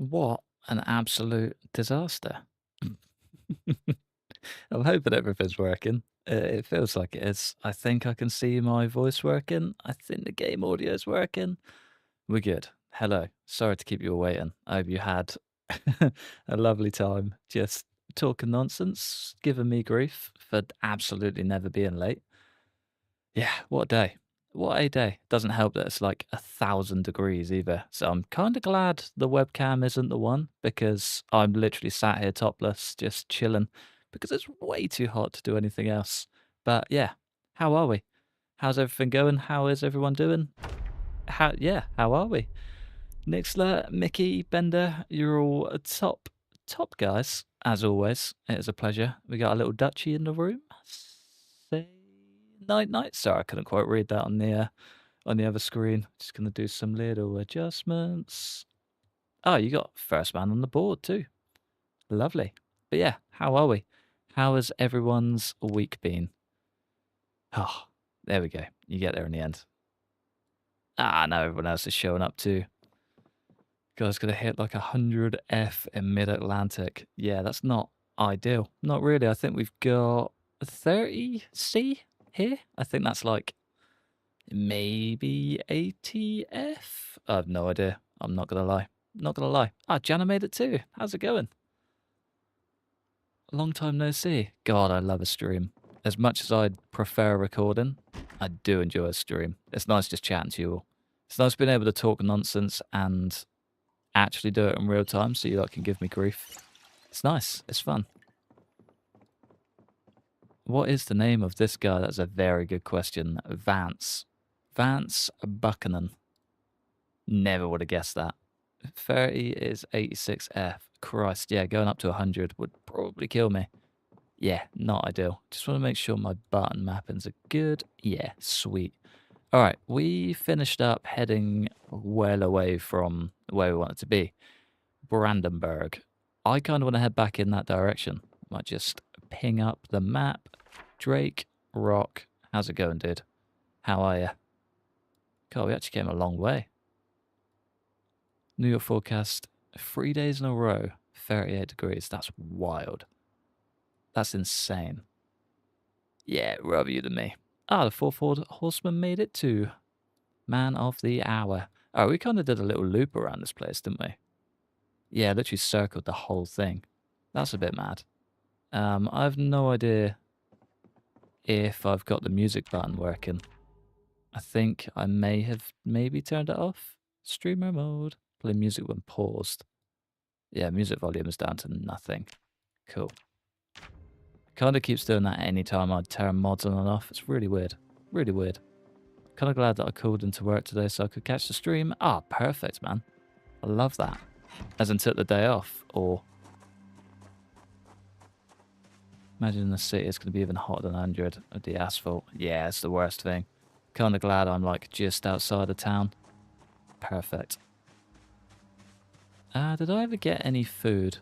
What an absolute disaster. I'm hoping everything's working. It feels like it is. I think I can see my voice working. I think the game audio is working. We're good. Hello. Sorry to keep you waiting. I hope you had a lovely time just talking nonsense, giving me grief for absolutely never being late. Yeah, what a day. What a day. Doesn't help that it's like 1,000 degrees either. So I'm kind of glad the webcam isn't the one because I'm literally sat here topless, just chilling because it's way too hot to do anything else. But yeah, how are we? How's everything going? How is everyone doing? How are we? Nixler, Mickey, Bender, you're all top guys, as always. It is a pleasure. We got a little Dutchie in the room. Say night night. Sorry, I couldn't quite read that on the other screen. Just gonna do some little adjustments. Oh, you got first man on the board too. Lovely. But yeah, how are we? How has everyone's week been? Oh, there we go. You get there in the end. Ah, now everyone else is showing up too. Guy's gonna hit like 100 F in mid-Atlantic. Yeah, that's not ideal. Not really. I think we've got 30 C here. I think that's like maybe 80 F. I have no idea. I'm not gonna lie. Not gonna lie. Ah, Jana made it too. How's it going? Long time no see. God, I love a stream. As much as I'd prefer recording, I do enjoy a stream. It's nice just chatting to you all. It's nice being able to talk nonsense and actually do it in real time so you lot can give me grief. It's nice. It's fun. What is the name of this guy? That's a very good question. Vance. Vance Buchanan. Never would have guessed that. 30 is 86F. Christ, yeah, going up to 100 would probably kill me. Yeah, not ideal. Just want to make sure my button mappings are good. Yeah, sweet. All right, we finished up heading well away from where we wanted to be. Brandenburg. I kind of want to head back in that direction. Might just ping up the map. Drake, Rock, how's it going, dude? How are you? God, we actually came a long way. New York forecast, 3 days in a row, 38 degrees. That's wild. That's insane. Yeah, rather you than me. Ah, the 4 horseman made it too. Man of the hour. Oh, we kind of did a little loop around this place, didn't we? Yeah, literally circled the whole thing. That's a bit mad. I have no idea if I've got the music button working. I think I may have maybe turned it off. Streamer mode. Play music when paused. Yeah, music volume is down to nothing. Cool. Kind of keeps doing that anytime I turn mods on and off. It's really weird. Really weird. Kind of glad that I called into work today so I could catch the stream. Ah, perfect, man. I love that. As in took the day off, or... Imagine in the city it's going to be even hotter than 100 of the asphalt. Yeah, it's the worst thing. Kind of glad I'm like just outside of town. Perfect. Did I ever get any food?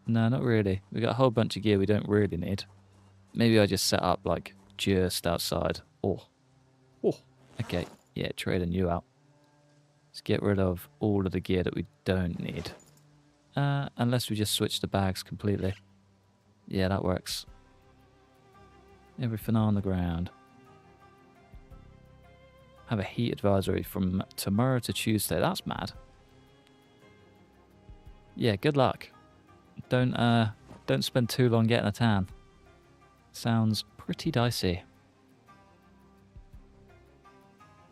No, not really. We got a whole bunch of gear we don't really need. Maybe I just set up like just outside. Oh. Oh. Okay. Yeah, trading you out. Let's get rid of all of the gear that we don't need. Unless we just switch the bags completely. Yeah, that works. Everything on the ground. Have a heat advisory from tomorrow to Tuesday. That's mad. Yeah, good luck. Don't spend too long getting a tan. Sounds pretty dicey.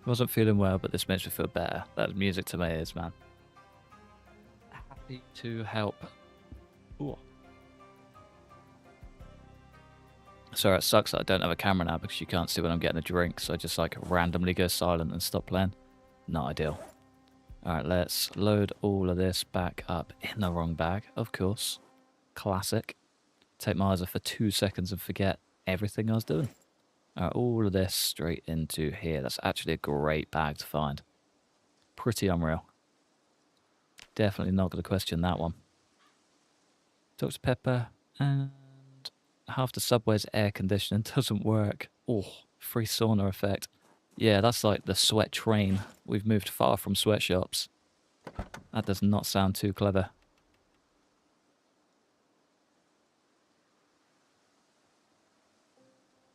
Wasn't feeling well, but this makes me feel better. That's music to my ears, man. Happy to help. Ooh. Sorry, it sucks that I don't have a camera now because you can't see when I'm getting a drink, so I just like randomly go silent and stop playing. Not ideal. Alright, let's load all of this back up in the wrong bag, of course. Classic. Take my eyes off for 2 seconds and forget everything I was doing. Alright, all of this straight into here. That's actually a great bag to find. Pretty unreal. Definitely not going to question that one. Dr. Pepper, and half the subway's air conditioning doesn't work. Oh, free sauna effect. Yeah, that's like the sweat train. We've moved far from sweatshops. That does not sound too clever.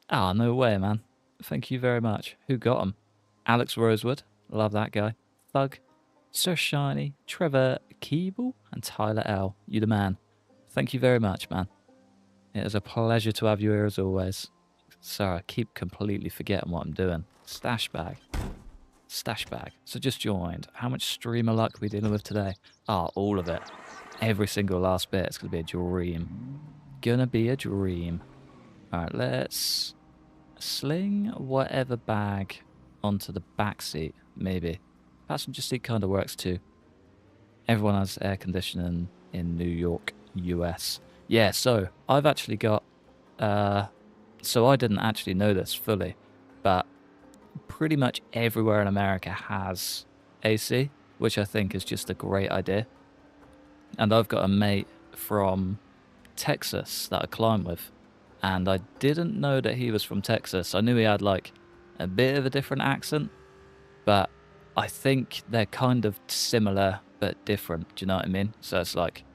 Ah, no way, man. Thank you very much. Who got him? Alex Rosewood. Love that guy. Thug. Sir Shiny. Trevor Keeble. And Tyler L. You the man. Thank you very much, man. It is a pleasure to have you here as always. Sorry, I keep completely forgetting what I'm doing. Stash bag. Stash bag. So just joined. How much streamer luck are we dealing with today? Ah, all of it. Every single last bit. It's going to be a dream. Gonna be a dream. Alright, let's sling whatever bag onto the back seat, maybe. Passenger seat kind of works too. Everyone has air conditioning in New York, US. Yeah, so I've actually got... so I didn't actually know this fully, but pretty much everywhere in America has AC, which I think is just a great idea. And I've got a mate from Texas that I climb with, and I didn't know that he was from Texas. I knew he had like a bit of a different accent, but I think they're kind of similar but different. Do you know what I mean? So it's like,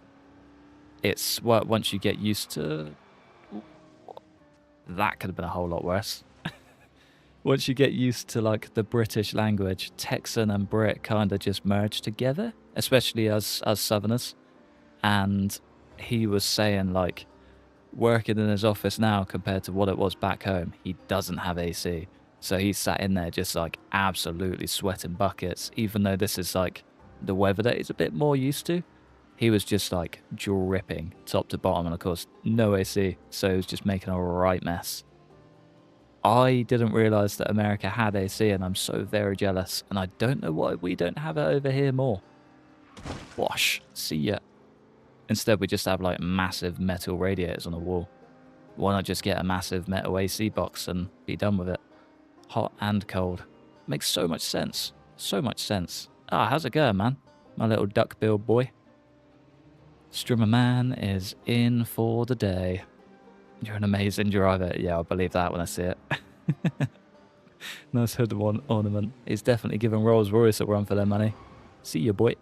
it's what once you get used to... That could have been a whole lot worse. Once you get used to like the British language, Texan and Brit kind of just merge together, especially as Southerners. And he was saying like, working in his office now compared to what it was back home, he doesn't have AC. So he sat in there just like absolutely sweating buckets, even though this is like the weather that he's a bit more used to. He was just like dripping top to bottom, and of course no AC, so he was just making a right mess. I didn't realise that America had AC, and I'm so very jealous, and I don't know why we don't have it over here more. Wash, see ya. Instead we just have like massive metal radiators on the wall. Why not just get a massive metal AC box and be done with it? Hot and cold. Makes so much sense. So much sense. Ah, how's it going, man? My little duck-billed boy. Streamer man is in for the day. You're an amazing driver. Yeah, I'll believe that when I see it. Nice hood ornament. He's definitely giving Rolls Royce a run for their money. See you, boy.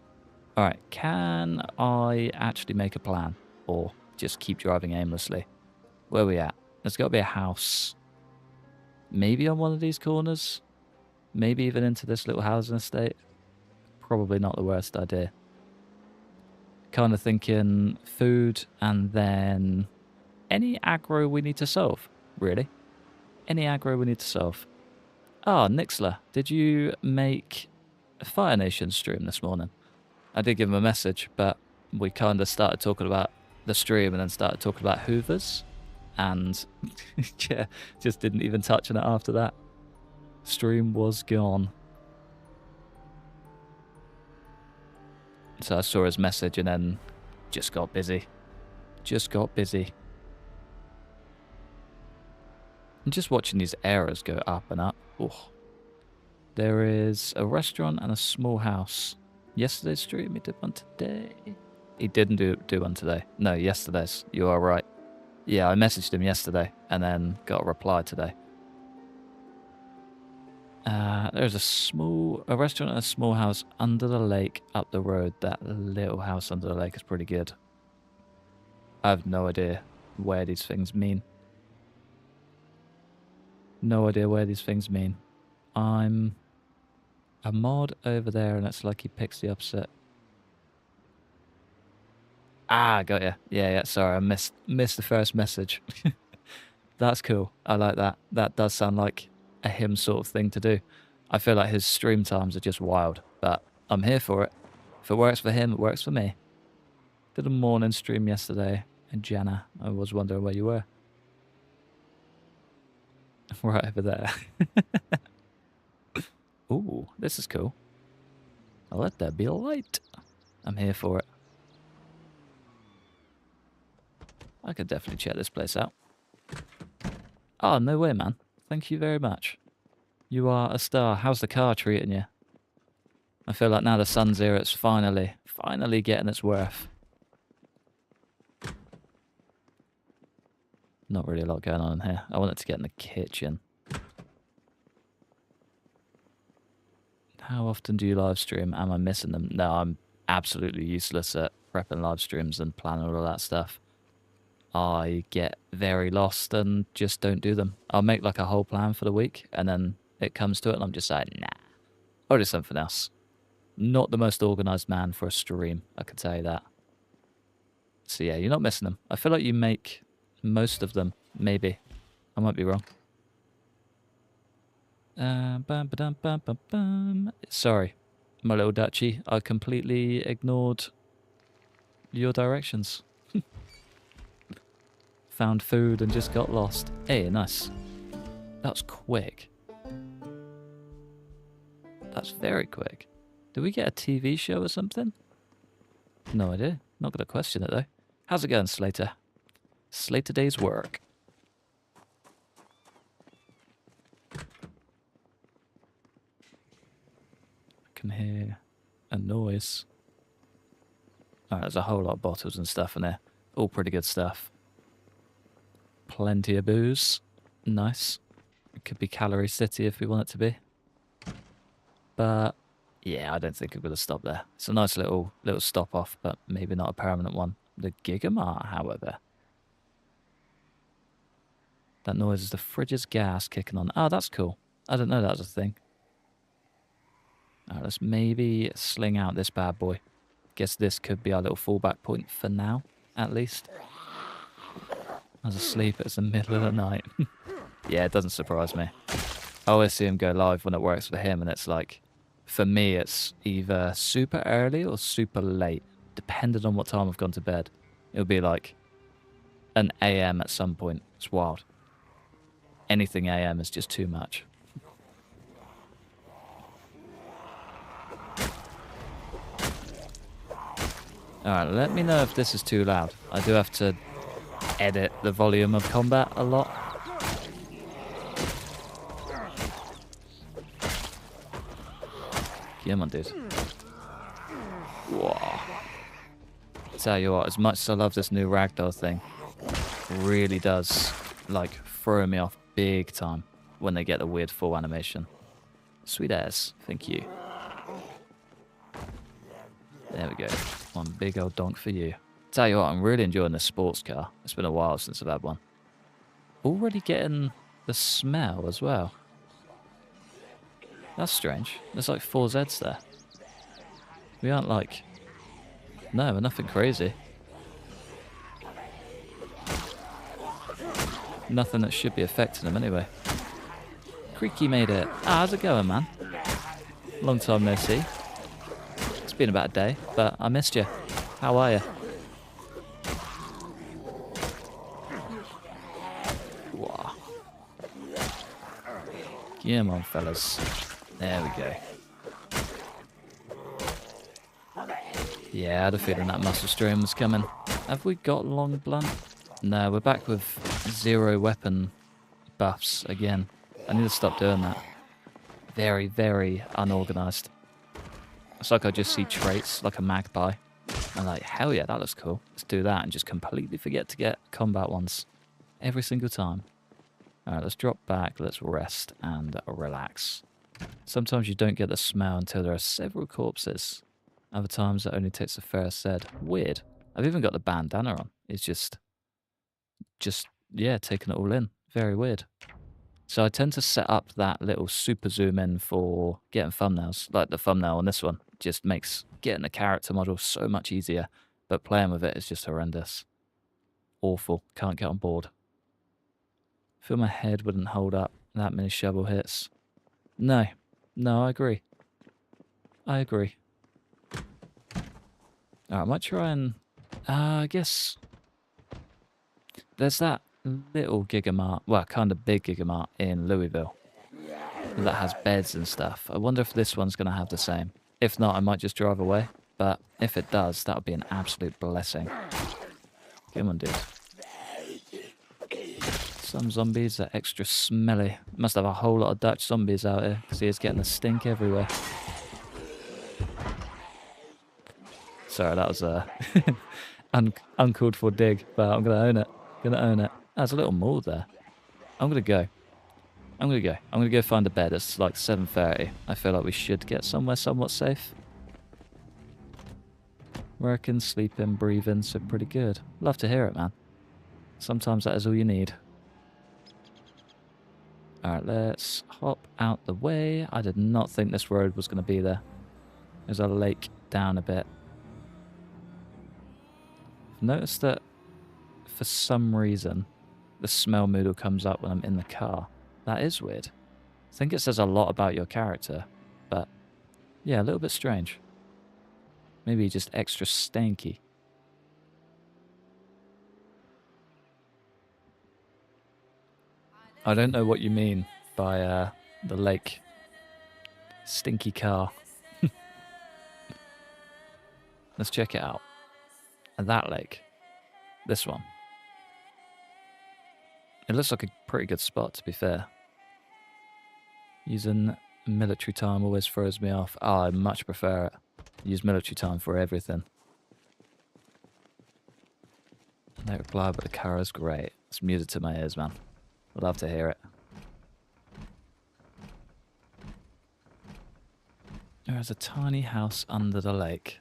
Alright, can I actually make a plan? Or just keep driving aimlessly? Where are we at? There's got to be a house. Maybe on one of these corners? Maybe even into this little housing estate? Probably not the worst idea. Kind of thinking food and then any aggro we need to solve, really. Any aggro we need to solve. Ah, Nixler, did you make a Fire Nation stream this morning? I did give him a message, but we kind of started talking about the stream and then started talking about Hoovers. And yeah, just didn't even touch on it after that. Stream was gone. So I saw his message and then just got busy. Just got busy. I'm just watching these errors go up and up. Oh. There is a restaurant and a small house. Yesterday's stream, he did one today. He didn't do one today. No, yesterday's. You are right. Yeah, I messaged him yesterday and then got a reply today. There's a restaurant and a small house under the lake up the road. That little house under the lake is pretty good. I have no idea where these things mean. No idea where these things mean. I'm a mod over there and it's like he picks the opposite. Ah, got ya. Yeah, sorry, I missed the first message. That's cool. I like that. That does sound like a him sort of thing to do. I feel like his stream times are just wild, but I'm here for it. If it works for him, it works for me. Did a morning stream yesterday, and Jenna, I was wondering where you were. Right over there. Ooh, this is cool. Let there be a light. I'm here for it. I could definitely check this place out. Oh, no way, man. Thank you very much. You are a star. How's the car treating you? I feel like now the sun's here, it's finally getting its worth. Not really a lot going on in here. I wanted to get in the kitchen. How often do you live stream? Am I missing them? No, I'm absolutely useless at prepping live streams and planning all of that stuff. I get very lost and just don't do them. I'll make like a whole plan for the week and then it comes to it and I'm just like, nah, I'll do something else. Not the most organized man for a stream, I can tell you that. So yeah, you're not missing them. I feel like you make most of them, maybe. I might be wrong. Sorry, my little duchy. I completely ignored your directions. Found food and just got lost. Hey, nice. That was quick. That's very quick. Did we get a TV show or something? No idea. Not gonna question it though. How's it going, Slater? Slater Day's work. I can hear a noise. Alright, there's a whole lot of bottles and stuff in there. All pretty good stuff. Plenty of booze. Nice. It could be Calorie City if we want it to be. But yeah, I don't think I'm going to stop there. It's a nice little stop off, but maybe not a permanent one. The Gigamart, however. That noise is the fridge's gas kicking on. Oh, that's cool. I didn't know that was a thing. Alright, let's maybe sling out this bad boy. Guess this could be our little fallback point for now, at least. I was asleep, it's the middle of the night. Yeah, it doesn't surprise me. I always see him go live when it works for him, and it's like, for me, it's either super early or super late, depending on what time I've gone to bed. It'll be like an AM at some point. It's wild. Anything AM is just too much. Alright, let me know if this is too loud. I do have to edit the volume of combat a lot. Come on, dude. Whoa. Tell you what, as much as I love this new ragdoll thing, it really does, like, throw me off big time when they get the weird full animation. Sweet ass, thank you. There we go. One big old donk for you. Tell you what, I'm really enjoying this sports car. It's been a while since I've had one. Already getting the smell as well. That's strange. There's like 4 Zs there. We aren't like... No, we're nothing crazy. Nothing that should be affecting them anyway. Creaky made it. Ah, how's it going, man? Long time no see. It's been about a day, but I missed you. How are you? Wow. Come on, fellas. There we go. Yeah, I had a feeling that muscle stream was coming. Have we got long blunt? No, we're back with 0 weapon buffs again. I need to stop doing that. Very, very unorganized. It's like I just see traits, like a magpie. I'm like, hell yeah, that looks cool. Let's do that and just completely forget to get combat ones. Every single time. Alright, let's drop back, let's rest and relax. Sometimes you don't get the smell until there are several corpses. Other times it only takes the first Zed. Weird. I've even got the bandana on. It's just, yeah, taking it all in. Very weird. So I tend to set up that little super zoom in for getting thumbnails. Like the thumbnail on this one. Just makes getting the character model so much easier. But playing with it is just horrendous. Awful. Can't get on board. Feel my head wouldn't hold up that many shovel hits. No. No, I agree. I agree. Alright, I might try and... I guess... There's that little Gigamart, well, kind of big Gigamart in Louisville that has beds and stuff. I wonder if this one's going to have the same. If not, I might just drive away. But if it does, that would be an absolute blessing. Come on, dude. Some zombies are extra smelly. Must have a whole lot of Dutch zombies out here because he is getting the stink everywhere. Sorry, that was a uncalled for dig, but I'm going to own it. Gonna own it. There's a little mall there. I'm gonna go. I'm gonna go. I'm gonna go find a bed. It's like 7:30. I feel like we should get somewhere somewhat safe. Working, sleeping, breathing, so pretty good. Love to hear it, man. Sometimes that is all you need. Alright, let's hop out the way. I did not think this road was going to be there. There's a lake down a bit. I've noticed that for some reason the smell moodle comes up when I'm in the car. That is weird. I think it says a lot about your character, but yeah, a little bit strange. Maybe just extra stanky. I don't know what you mean by the lake. Stinky car. Let's check it out. And that lake. This one. It looks like a pretty good spot, to be fair. Using military time always throws me off. Oh, I much prefer it. Use military time for everything. No reply, but the car is great. It's music to my ears, man. I'd love to hear it. There is a tiny house under the lake.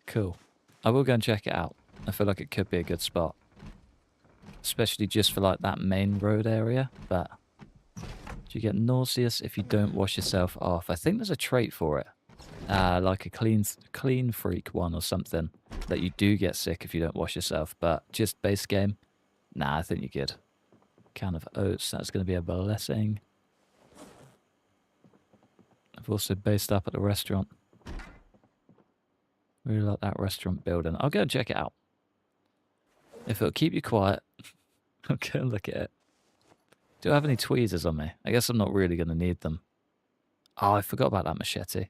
Cool. I will go and check it out. I feel like it could be a good spot. Especially just for like that main road area, but do you get nauseous if you don't wash yourself off? I think there's a trait for it. Like a clean freak one or something, that you do get sick if you don't wash yourself, but just base game, nah, I think you're good. Can of oats, that's going to be a blessing. I've also based up at the restaurant. Really like that restaurant building. I'll go and check it out. If it'll keep you quiet, I'll go and look at it. Do I have any tweezers on me? I guess I'm not really going to need them. Oh, I forgot about that machete.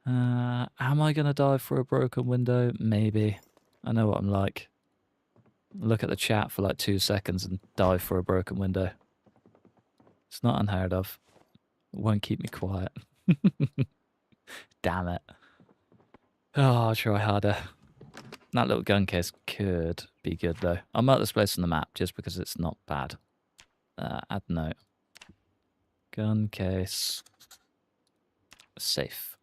Am I going to dive through a broken window? Maybe. I know what I'm like. Look at the chat for like 2 seconds and dive through a broken window. It's not unheard of. It won't keep me quiet. Damn it. Oh, I'll try harder. That little gun case could be good though. I'll mark this place on the map just because it's not bad. Add note. Gun case. Safe.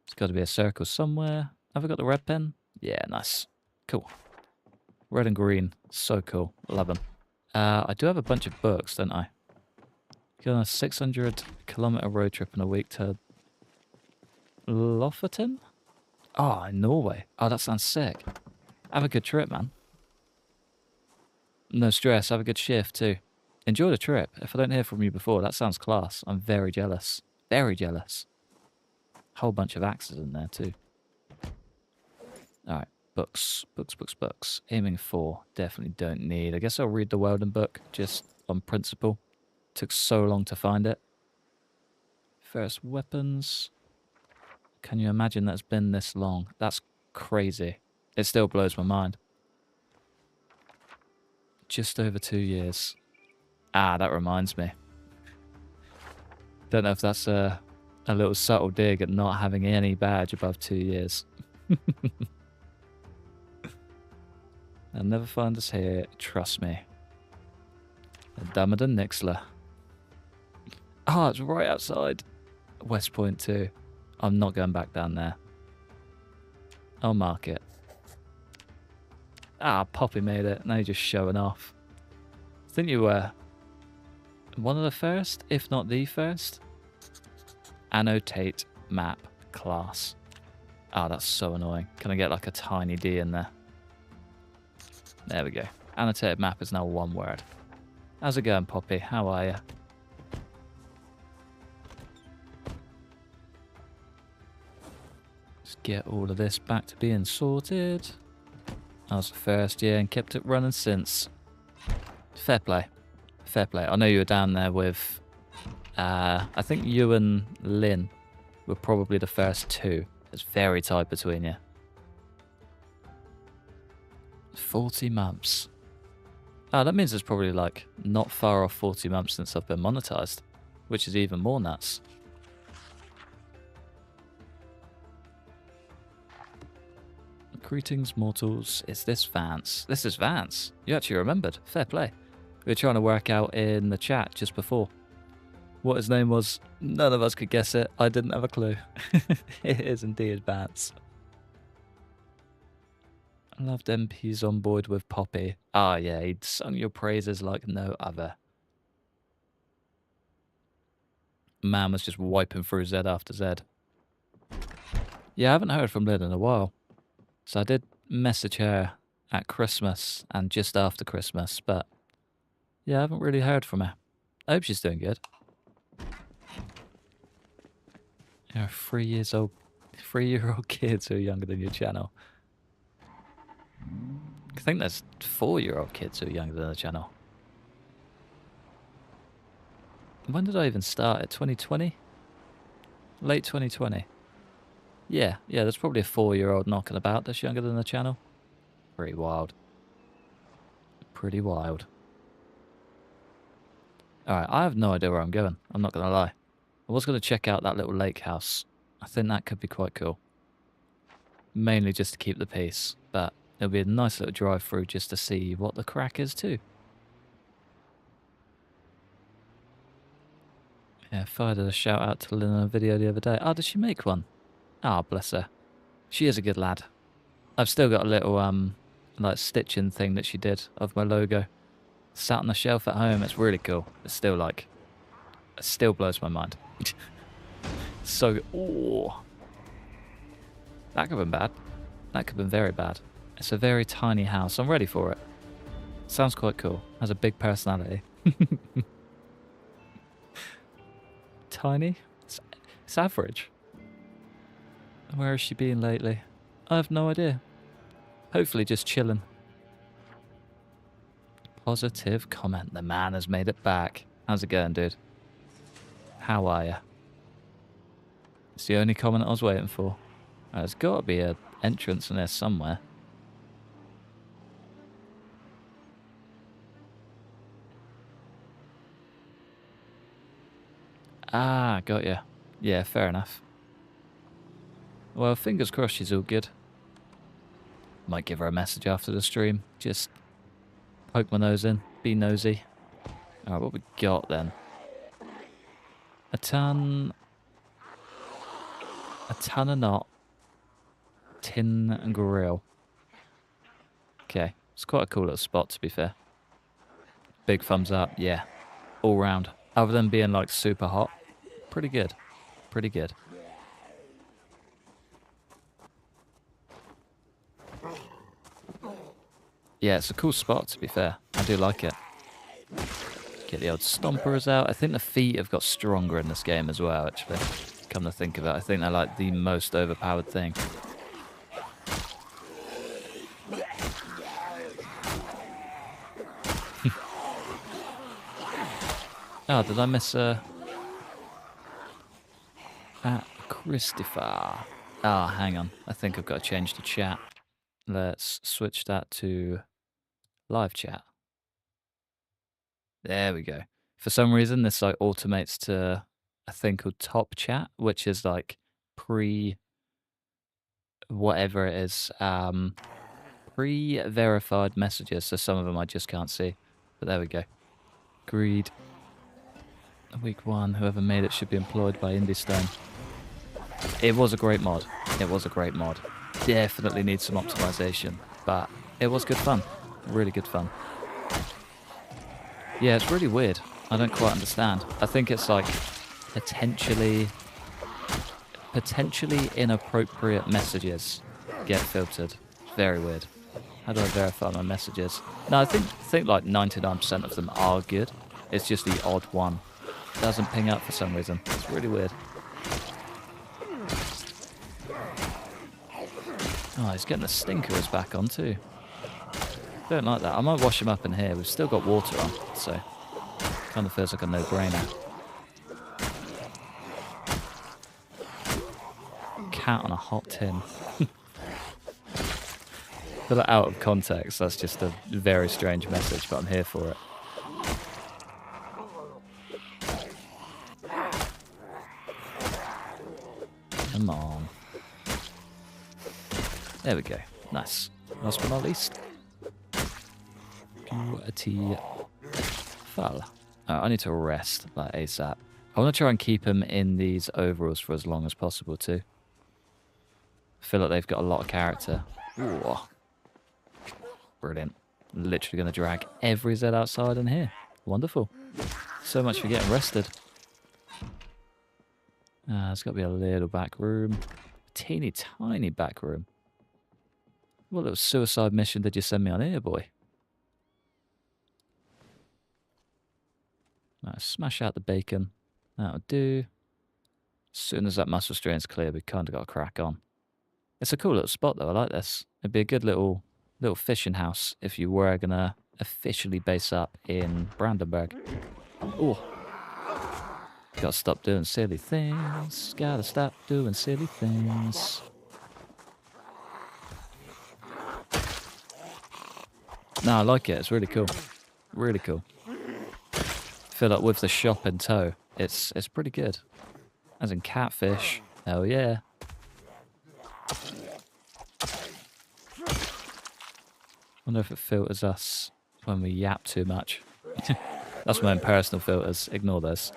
There's got to be a circle somewhere. Have I got the red pen? Yeah, nice. Cool. Red and green. So cool. Love them. I do have a bunch of books, don't I? Go on a 600-kilometer road trip in a week to Lofoten? Oh, in Norway. Oh, that sounds sick. Have a good trip, man. No stress. Have a good shift, too. Enjoy the trip. If I don't hear from you before, that sounds class. I'm very jealous. Very jealous. Whole bunch of axes in there, too. Alright. Books. Books, books, books. Aiming 4. Definitely don't need. I guess I'll read the Weldon book, just on principle. Took so long to find it. First weapons. Can you imagine that's been this long? That's crazy. It still blows my mind. Just over 2 years. Ah, that reminds me. Don't know if that's a little subtle dig at not having any badge above 2 years. They'll never find us here, trust me. They're dumber than Nixler. Oh, it's right outside. West Point too. I'm not going back down there. I'll mark it. Ah, Poppy made it. Now you're just showing off. I think you were one of the first, if not the first. Annotate map class. Ah, that's so annoying. Can I get like a tiny D in there? There we go. Annotated map is now one word. How's it going, Poppy? How are you? Let's get all of this back to being sorted. That was the first year and kept it running since. Fair play. Fair play. I know you were down there with... I think you and Lynn were probably the first two. It's very tight between you. 40 months. Oh, that means it's probably like not far off 40 months since I've been monetized, which is even more nuts. Greetings, mortals. Is this Vance? This is Vance. You actually remembered. Fair play. We were trying to work out in the chat just before what his name was. None of us could guess it. I didn't have a clue. It is indeed Vance. I loved MP Zomboid with Poppy. Ah, yeah, he'd sung your praises like no other. Man was just wiping through Z after Z. Yeah, I haven't heard from Lynn in a while. So I did message her at Christmas and just after Christmas, but yeah, I haven't really heard from her. I hope she's doing good. You're 3 years old, 3-year-old kids who are younger than your channel. I think there's 4-year-old kids who are younger than the channel. When did I even start it? 2020? Late 2020. Yeah, there's probably a 4-year-old knocking about that's younger than the channel. Pretty wild. Pretty wild. Alright, I have no idea where I'm going. I'm not going to lie. I was going to check out that little lake house. I think that could be quite cool. Mainly just to keep the peace, but it'll be a nice little drive through just to see what the crack is too. Yeah, fired a shout out to Lynn in a video the other day. Oh, did she make one? Ah, bless her. She is a good lad. I've still got a little like stitching thing that she did of my logo. Sat on the shelf at home. It's really cool. It's still like, it still blows my mind. So, oh, that could have been bad. That could have been very bad. It's a very tiny house. I'm ready for it. Sounds quite cool. Has a big personality. Tiny? It's average. Where has she been lately? I have no idea. Hopefully just chilling. Positive comment. The man has made it back. How's it going, dude? How are you? It's the only comment I was waiting for. There's got to be an entrance in there somewhere. Ah, got you. Yeah, fair enough. Well, fingers crossed she's all good. Might give her a message after the stream. Just poke my nose in. Be nosy. Alright, what we got then? A ton of knot. Tin and grill. Okay, it's quite a cool little spot to be fair. Big thumbs up, yeah. All round. Other than being like super hot. Pretty good. Pretty good. Yeah, it's a cool spot to be fair. I do like it. Get the old stompers out. I think the feet have got stronger in this game as well, actually. Come to think of it, I think they're like the most overpowered thing. Oh, did I miss Christopher? Ah, hang on. I think I've got to change the chat. Let's switch that to live chat. There we go. For some reason, this like automates to a thing called top chat, which is like whatever it is, pre-verified messages. So some of them I just can't see. But there we go. Agreed. Week 1, whoever made it should be employed by IndieStone. It was a great mod. It was a great mod. Definitely needs some optimization, but it was good fun. Really good fun. Yeah, it's really weird. I don't quite understand. I think it's like potentially inappropriate messages get filtered. Very weird. How do I verify my messages? No, I think like 99% of them are good. It's just the odd one. It doesn't ping up for some reason. It's really weird. Oh, he's getting the stinkers back on too. Don't like that. I might wash him up in here. We've still got water on, so kind of feels like a no-brainer. Cat on a hot tin. Feel like out of context, that's just a very strange message, but I'm here for it. Come on. There we go. Nice. Last but not least. Fall. I need to rest, like, ASAP. I want to try and keep him in these overalls for as long as possible, too. I feel like they've got a lot of character. Ooh. Brilliant. Literally going to drag every Z outside in here. Wonderful. So much for getting rested. There's got to be a little back room. Teeny tiny back room. What little suicide mission did you send me on here, boy? Smash out the bacon. That'll do. As soon as that muscle strain's clear, we kind of got to crack on. It's a cool little spot, though. I like this. It'd be a good little fishing house if you were going to officially base up in Brandenburg. Oh. Gotta stop doing silly things. Gotta stop doing silly things. No, I like it. It's really cool. Really cool. I feel like with the shop in tow, it's pretty good. As in catfish. Hell yeah. Wonder if it filters us when we yap too much. That's my own personal filters. Ignore those.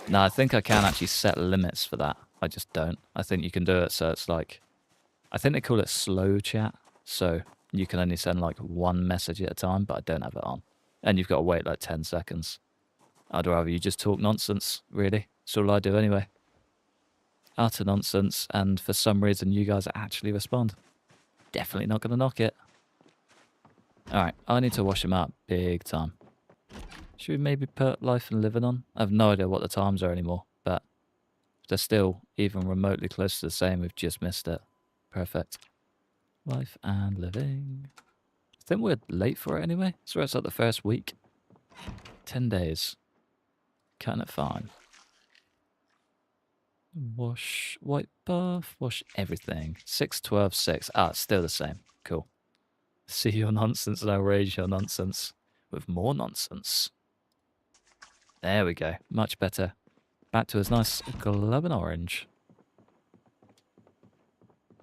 No, I think I can actually set limits for that. I just don't. I think you can do it so it's like... I think they call it slow chat. So you can only send like one message at a time, but I don't have it on. And you've got to wait like 10 seconds. I'd rather you just talk nonsense, really. That's all I do anyway. Utter nonsense, and for some reason you guys actually respond. Definitely not going to knock it. Alright, I need to wash him up big time. Should we maybe put life and living on? I have no idea what the times are anymore, but if they're still even remotely close to the same, we've just missed it. Perfect. Life and living. I think we're late for it anyway. So it's like the first week. 10 days. Kind of fine. Wash, white bath, wash everything. 6, 12, 6. Ah, it's still the same. Cool. See your nonsense and I'll raise your nonsense with more nonsense. There we go. Much better. Back to his nice glowing orange.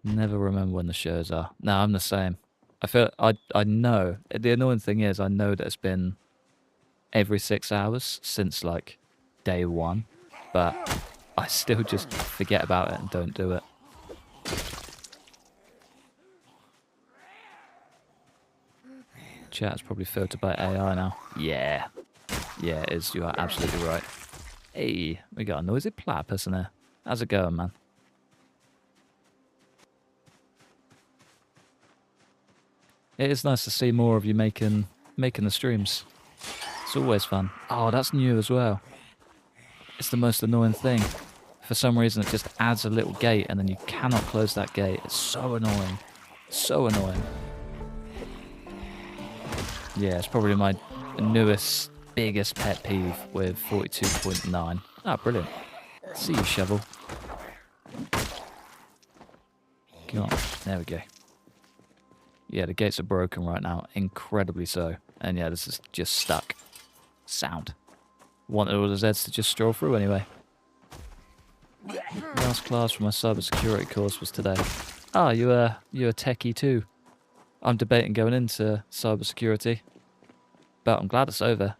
Never remember when the shows are. No, I'm the same. I feel I know. The annoying thing is I know that it's been every 6 hours since like day 1, but I still just forget about it and don't do it. Chat's probably filtered by AI now. Yeah. Yeah, it is. You are absolutely right. Hey, we got a noisy platypus in there. How's it going, man? It is nice to see more of you making the streams. It's always fun. Oh, that's new as well. It's the most annoying thing. For some reason, it just adds a little gate and then you cannot close that gate. It's so annoying. So annoying. Yeah, it's probably my newest, biggest pet peeve with 42.9. Ah, brilliant. See you, shovel. Come on. There we go. Yeah, the gates are broken right now. Incredibly so. And yeah, this is just stuck. Sound. Wanted all the Zeds to just stroll through anyway. Last class for my cybersecurity course was today. Ah, you're a techie too. I'm debating going into cybersecurity, but I'm glad it's over.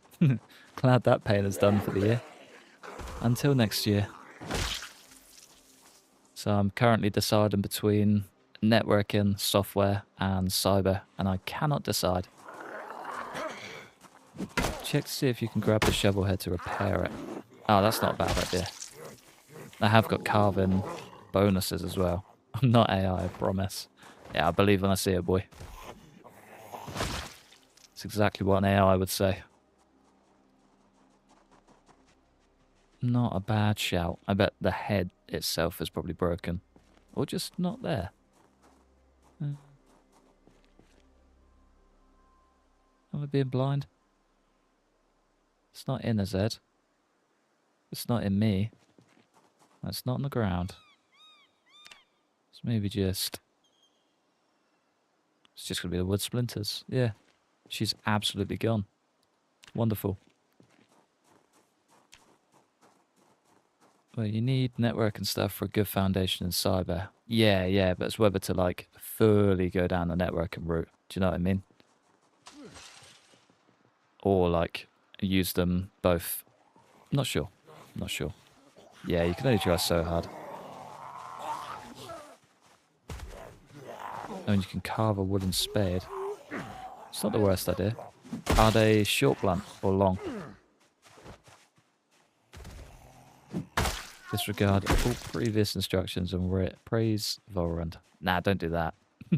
Glad that pain is done for the year. Until next year. So I'm currently deciding between networking, software, and cyber, and I cannot decide. Check to see if you can grab the shovel head to repair it. Oh, that's not a bad idea. I have got carving bonuses as well. I'm not AI, I promise. Yeah, I believe when I see it, boy. It's exactly what an AI would say. Not a bad shout. I bet the head itself is probably broken. Or just not there. Am I being blind? It's not in a Z. It's not in me. It's not on the ground. It's maybe just... It's just going to be the wood splinters. Yeah. She's absolutely gone. Wonderful. Well, you need network and stuff for a good foundation in cyber. Yeah, but it's whether to, like, fully go down the networking route. Do you know what I mean? or like use them both. Not sure. Not sure. Yeah, you can only try so hard. And you can carve a wooden spade. It's not the worst idea. Are they short, blunt, or long? Disregard all previous instructions and praise Vorund. Nah, don't do that. I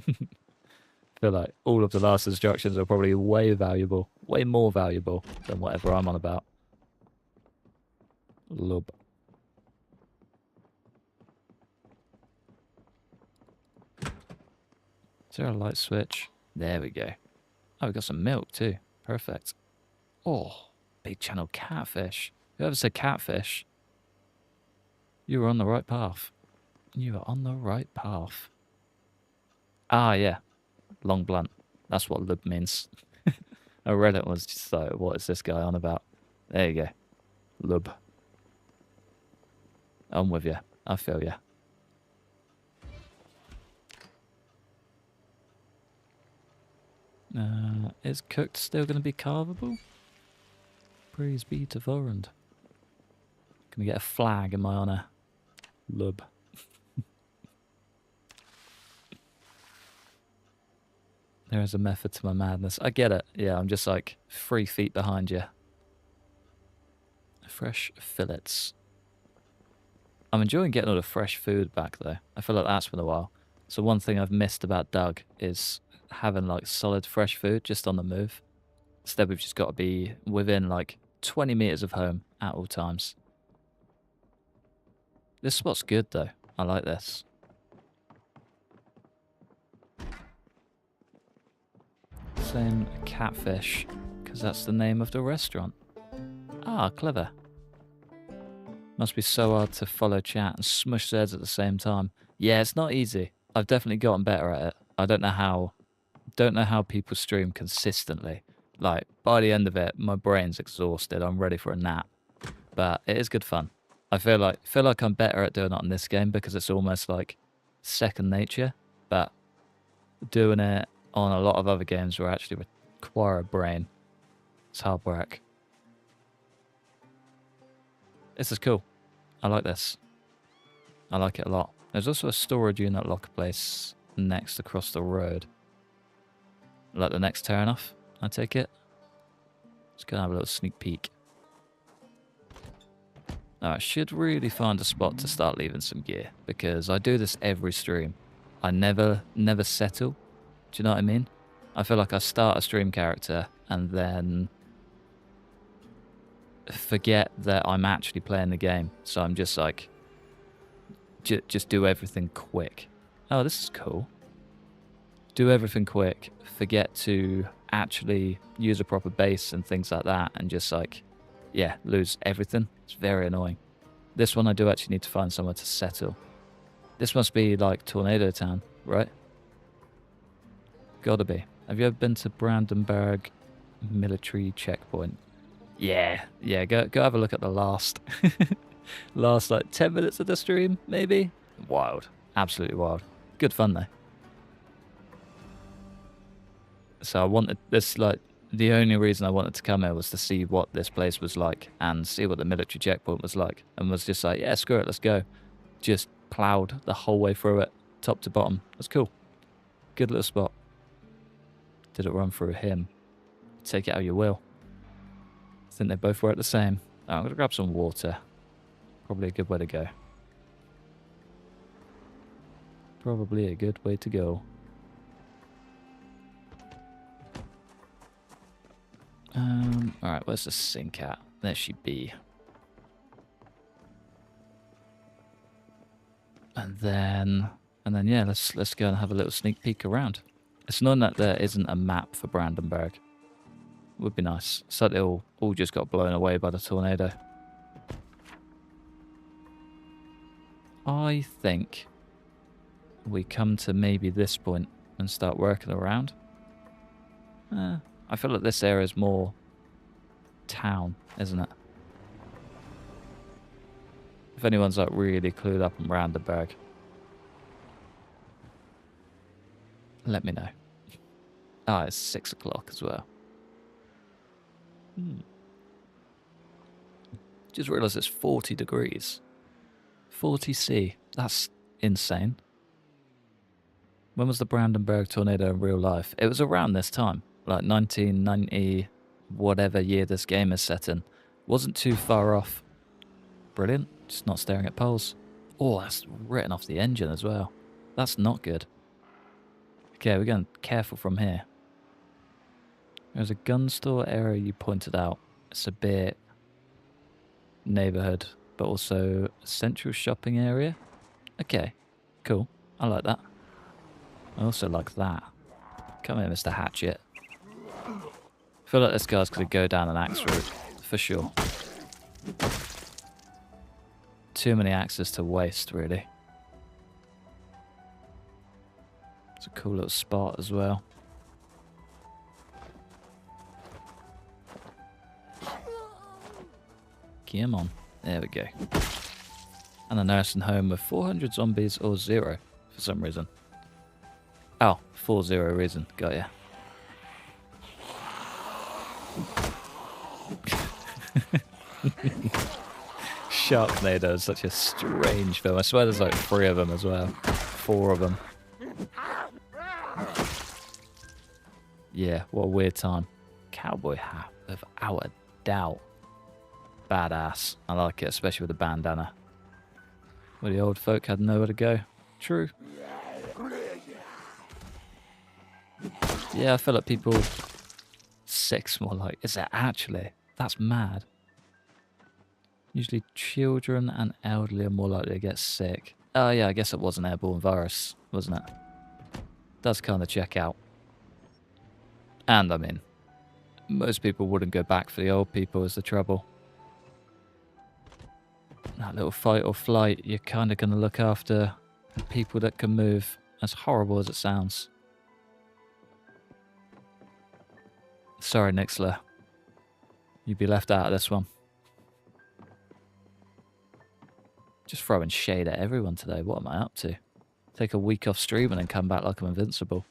feel like all of the last instructions are probably way valuable, way more valuable than whatever I'm on about. Lub. Is there a light switch? There we go. Oh, we got some milk too. Perfect. Oh, big channel catfish. Whoever said catfish, you were on the right path. You are on the right path. Ah, yeah. Long blunt. That's what lub means. I read it was just like, what is this guy on about? There you go. Lub. I'm with you. I feel you. Is cooked still going to be carvable? Praise be to Vorund. Can we get a flag in my honour? Lub. There is a method to my madness. I get it. Yeah, I'm just like 3 feet behind you. Fresh fillets. I'm enjoying getting all the fresh food back though. I feel like that's been a while. So one thing I've missed about Doug is having like solid fresh food just on the move. Instead we've just got to be within like 20 meters of home at all times. This spot's good though. I like this. Same catfish, because that's the name of the restaurant. Ah, clever. Must be so hard to follow chat and smush Zeds at the same time. Yeah, it's not easy. I've definitely gotten better at it. I don't know how people stream consistently. Like, by the end of it, my brain's exhausted. I'm ready for a nap. But it is good fun. I feel like I'm better at doing it on this game because it's almost like second nature. But doing it on a lot of other games where actually require a brain, it's hard work. This is cool. I like this. I like it a lot. There's also a storage unit locker place next across the road. Like the next turn off, I take it. Let's go and have a little sneak peek. I should really find a spot to start leaving some gear, because I do this every stream. I never settle. Do you know what I mean? I feel like I start a stream character and then forget that I'm actually playing the game. So I'm just like, just do everything quick. Oh, this is cool. Do everything quick. Forget to actually use a proper base and things like that, and just like, yeah, lose everything. It's very annoying. This one I do actually need to find somewhere to settle. This must be like Tornado Town, right? Gotta be. Have you ever been to Brandenburg military checkpoint? Yeah, go have a look at the last last like 10 minutes of the stream, maybe? Wild. Absolutely wild. Good fun though. So I wanted this, like, the only reason I wanted to come here was to see what this place was like and see what the military checkpoint was like, and was just like, yeah, screw it, let's go. Just ploughed the whole way through it, top to bottom. That's cool. Good little spot. Did it run through him? Take it how you will. I think they both work the same. Oh, I'm going to grab some water. Probably a good way to go. Probably a good way to go. Alright, where's the sink at? There she be. And then yeah, let's go and have a little sneak peek around. It's known that there isn't a map for Brandenburg. Would be nice. So they all just got blown away by the tornado. I think we come to maybe this point and start working around. I feel like this area is more town, isn't it? If anyone's like really clued up on Brandenburg, let me know. Ah, it's 6 o'clock as well. Just realised it's 40 degrees. 40 C. That's insane. When was the Brandenburg tornado in real life? It was around this time. Like 1990, whatever year this game is set in. Wasn't too far off. Brilliant. Just not staring at poles. Oh, that's written off the engine as well. That's not good. Okay, we're going careful from here. There's a gun store area you pointed out. It's a bit neighborhood, but also a central shopping area. Okay, cool. I like that. I also like that. Come here, Mr. Hatchet. I feel like this guy's going to go down an axe route, for sure. Too many axes to waste, really. It's a cool little spot as well. Come on. There we go. And a nursing home with 400 zombies or 0 for some reason. Oh, 40 reason. Got ya. Sharknado is such a strange film. I swear there's like 3 of them as well. 4 of them. Yeah, what a weird time. Cowboy hat, without a doubt. Badass. I like it, especially with the bandana. Well, the old folk had nowhere to go. True. Yeah, I feel like people... 6 more like... Is it actually? That's mad. Usually children and elderly are more likely to get sick. Oh yeah, I guess it was an airborne virus, wasn't it? Does kind of check out. And I mean, most people wouldn't go back for the old people is the trouble. That little fight or flight, you're kind of going to look after people that can move, as horrible as it sounds. Sorry, Nixler. You'd be left out of this one. Just throwing shade at everyone today. What am I up to? Take a week off streaming and come back like I'm invincible.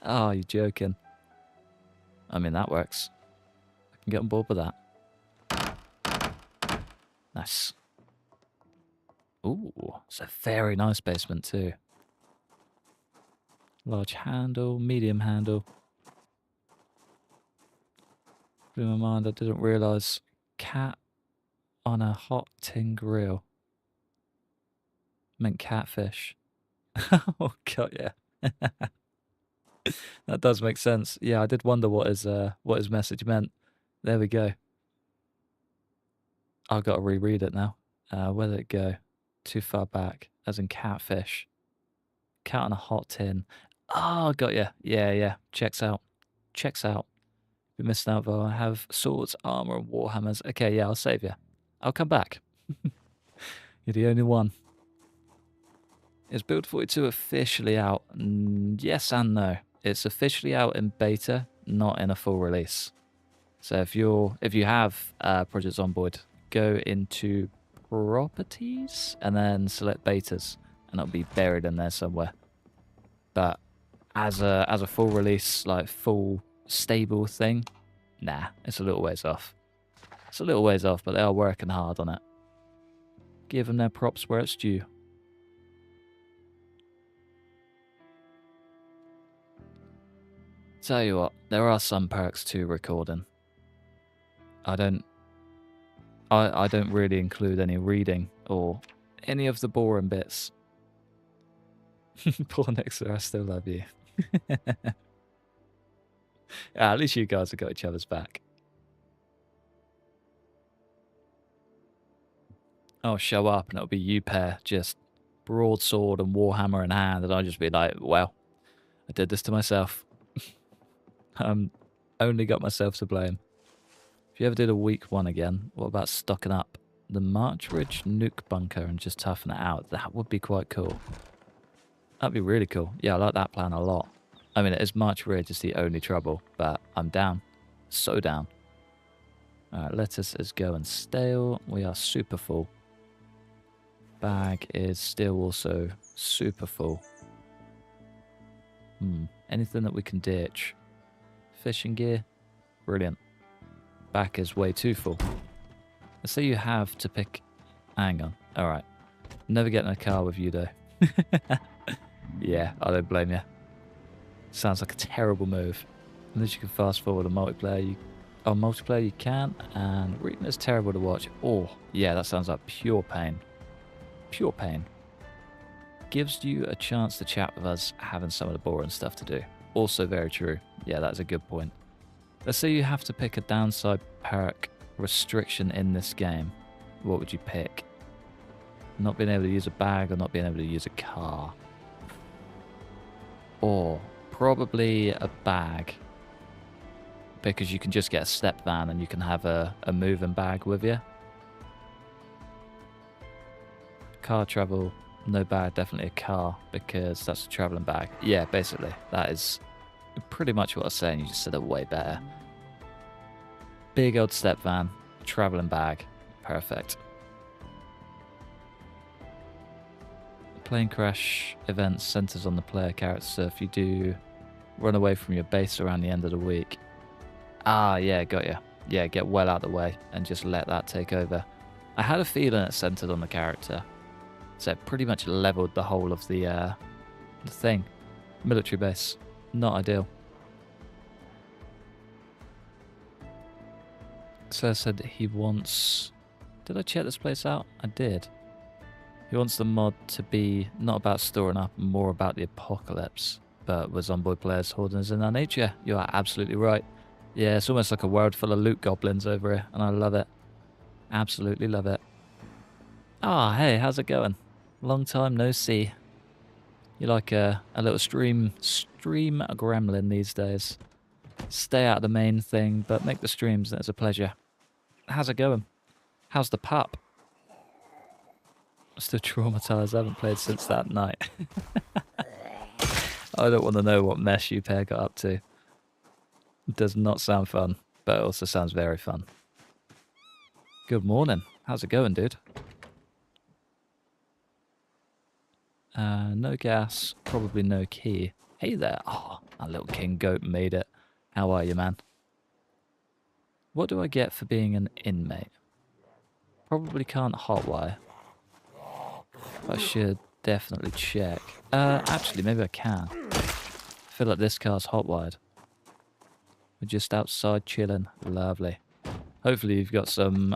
Oh, you're joking. I mean, that works. I can get on board with that. Nice. Ooh, it's a very nice basement too. Large handle, medium handle. Blew my mind, I didn't realise. Cat on a hot tin grill. Meant catfish. Oh god, yeah. That does make sense. Yeah, I did wonder what his message meant. There we go. I've got to reread it now. Where did it go? Too far back. As in catfish. Cat on a hot tin. Oh, got ya. Yeah, yeah. Checks out. Checks out. We missed out though. I have swords, armor, and warhammers. Okay, yeah, I'll save you. I'll come back. You're the only one. Is Build 42 officially out? Yes and no. It's officially out in beta, not in a full release. So if you have Project Zomboid, go into properties and then select betas, and it'll be buried in there somewhere. But as a full release, like full stable thing, nah, it's a little ways off. It's a little ways off, but they are working hard on it. Give them their props where it's due. Tell you what, there are some perks to recording. I don't really include any reading or any of the boring bits. Poor Nixer, I still love you. At least you guys have got each other's back. I'll show up and it'll be you pair, just broadsword and warhammer in hand, and I'll just be like, well, I did this to myself. Only got myself to blame. If you ever did a week 1 again, what about stocking up the March Ridge nuke bunker and just toughing it out? That would be quite cool. That'd be really cool. Yeah, I like that plan a lot. I mean, it is March Ridge is the only trouble, but I'm down. So down. Alright, lettuce is going stale. We are super full. Bag is still also super full. Anything that we can ditch? fishing gear. Brilliant. Back is way too full. Let's say you have to pick... Hang on. Alright. Never get in a car with you, though. Yeah, I don't blame you. Sounds like a terrible move. Unless you can fast forward on multiplayer, on multiplayer you can, and reading is terrible to watch. Oh, yeah, that sounds like pure pain. Pure pain. Gives you a chance to chat with us, having some of the boring stuff to do. Also very true. Yeah, that's a good point. Let's say you have to pick a downside perk restriction in this game. What would you pick? Not being able to use a bag or not being able to use a car? Or probably a bag. Because you can just get a step van and you can have a moving bag with you. Car travel, no bag, definitely a car because that's a travelling bag. Yeah, basically, that is pretty much what I was saying. You just said it way better. Big old step van, travelling bag, perfect. Plane crash event centers on the player character, so if you do run away from your base around the end of the week. Ah, yeah, got you. Yeah, get well out of the way and just let that take over. I had a feeling it centered on the character. So it pretty much leveled the whole of the thing. Military base. Not ideal. So I said he wants... Did I check this place out? I did. He wants the mod to be not about storing up, more about the apocalypse. But with Zomboid players hoarding is in our nature. You are absolutely right. Yeah, it's almost like a world full of loot goblins over here, and I love it. Absolutely love it. Ah, hey, how's it going? Long time no see. You're like a little stream gremlin these days. Stay out of the main thing, but make the streams, and it's a pleasure. How's it going? How's the pup? Still traumatized, I haven't played since that night. I don't want to know what mess you pair got up to. It does not sound fun, but it also sounds very fun. Good morning. How's it going, dude? No gas, probably no key. Hey there. Oh, that little king goat made it. How are you, man? What do I get for being an inmate? Probably can't hotwire. I should definitely check. Actually, maybe I can. I feel like this car's hotwired. We're just outside chilling. Lovely. Hopefully you've got some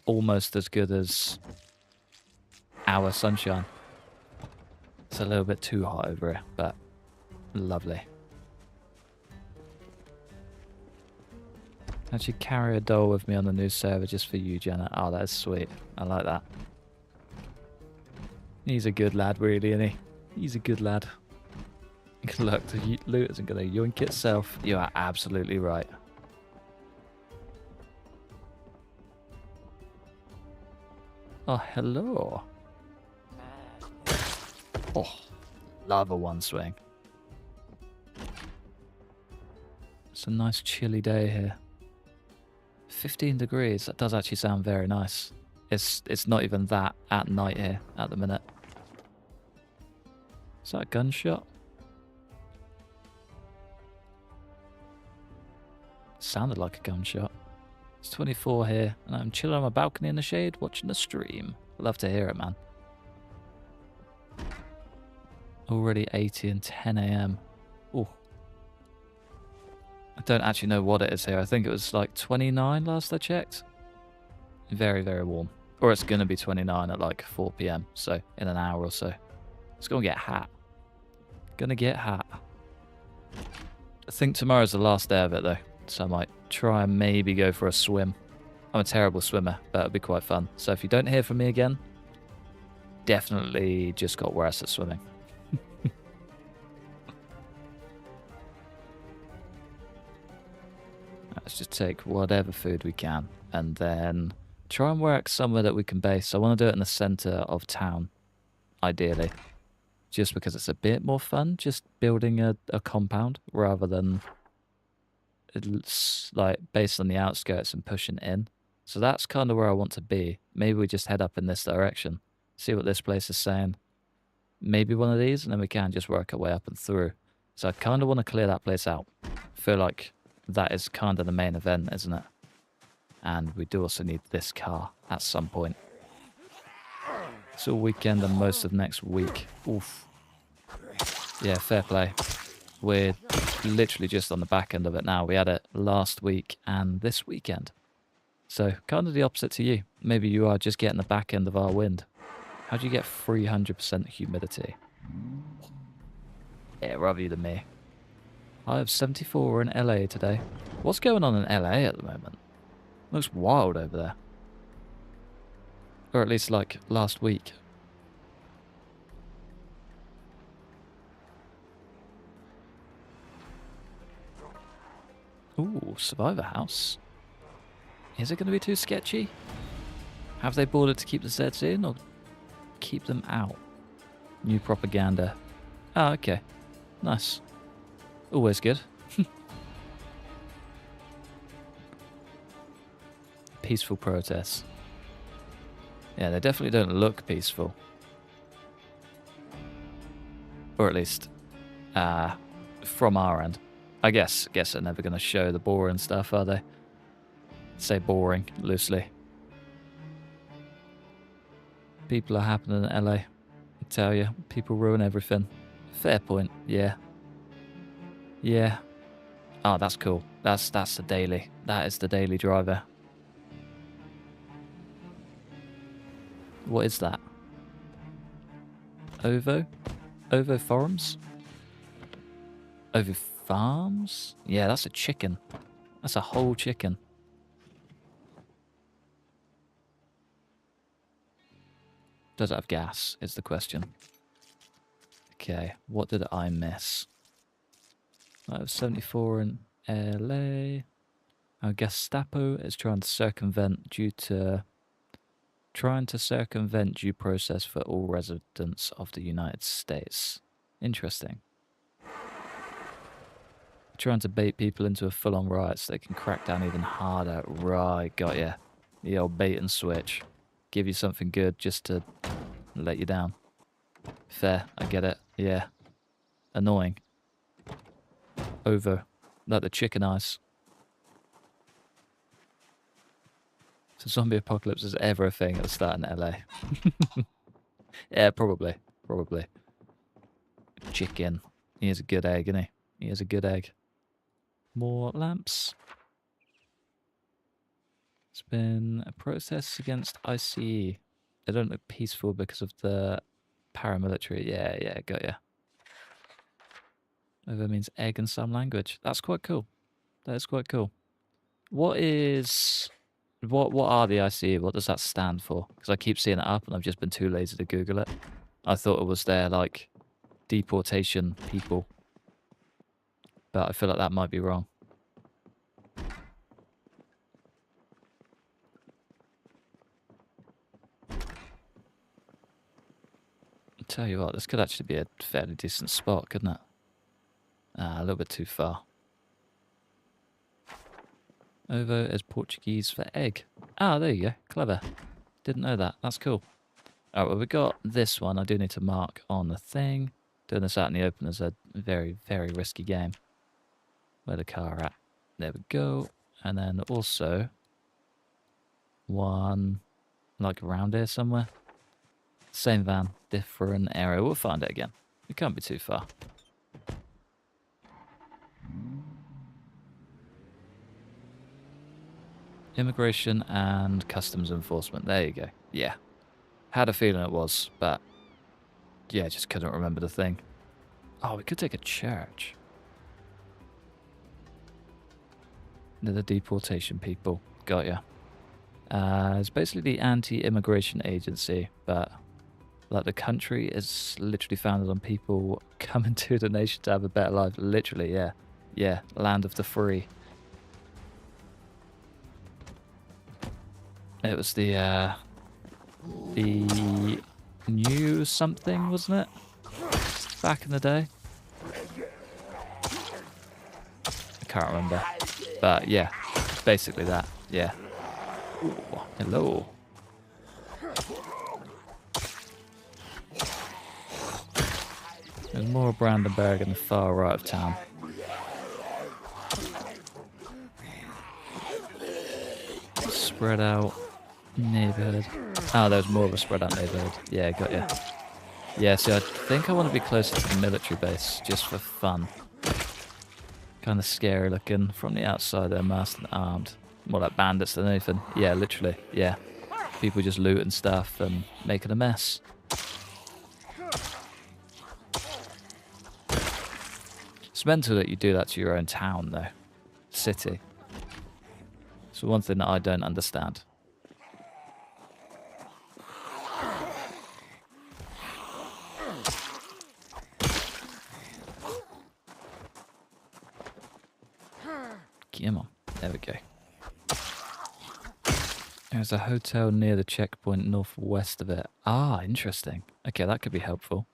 almost as good as our sunshine. It's a little bit too hot over here, but lovely. Actually carry a doll with me on the new server just for you, Jenna. Oh, that is sweet. I like that. He's a good lad, really, isn't he? He's a good lad. Look, the loot isn't going to yoink itself. You are absolutely right. Oh, hello. Oh, love a one swing. It's a nice chilly day here. 15 degrees. That does actually sound very nice. It's not even that at night here at the minute. Is that a gunshot? Sounded like a gunshot. It's 24 here, and I'm chilling on my balcony in the shade watching the stream. Love to hear it, man. Already 80 and 10 AM. Oh. I don't actually know what it is here. I think it was like 29 last I checked. Very, very warm. Or it's going to be 29 at like 4 PM. So in an hour or so. It's going to get hot. Gonna get hot. I think tomorrow's the last day of it though. So I might try and maybe go for a swim. I'm a terrible swimmer, but it'll be quite fun. So if you don't hear from me again, definitely just got worse at swimming. Let's just take whatever food we can and then try and work somewhere that we can base. I want to do it in the center of town, ideally. Just because it's a bit more fun, just building a compound rather than it's like based on the outskirts and pushing in. So that's kind of where I want to be. Maybe we just head up in this direction, see what this place is saying. Maybe one of these, and then we can just work our way up and through. So I kind of want to clear that place out. I feel like that is kind of the main event, isn't it? And we do also need this car at some point. It's all weekend and most of next week. Oof. Yeah, fair play. We're literally just on the back end of it now. We had it last week and this weekend. So kind of the opposite to you. Maybe you are just getting the back end of our wind. How do you get 300% humidity? Yeah, rather you than me. I have 74 in LA today. What's going on in LA at the moment? Looks wild over there. Or at least like last week. Ooh, Survivor House. Is it going to be too sketchy? Have they boarded to keep the Zeds in or keep them out? New propaganda. Ah, okay. Nice. Always good. Peaceful protests. Yeah, they definitely don't look peaceful. Or at least, from our end. I guess they're never going to show the boring stuff, are they? Say boring, loosely. People are happening in LA. I tell you, people ruin everything. Fair point, yeah. Yeah. Oh, that's cool. That's the daily. That is the daily driver. What is that? Ovo? Ovo Forums? Ovo Farms? Yeah, that's a chicken. That's a whole chicken. Does it have gas, is the question. Okay, what did I miss? I have 74 in LA. Our Gestapo is trying to circumvent due process for all residents of the United States. Interesting. Trying to bait people into a full-on riot so they can crack down even harder. Right, got ya. The old bait and switch. Give you something good just to let you down. Fair, I get it. Yeah. Annoying. Over. Like the chicken eyes. So zombie apocalypse is ever a thing at the start in LA. Yeah, probably. Probably. Chicken. He is a good egg, isn't he? He is a good egg. More lamps. It's been a protest against ICE. They don't look peaceful because of the paramilitary. Yeah, got ya. Over means egg in some language. That's quite cool. That is quite cool. What are the ICE? What does that stand for? Because I keep seeing it up and I've just been too lazy to Google it. I thought it was their, like, deportation people. But I feel like that might be wrong. I'll tell you what, this could actually be a fairly decent spot, couldn't it? A little bit too far. Ovo is Portuguese for egg. Ah, there you go. Clever. Didn't know that. That's cool. Alright, well, we got this one. I do need to mark on the thing. Doing this out in the open is a very, very risky game. Where the car at? There we go. And then also one like around here somewhere. Same van, different area. We'll find it again. It can't be too far. Immigration and customs enforcement. There you go. Yeah. Had a feeling it was, but yeah, just couldn't remember the thing. Oh, we could take a church. They're the deportation people. Got ya. It's basically the anti-immigration agency, but like the country is literally founded on people coming to the nation to have a better life. Literally, yeah. Yeah, land of the free. It was the new something, wasn't it? Back in the day. I can't remember. But yeah, basically that. Yeah. Ooh, hello. There's more Brandenburg in the far right of town. spread out neighborhood. Oh, there's more of a spread out neighborhood. Yeah, got ya. Yeah, see, I think I want to be closer to the military base, just for fun. Kind of scary looking from the outside. They're masked and armed. More like bandits than anything. Yeah, literally. Yeah. People just looting stuff and making a mess. It's mental that you do that to your own town, though. City. It's one thing that I don't understand. Come on. There we go. There's a hotel near the checkpoint northwest of it. Ah, interesting. Okay, that could be helpful.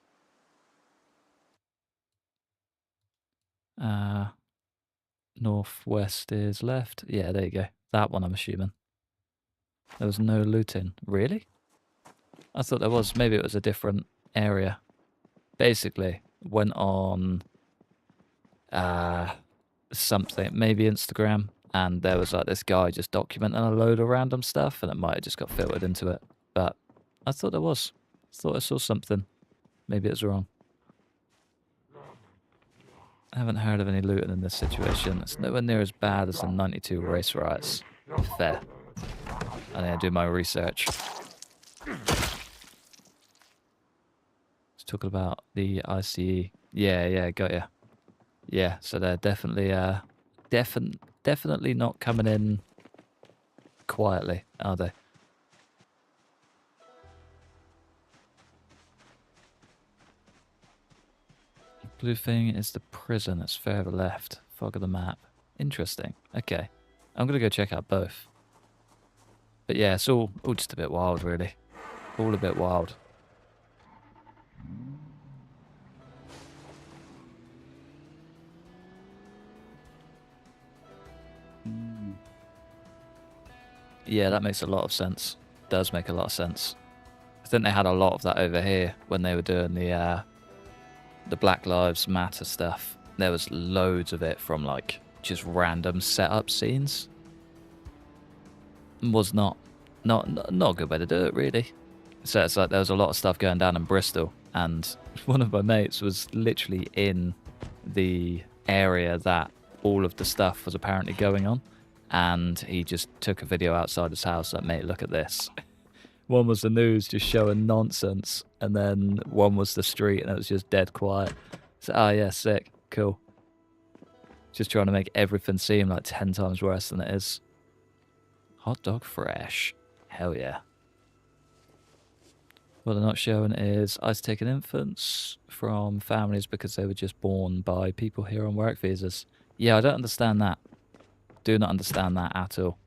Northwest is left. Yeah, there you go. That one, I'm assuming. There was no looting. Really? I thought there was. Maybe it was a different area. Basically, went on something, maybe Instagram, and there was like this guy just documenting a load of random stuff, and it might have just got filtered into it. But I thought there was. Thought I saw something. Maybe it was wrong. I haven't heard of any looting in this situation. It's nowhere near as bad as the 92 race riots. Fair. I need to do my research. It's talking about the ICE. Yeah, got ya. Yeah, so they're definitely, definitely not coming in quietly, are they? Blue thing is the prison that's further left. Fog of the map. Interesting. Okay. I'm going to go check out both. But yeah, it's all just a bit wild, really. All a bit wild. Yeah, that makes a lot of sense. Does make a lot of sense. I think they had a lot of that over here when they were doing the Black Lives Matter stuff. There was loads of it from like just random setup scenes. Was not a good way to do it, really. So it's like there was a lot of stuff going down in Bristol, and one of my mates was literally in the area that all of the stuff was apparently going on, and he just took a video outside his house like, mate, look at this. One was the news just showing nonsense, and then one was the street, and it was just dead quiet. So, oh yeah, sick, cool. Just trying to make everything seem like 10 times worse than it is. Hot dog fresh. Hell yeah. What they're not showing is ICE taking infants from families because they were just born by people here on work visas. Yeah, I don't understand that. Do not understand that at all.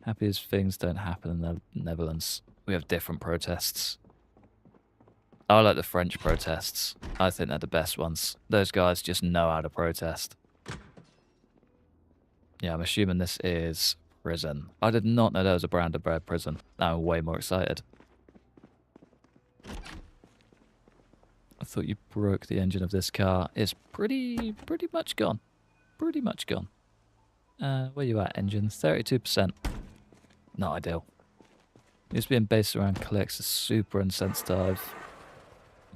Happy as things don't happen in the Netherlands. We have different protests. I like the French protests. I think they're the best ones. Those guys just know how to protest. Yeah, I'm assuming this is prison. I did not know there was a Brandenburg prison. Now I'm way more excited. I thought you broke the engine of this car. It's pretty much gone. Pretty much gone. Where you at, engine? 32%. Not ideal. It's being based around clicks is super insensitive.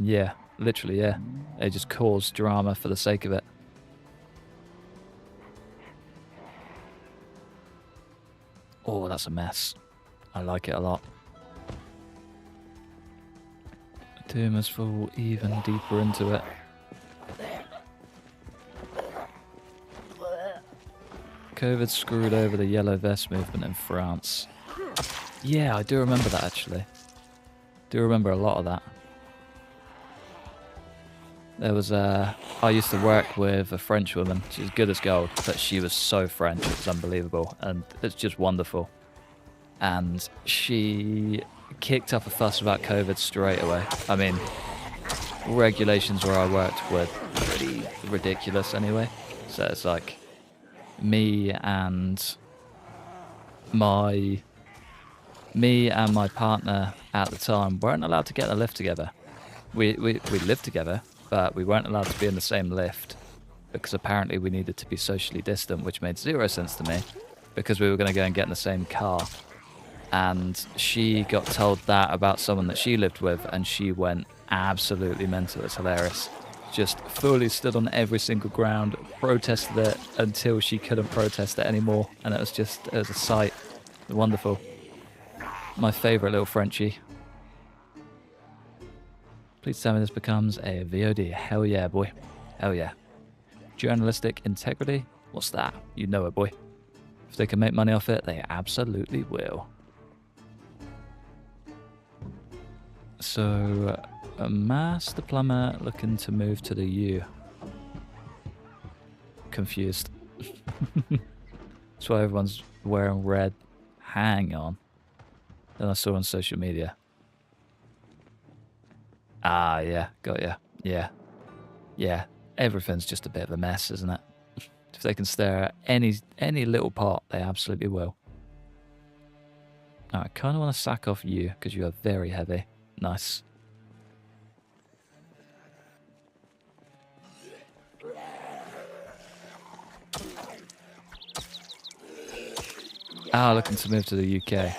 Yeah, literally, yeah. They just cause drama for the sake of it. Oh, that's a mess. I like it a lot. Doom must fall even deeper into it. COVID screwed over the yellow vest movement in France. Yeah, I do remember that actually. Do remember a lot of that. There was I used to work with a French woman. She was good as gold, but she was so French, it was unbelievable, and it's just wonderful. And she kicked up a fuss about COVID straight away. I mean, regulations where I worked were pretty ridiculous anyway. So it's like me and my partner at the time weren't allowed to get in a lift together. We lived together, but we weren't allowed to be in the same lift because apparently we needed to be socially distant, which made zero sense to me. because we were going to go and get in the same car. And she got told that about someone that she lived with, and she went absolutely mental. It's hilarious. Just fully stood on every single ground, protested it until she couldn't protest it anymore. And it was a sight. Wonderful. My favourite little Frenchie. Please tell me this becomes a VOD. Hell yeah, boy. Hell yeah. Journalistic integrity? What's that? You know it, boy. If they can make money off it, they absolutely will. So, a master plumber looking to move to the U. Confused. That's why everyone's wearing red. Hang on. Then I saw on social media. Ah, yeah, got ya. Yeah. Yeah, everything's just a bit of a mess, isn't it? If they can stare at any little part, they absolutely will. I kind of want to sack off you, because you are very heavy. Nice. Ah, looking to move to the UK.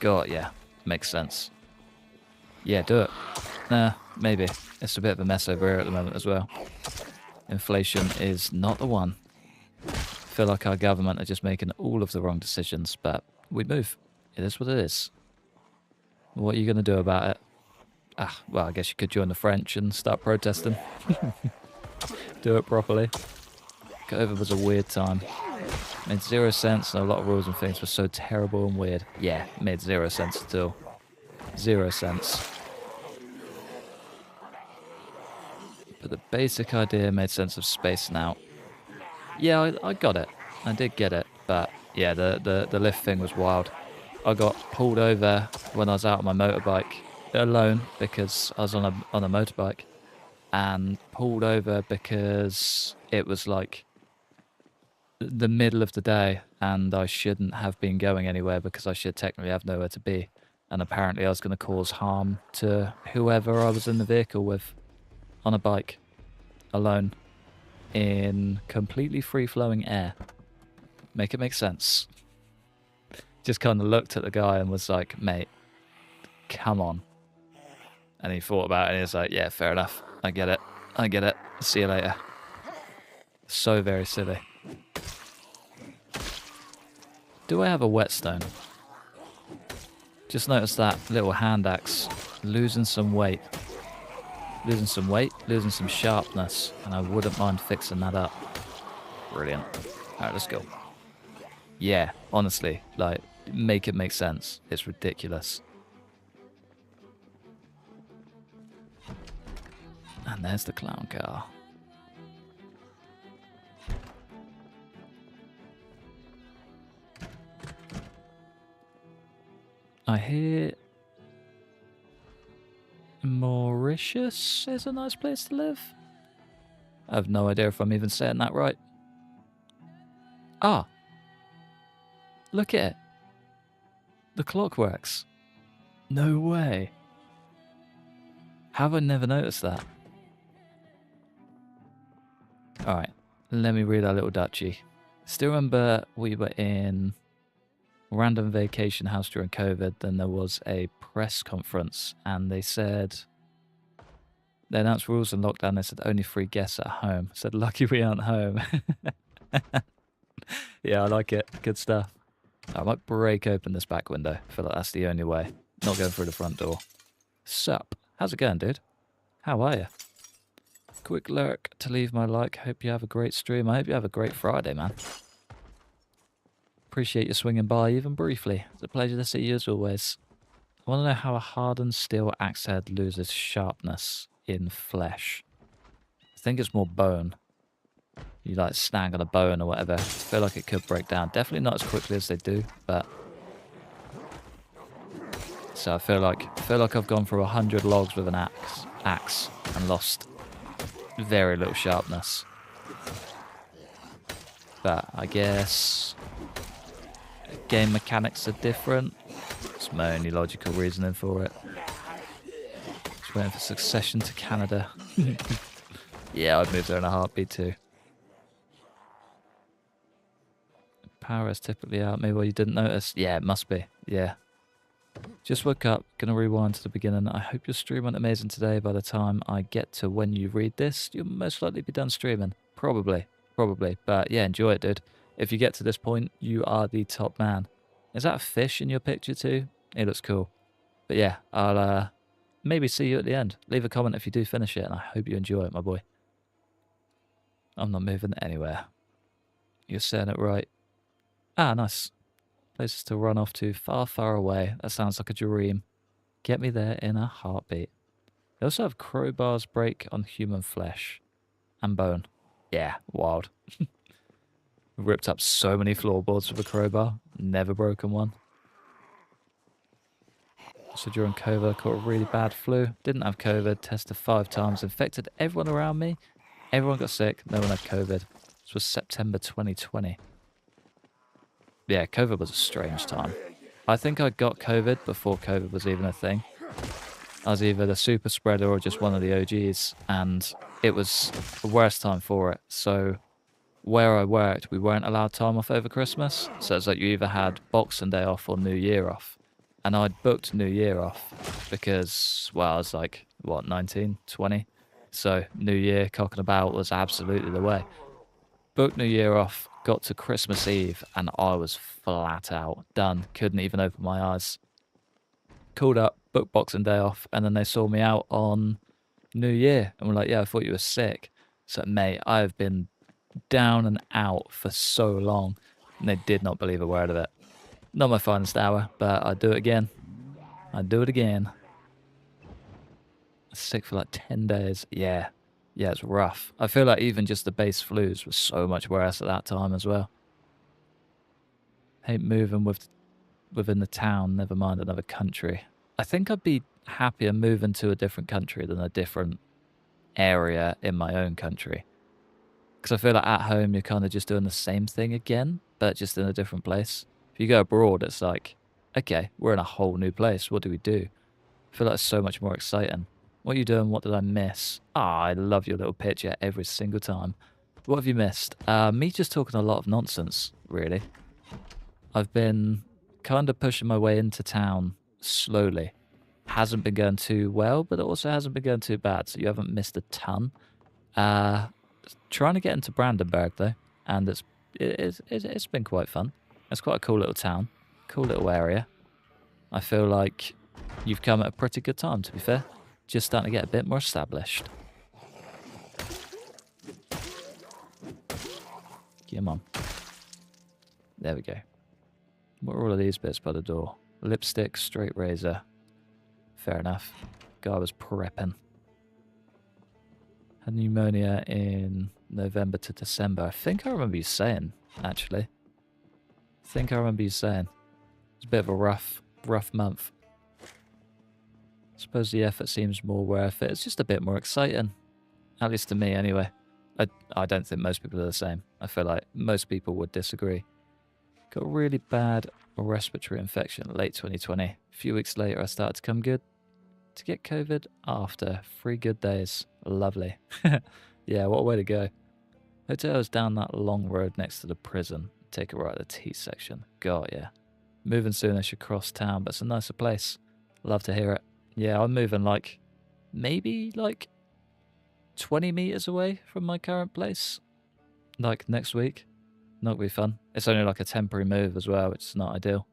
Got ya. Makes sense. Yeah, do it. Nah, maybe. It's a bit of a mess over here at the moment as well. Inflation is not the one. I feel like our government are just making all of the wrong decisions, but we move. It is what it is. What are you going to do about it? Ah, well, I guess you could join the French and start protesting. Do it properly. COVID was a weird time. Made 0 sense, and a lot of rules and things were so terrible and weird. Yeah, made 0 sense at all. 0 sense. But the basic idea made sense of spacing out. Yeah, I got it. I did get it. But yeah, the lift thing was wild. I got pulled over when I was out on my motorbike alone because I was on a motorbike, and pulled over because it was like the middle of the day and I shouldn't have been going anywhere because I should technically have nowhere to be. And apparently I was going to cause harm to whoever I was in the vehicle with on a bike alone in completely free-flowing air. Make it make sense. Just kind of looked at the guy and was like, mate, come on. And he thought about it and he was like, yeah, fair enough. I get it. I get it. See you later. So very silly. Do I have a whetstone? Just noticed that little hand axe losing some weight. Losing some weight, losing some sharpness, and I wouldn't mind fixing that up. Brilliant. Alright, let's go. Yeah, honestly, like, make it make sense. It's ridiculous. And there's the clown car. I hear Mauritius is a nice place to live. I have no idea if I'm even saying that right. Ah. Look at it. The clock works. No way. How have I never noticed that? Alright, let me read our little duchy. Still remember we were in random vacation house during COVID, then there was a press conference and they said, they announced rules and lockdown, they said only 3 guests at home. I said, lucky we aren't home. Yeah, I like it. Good stuff. I might break open this back window. I feel like that's the only way. Not going through the front door. Sup? How's it going, dude? How are you? Quick lurk to leave my like. Hope you have a great stream. I hope you have a great Friday, man. Appreciate you swinging by even briefly. It's a pleasure to see you as always. I want to know how a hardened steel axe head loses sharpness in flesh. I think it's more bone. You like snag on a bone or whatever. I feel like it could break down. Definitely not as quickly as they do, but... So I feel like I've gone through 100 logs with an axe and lost very little sharpness. But I guess game mechanics are different. It's my only logical reasoning for it. Just waiting for succession to Canada. Yeah, I'd move there in a heartbeat too. Power is typically out. Maybe you didn't notice. Yeah, it must be. Yeah. Just woke up. Gonna rewind to the beginning. I hope your stream went amazing today. By the time I get to when you read this, you'll most likely be done streaming. Probably. Probably. But yeah, enjoy it, dude. If you get to this point, you are the top man. Is that a fish in your picture too? It looks cool. But yeah, I'll maybe see you at the end. Leave a comment if you do finish it, and I hope you enjoy it, my boy. I'm not moving anywhere. You're saying it right. Ah, nice. Places to run off to far, far away. That sounds like a dream. Get me there in a heartbeat. They also have crowbars break on human flesh. And bone. Yeah, wild. Ripped up so many floorboards with a crowbar. Never broken one. So during COVID, I caught a really bad flu. Didn't have COVID. Tested 5 times. Infected everyone around me. Everyone got sick. No one had COVID. This was September 2020. Yeah, COVID was a strange time. I think I got COVID before COVID was even a thing. I was either the super spreader or just one of the OGs, and it was the worst time for it. So where I worked, we weren't allowed time off over Christmas. So it's like you either had Boxing Day off or New Year off. And I'd booked New Year off because, well, I was like, what, 19, 20? So New Year, cocking about was absolutely the way. Booked New Year off, got to Christmas Eve, and I was flat out. Done. Couldn't even open my eyes. Called up, booked Boxing Day off, and then they saw me out on New Year. And were like, yeah, I thought you were sick. So, mate, I have been down and out for so long, and they did not believe a word of it. Not my finest hour, but I'd do it again. I'd do it again. Sick for like 10 days. Yeah. Yeah, it's rough. I feel like even just the base flus was so much worse at that time as well. Hate moving within the town, never mind another country. I think I'd be happier moving to a different country than a different area in my own country. Because I feel like at home you're kind of just doing the same thing again, but just in a different place. If you go abroad, it's like, okay, we're in a whole new place. What do we do? I feel like it's so much more exciting. What are you doing? What did I miss? Ah, I love your little picture every single time. What have you missed? Me just talking a lot of nonsense, really. I've been kind of pushing my way into town slowly. Hasn't been going too well, but it also hasn't been going too bad, so you haven't missed a ton. Trying to get into Brandenburg, though, and it's been quite fun. It's quite a cool little town, cool little area. I feel like you've come at a pretty good time, to be fair. Just starting to get a bit more established. Come on. There we go. What are all of these bits by the door? Lipstick, straight razor. Fair enough. Guy was prepping. Had pneumonia in November to December. I think I remember you saying, actually. It's a bit of a rough month. Suppose the effort seems more worth it. It's just a bit more exciting. At least to me, anyway. I don't think most people are the same. I feel like most people would disagree. Got a really bad respiratory infection late 2020. A few weeks later, I started to come good. To get COVID after 3 good days. Lovely. Yeah, what a way to go. Hotel is down that long road next to the prison. Take a right at the T section. God, yeah. Moving soon, I should cross town, but it's a nicer place. Love to hear it. Yeah, I'm moving maybe 20 meters away from my current place. Next week. Not gonna be fun. It's only a temporary move as well, which is not ideal.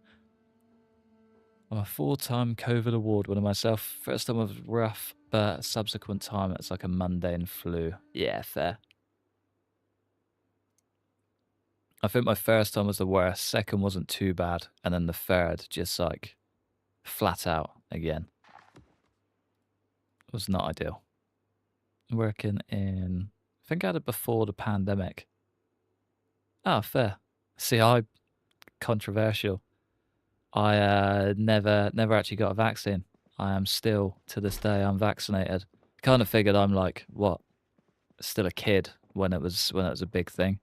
I'm a 4-time COVID award winner myself. First time was rough, but subsequent time it's like a mundane flu. Yeah, fair. I think my first time was the worst. Second wasn't too bad. And then the third, just flat out again. It was not ideal. Working in, I think I had it before the pandemic. Oh, fair. See, controversial. I never actually got a vaccine. I am still, to this day, unvaccinated. Kind of figured I'm still a kid when it was a big thing.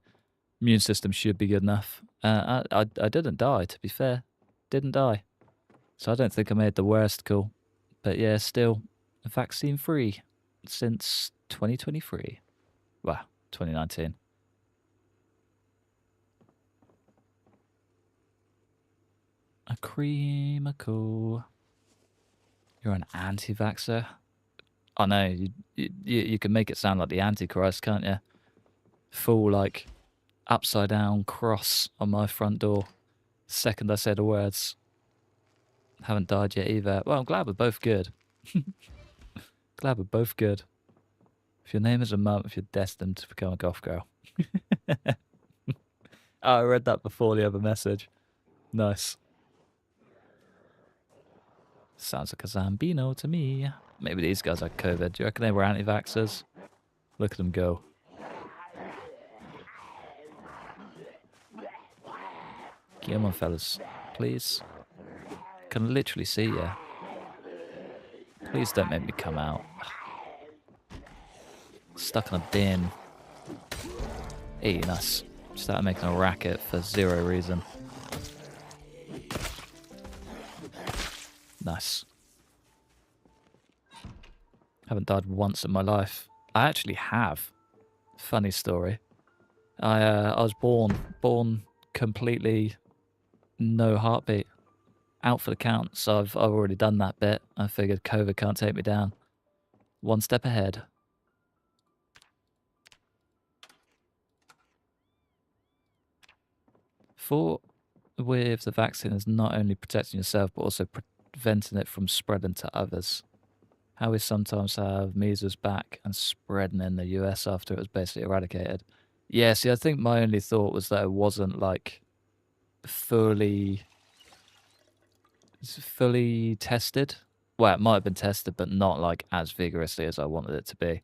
Immune system should be good enough. I didn't die, to be fair. Didn't die. So I don't think I made the worst call. But yeah, still vaccine free since 2023. Wow, 2019. Creamical. You're an anti-vaxxer? I know, you can make it sound like the Antichrist, can't you? Full, like, upside down cross on my front door. Second I said the words. Haven't died yet either. Well, I'm glad we're both good. Glad we're both good. If your name is a month, you're destined to become a goth girl. Oh, I read that before the other message. Nice. Sounds like a Zambino to me. Maybe these guys had COVID. Do you reckon they were anti-vaxxers? Look at them go. Come on, fellas. Please. Can literally see you. Please don't make me come out. Stuck in a bin. Eating us. Started making a racket for zero reason. Nice. Haven't died once in my life. I actually have. Funny story. I was born completely no heartbeat. Out for the count, so I've already done that bit. I figured COVID can't take me down. One step ahead. Thought with the vaccine is not only protecting yourself, but also preventing it from spreading to others. How we sometimes have measles back and spreading in the US after it was basically eradicated. Yeah, see, I think my only thought was that it wasn't, like, fully tested. Well, it might have been tested, but not, like, as vigorously as I wanted it to be.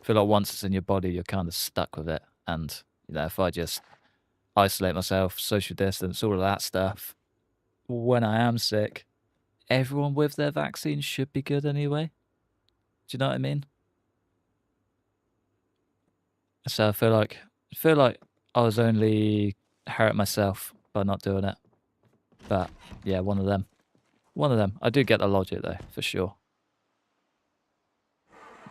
I feel like once it's in your body, you're kind of stuck with it. And, you know, if I just isolate myself, social distance, all of that stuff, when I am sick, everyone with their vaccine should be good anyway. Do you know what I mean? So I feel like I was only hurting myself by not doing it. But yeah, one of them. One of them. I do get the logic though, for sure.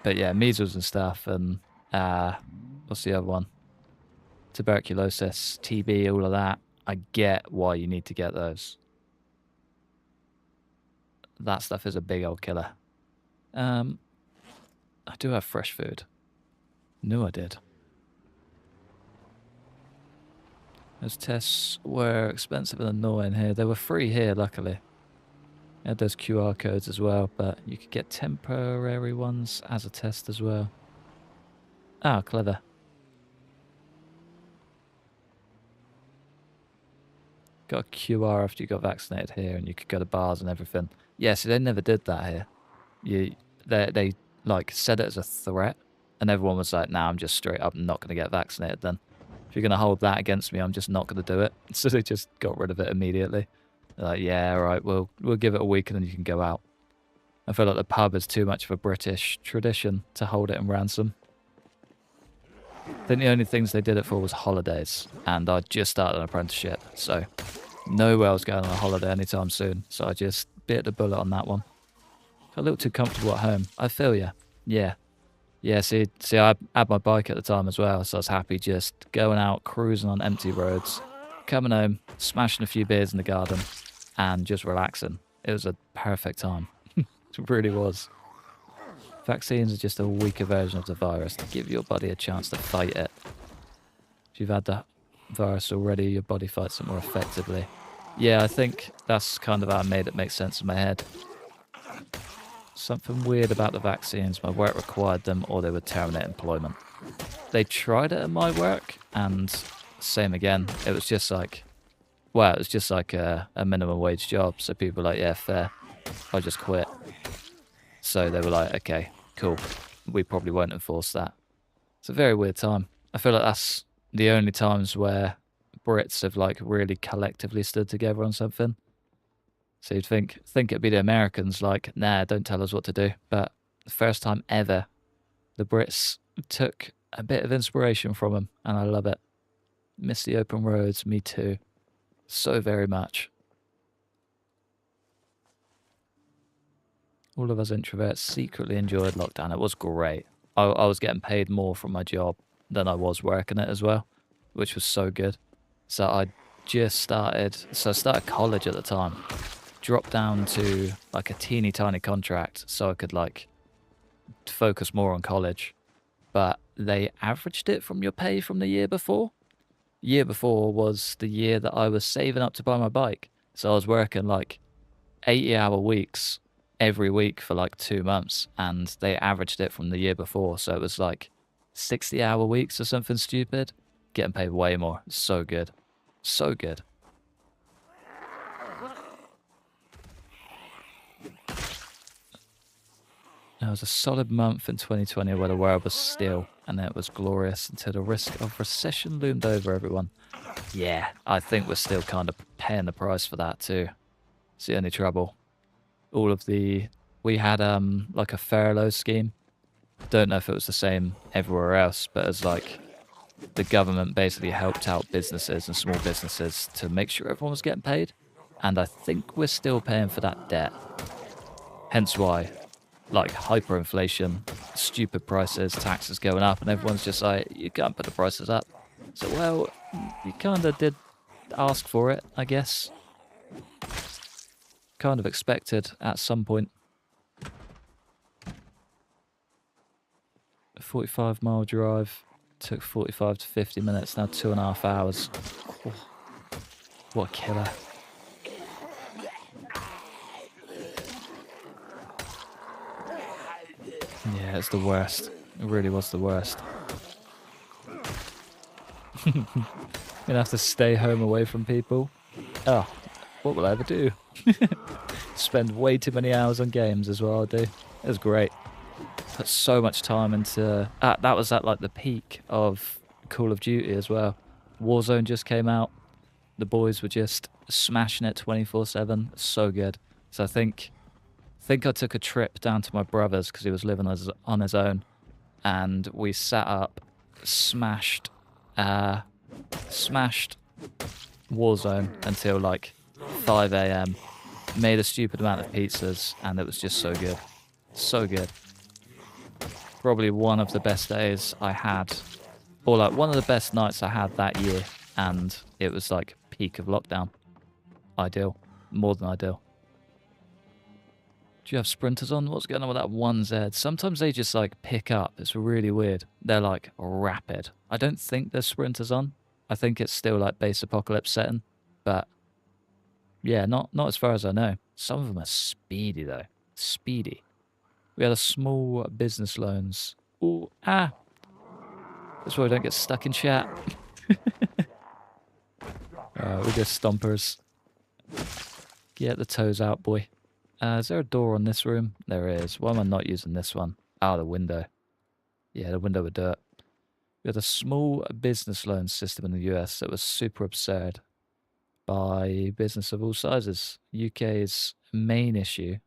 But yeah, measles and stuff, and what's the other one? Tuberculosis, TB, all of that. I get why you need to get those. That stuff is a big old killer. I do have fresh food. Knew I did. Those tests were expensive and annoying here. They were free here, luckily. I had those QR codes as well, but you could get temporary ones as a test as well. Ah, clever. Got a QR after you got vaccinated here, and you could go to bars and everything. Yeah, see, they never did that here. They like said it as a threat, and everyone was like, "Nah, I'm just straight up not going to get vaccinated then. If you're going to hold that against me, I'm just not going to do it." So they just got rid of it immediately. They're like, "Yeah, all right, we'll give it a week and then you can go out." I feel like the pub is too much of a British tradition to hold it in ransom. I think the only things they did it for was holidays, and I just started an apprenticeship, so no way I was going on a holiday anytime soon, so I just bit the bullet on that one. Got a little too comfortable at home. I feel ya. Yeah. Yeah, see, I had my bike at the time as well, so I was happy just going out, cruising on empty roads, coming home, smashing a few beers in the garden, and just relaxing. It was a perfect time. It really was. Vaccines are just a weaker version of the virus to give your body a chance to fight it. If you've had the virus already, your body fights it more effectively. Yeah, I think that's kind of how I made it make sense in my head. Something weird about the vaccines. My work required them or they would terminate employment. They tried it at my work, and same again. It was just like, well, it was just like a minimum wage job. So people were like, yeah, fair. I just quit. So they were like, okay, cool. We probably won't enforce that. It's a very weird time. I feel like that's the only times where Brits have like really collectively stood together on something. So you'd think it'd be the Americans like, nah, don't tell us what to do. But the first time ever, the Brits took a bit of inspiration from them, and I love it. Miss the open roads, me too. So very much. All of us introverts secretly enjoyed lockdown. It was great. I was getting paid more from my job than I was working it as well, which was so good. So just started, so I started college at the time. Dropped down to like a teeny tiny contract so I could like focus more on college. But they averaged it from your pay from the year before. Year before was the year that I was saving up to buy my bike. So I was working like 80-hour weeks every week for like 2 months, and they averaged it from the year before. So it was like 60-hour weeks or something stupid, getting paid way more. So good. So good. There was a solid month in 2020 where the world was still, and it was glorious until the risk of recession loomed over everyone. Yeah, I think we're still kind of paying the price for that too. It's the only trouble. All of the... We had like a furlough scheme. Don't know if it was the same everywhere else, but as like the government basically helped out businesses and small businesses to make sure everyone was getting paid. And I think we're still paying for that debt. Hence why, like hyperinflation, stupid prices, taxes going up, and everyone's just like, you can't put the prices up. So, well, you kind of did ask for it, I guess. Kind of expected at some point. A 45-mile drive took 45 to 50 minutes, now 2.5 hours. Oh, what a killer. Yeah, it's the worst. It really was the worst. Gonna have to stay home away from people. Oh, what will I ever do? Spend way too many hours on games as well, I do. It was great. Put so much time into... that was at like the peak of Call of Duty as well. Warzone just came out. The boys were just smashing it 24/7. So good. So I think I took a trip down to my brother's because he was living on his own, and we sat up, smashed Warzone until like 5 a.m. Made a stupid amount of pizzas, and it was just so good. So good. Probably one of the best days I had, or like one of the best nights I had that year, and it was like peak of lockdown. Ideal. More than ideal. Do you have sprinters on? What's going on with that 1Z? Sometimes they just like pick up. It's really weird. They're like rapid. I don't think there's sprinters on. I think it's still like base apocalypse setting, but yeah, not as far as I know. Some of them are speedy though. Speedy. We had a small business loans. Ooh, That's why we don't get stuck in chat. We're just stompers. Get the toes out, boy. Is there a door on this room? There is. Why am I not using this one? The window. Yeah, the window with dirt. We had a small business loan system in the US that was super absurd by business of all sizes. UK's main issue,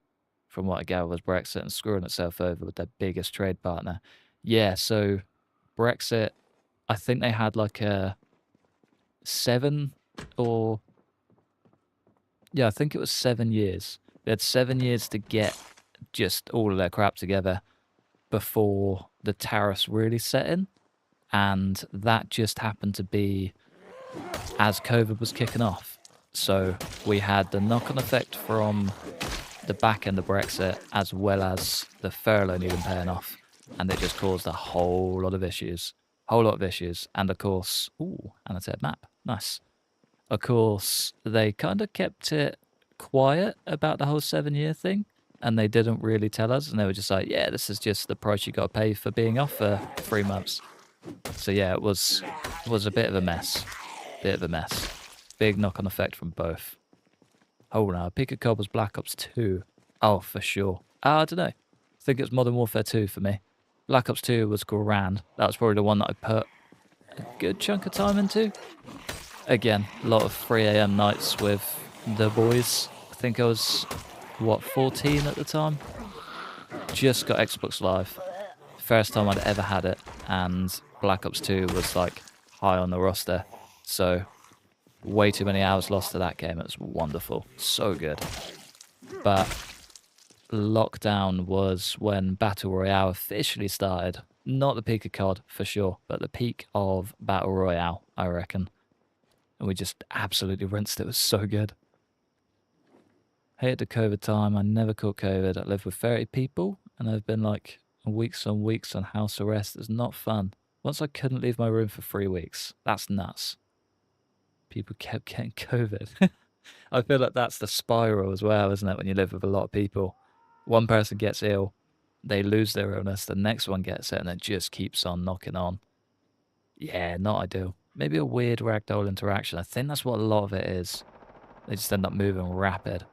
from what I gather, was Brexit and screwing itself over with their biggest trade partner. Yeah, so Brexit, I think they had like a 7 or... Yeah, I think it was 7 years. They had 7 years to get just all of their crap together before the tariffs really set in. And that just happened to be as COVID was kicking off. So we had the knock-on effect from the back end of Brexit, as well as the furlough needing paying off. And it just caused a whole lot of issues. Whole lot of issues. And of course... Ooh, annotated map. Nice. Of course, they kind of kept it quiet about the whole 7-year thing, and they didn't really tell us, and they were just like, yeah, this is just the price you got to pay for being off for 3 months. So yeah, it was a bit of a mess. Big knock-on effect from both. Oh no, Pika Cobb was Black Ops 2. Oh, for sure. I don't know. I think it's Modern Warfare 2 for me. Black Ops 2 was grand. That was probably the one that I put a good chunk of time into. Again, a lot of 3 a.m. nights with the boys. I think I was, 14 at the time? Just got Xbox Live. First time I'd ever had it, and Black Ops 2 was like high on the roster. So, way too many hours lost to that game. It was wonderful. So good. But lockdown was when Battle Royale officially started. Not the peak of COD, for sure, but the peak of Battle Royale, I reckon. and we just absolutely rinsed it. It was so good. Hated the COVID time. I never caught COVID. I lived with 30 people, and I've been like weeks on weeks on house arrest. It's not fun. Once I couldn't leave my room for 3 weeks. That's nuts. People kept getting COVID. I feel like that's the spiral as well, isn't it? When you live with a lot of people, one person gets ill, they lose their illness, the next one gets it, and it just keeps on knocking on. Yeah, not ideal. Maybe a weird ragdoll interaction. I think that's what a lot of it is. They just end up moving rapid.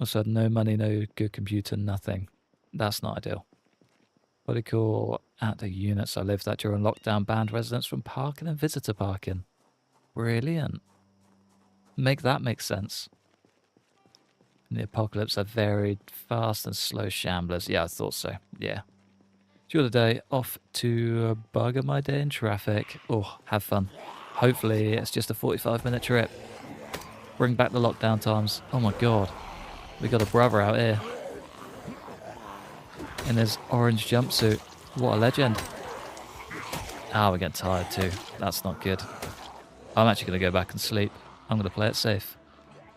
Also had no money, no good computer, nothing. That's not ideal. What do you call at the units I lived at during lockdown banned residents from parking and visitor parking? Brilliant. Make that make sense. In the apocalypse, I varied fast and slow shamblers. Yeah, I thought so. Yeah. During the day, off to bugger my day in traffic. Oh, have fun. Hopefully, it's just a 45-minute trip. Bring back the lockdown times. Oh my god. We got a brother out here. In his orange jumpsuit. What a legend. Ah, we're getting tired too. That's not good. I'm actually going to go back and sleep. I'm going to play it safe.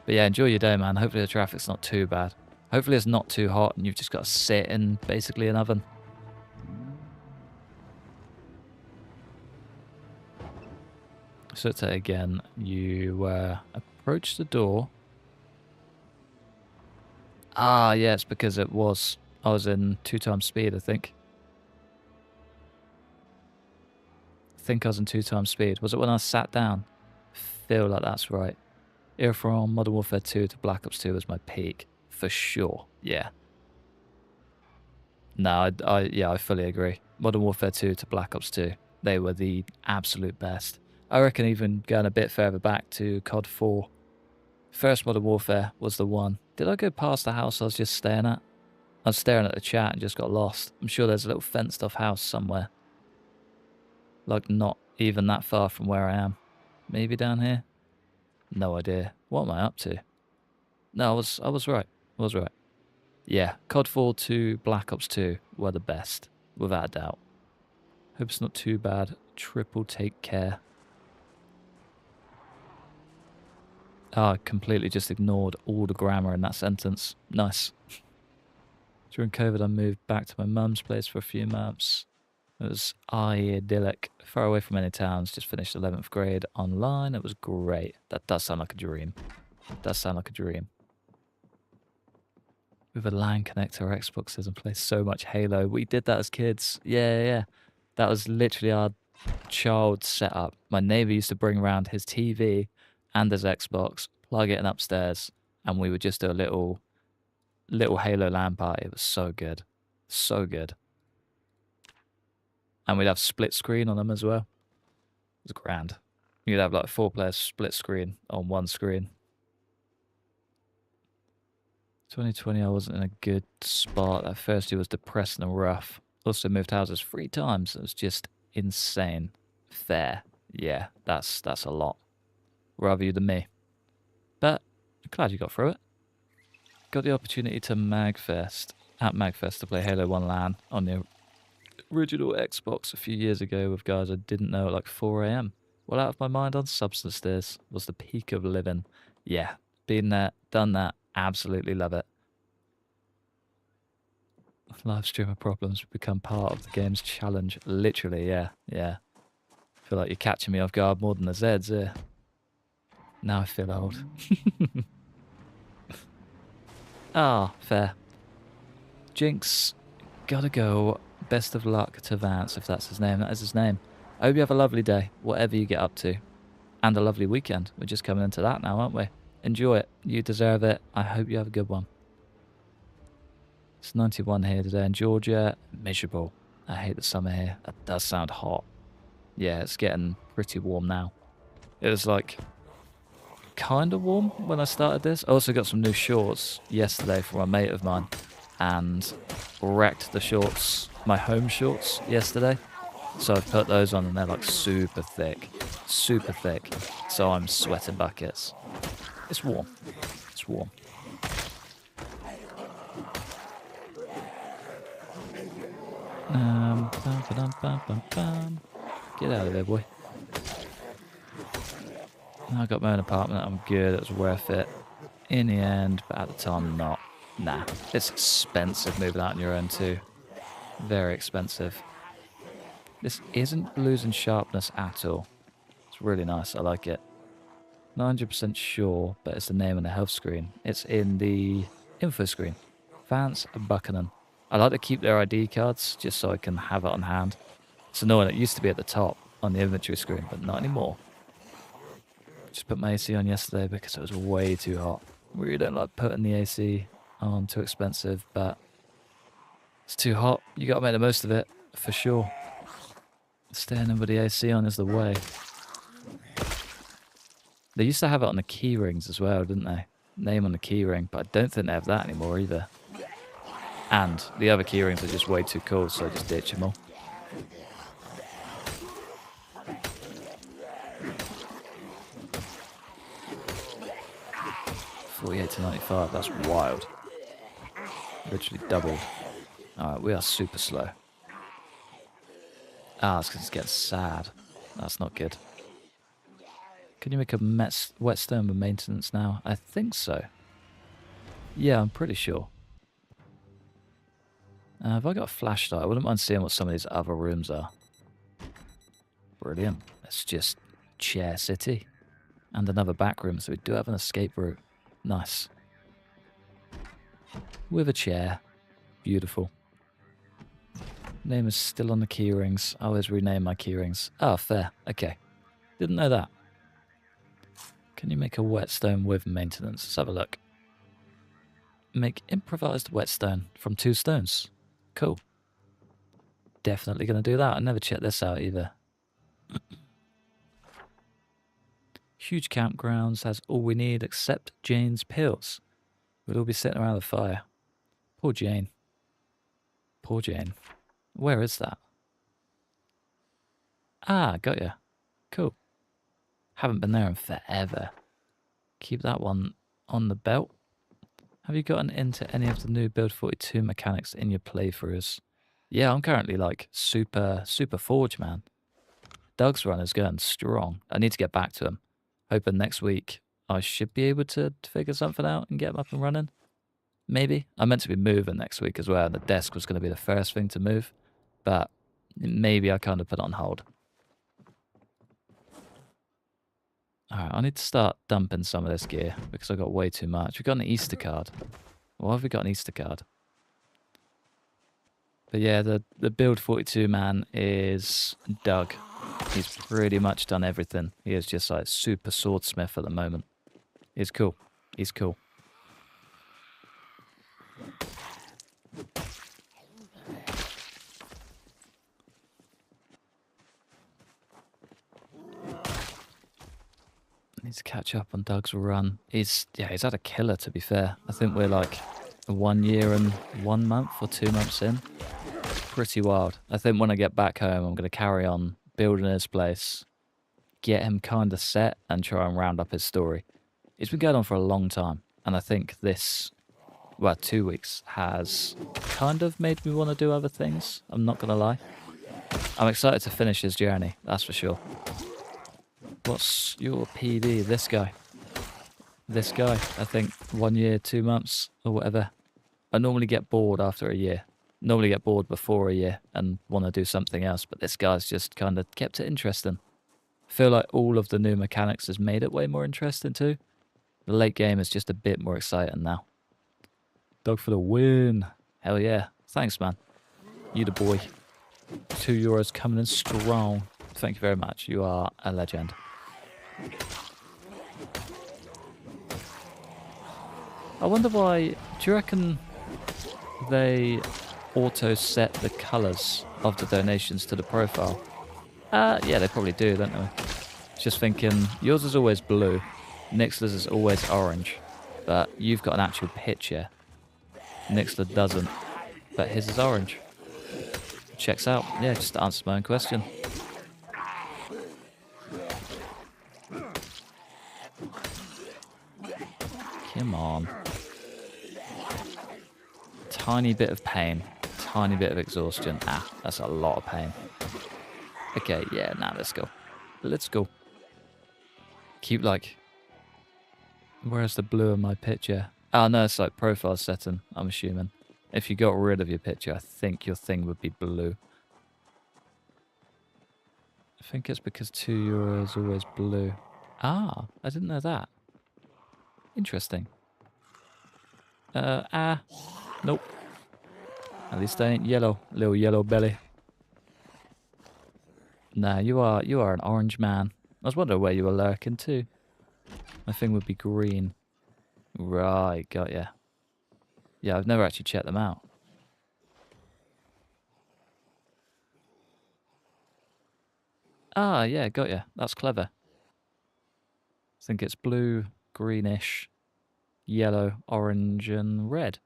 But yeah, enjoy your day, man. Hopefully the traffic's not too bad. Hopefully it's not too hot and you've just got to sit in basically an oven. So say again, you approach the door. Ah, yeah, it's because I was in 2 times speed, I think. I was in 2 times speed. Was it when I sat down? Feel like that's right. Era from Modern Warfare 2 to Black Ops 2 was my peak. For sure. Yeah. No, I fully agree. Modern Warfare 2 to Black Ops 2. They were the absolute best. I reckon even going a bit further back to COD 4. First Modern Warfare was the one. Did I go past the house I was just staring at? I was staring at the chat and just got lost. I'm sure there's a little fenced off house somewhere. Like not even that far from where I am. Maybe down here? No idea. What am I up to? No, I was right. I was right. Yeah, COD 4 to Black Ops 2 were the best, without a doubt. Hope it's not too bad. Triple take care. Oh, I completely just ignored all the grammar in that sentence. Nice. During COVID, I moved back to my mum's place for a few months. It was idyllic, far away from any towns. Just finished 11th grade online. It was great. That does sound like a dream. It does sound like a dream. With a LAN connector or Xboxes and play so much Halo. We did that as kids. Yeah. That was literally our child setup. My neighbour used to bring around his TV and his Xbox, plug it in upstairs, and we would just do a little Halo LAN party. It was so good. So good. And we'd have split screen on them as well. It was grand. You'd have like 4 players split screen on one screen. 2020, I wasn't in a good spot. That first year was depressing and rough. Also moved houses 3 times. It was just insane. Fair. Yeah, that's a lot. Rather you than me. But I'm glad you got through it. Got the opportunity to at Magfest to play Halo 1 LAN on the original Xbox a few years ago with guys I didn't know at like 4 AM. Well out of my mind on substance this was the peak of living. Yeah, been there, done that, absolutely love it. Live streamer problems become part of the game's challenge. Literally, yeah. Feel like you're catching me off guard more than the Zeds here. Now I feel old. Ah, fair. Jinx, gotta go. Best of luck to Vance, if that's his name. That is his name. I hope you have a lovely day, whatever you get up to. And a lovely weekend. We're just coming into that now, aren't we? Enjoy it. You deserve it. I hope you have a good one. It's 91 here today in Georgia. Miserable. I hate the summer here. That does sound hot. Yeah, it's getting pretty warm now. It was like kind of warm when I started this. I also got some new shorts yesterday from a mate of mine and wrecked the shorts, my home shorts yesterday. So I've put those on and they're like super thick. So I'm sweating buckets. It's warm. It's warm. Get out of there, boy. I got my own apartment. I'm good. It was worth it in the end, but at the time, not. Nah, it's expensive moving out on your own too. Very expensive. This isn't losing sharpness at all. It's really nice. I like it. 100% sure, but it's the name on the health screen. It's in the info screen. Vance Buchanan. I like to keep their ID cards just so I can have it on hand. It's annoying. It used to be at the top on the inventory screen, but not anymore. Just put my AC on yesterday because it was way too hot. Really don't like putting the AC on, too expensive, but it's too hot. You gotta make the most of it, for sure. Staying in with the AC on is the way. They used to have it on the key rings as well, didn't they? Name on the key ring, but I don't think they have that anymore either. And the other key rings are just way too cool, so I just ditch them all. $48 to $95, that's wild. Literally doubled. Alright, we are super slow. Ah, it's because it's getting sad. That's not good. Can you make a whetstone with maintenance now? I think so. Yeah, I'm pretty sure. Have I got a flashlight? I wouldn't mind seeing what some of these other rooms are. Brilliant. It's just Chair City. And another back room, so we do have an escape route. Nice. With a chair. Beautiful. Name is still on the keyrings. I always rename my keyrings. Oh, fair. Okay. Didn't know that. Can you make a whetstone with maintenance? Let's have a look. Make improvised whetstone from 2 stones. Cool. Definitely going to do that. I never checked this out either. Huge campgrounds has all we need except Jane's pills. We'll all be sitting around the fire. Poor Jane. Poor Jane. Where is that? Ah, got ya. Cool. Haven't been there in forever. Keep that one on the belt. Have you gotten into any of the new Build 42 mechanics in your playthroughs? Yeah, I'm currently like super forge, man. Doug's run is going strong. I need to get back to him. Hoping next week I should be able to figure something out and get him up and running. Maybe. I'm meant to be moving next week as well. The desk was going to be the first thing to move. But maybe I kind of put it on hold. Alright, I need to start dumping some of this gear because I got way too much. We've got an Easter card. Why have we got an Easter card? But yeah, the Build 42 man is Doug. He's pretty much done everything. He is just like super swordsmith at the moment. He's cool. He's cool. Need to catch up on Doug's run. He's had a killer, to be fair. I think we're like 1 year and 1 month or 2 months in. It's pretty wild. I think when I get back home, I'm going to carry on building his place, get him kind of set, and try and round up his story. It's been going on for a long time, and I think this, well, 2 weeks has kind of made me want to do other things. I'm not going to lie. I'm excited to finish his journey, that's for sure. What's your PD? This guy. This guy, I think 1 year, 2 months, or whatever. I normally get bored after a year. Normally get bored before a year and want to do something else, but this guy's just kind of kept it interesting. I feel like all of the new mechanics has made it way more interesting too. The late game is just a bit more exciting now. Doug for the win. Hell yeah. Thanks, man. You the boy. €2 coming in strong. Thank you very much. You are a legend. I wonder why, do you reckon they auto-set the colours of the donations to the profile? Yeah, they probably do, don't they? Just thinking, yours is always blue, Nixler's is always orange, but you've got an actual picture. Nixler doesn't, but his is orange. Checks out. Yeah, just to answer my own question. Come on. Tiny bit of pain. Tiny bit of exhaustion. Ah, that's a lot of pain. Okay, yeah, now let's go. Let's go. keep like... Where's the blue in my picture? Oh no, it's like profile setting, I'm assuming. If you got rid of your picture, I think your thing would be blue. I think it's because €2 is always blue. Ah, I didn't know that. Interesting. Nope. At least I ain't yellow, little yellow belly. Nah, you are an orange man. I was wondering where you were lurking too. My thing would be green. Right, got ya. Yeah, I've never actually checked them out. Ah, yeah, got ya. That's clever. I think it's blue, greenish, yellow, orange, and red.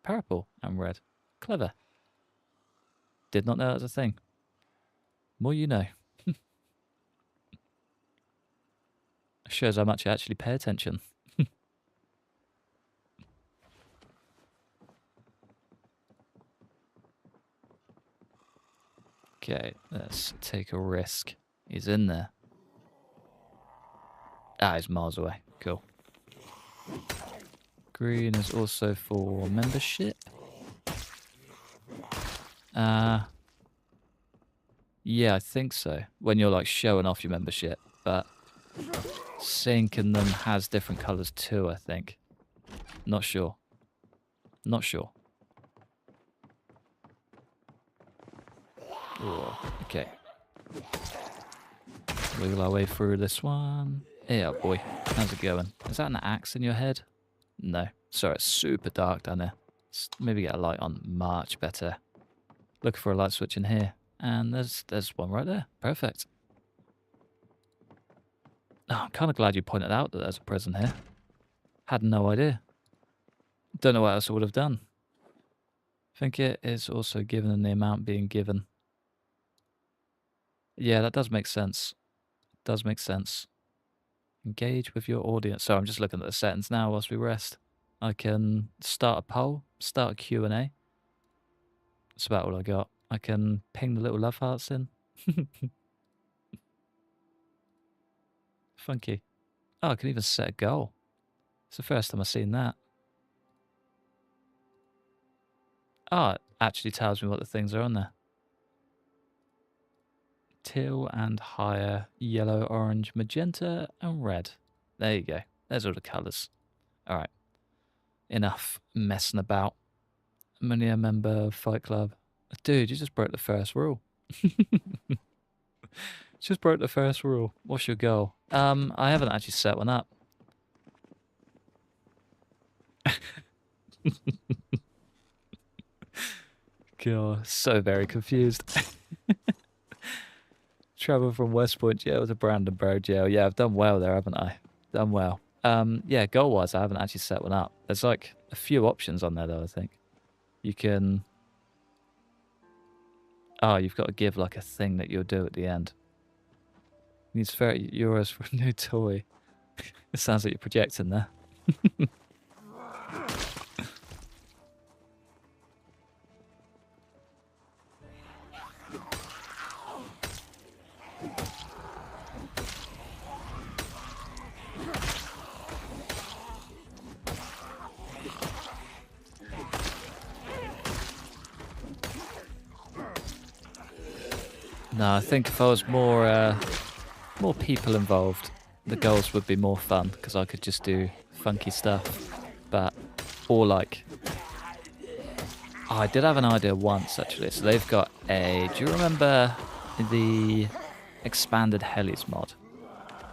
Purple and red. Clever. Did not know that was a thing. More you know. Shows how much you actually pay attention. Okay, let's take a risk. He's in there. Ah, he's miles away. Cool. Green is also for membership. Yeah, I think so. When you're like showing off your membership, but syncing them has different colours too, I think. Not sure. Not sure. Ooh, okay. Wiggle our way through this one. Yeah, boy. How's it going? Is that an axe in your head? No. Sorry, it's super dark down there. Let's maybe get a light on. Much better. Looking for a light switch in here. And there's one right there. Perfect. Oh, I'm kind of glad you pointed out that there's a prison here. Had no idea. Don't know what else I would have done. I think it is also given in the amount being given. Yeah, that does make sense. Does make sense. Engage with your audience. So I'm just looking at the settings now whilst we rest. I can start a poll, start a Q&A. That's about all I got. I can ping the little love hearts in. Funky. Oh, I can even set a goal. It's the first time I've seen that. Oh, it actually tells me what the things are on there. Teal and higher, yellow, orange, magenta, and red. There you go. There's all the colours. All right. Enough messing about. I'm only a member of Fight Club. Dude, you just broke the first rule. Just broke the first rule. What's your goal? I haven't actually set one up. God, so very confused. Travel from West Point jail to Brandenburg jail. Yeah, I've done well there, haven't I? Done well. Yeah, goal-wise, I haven't actually set one up. There's like a few options on there, though, I think. You can... Oh, you've got to give like a thing that you'll do at the end. Needs €30 for a new toy. It sounds like you're projecting there. No, I think if I was more people involved, the goals would be more fun because I could just do funky stuff. But, or like, oh, I did have an idea once actually. So they've got a, do you remember the expanded helis mod?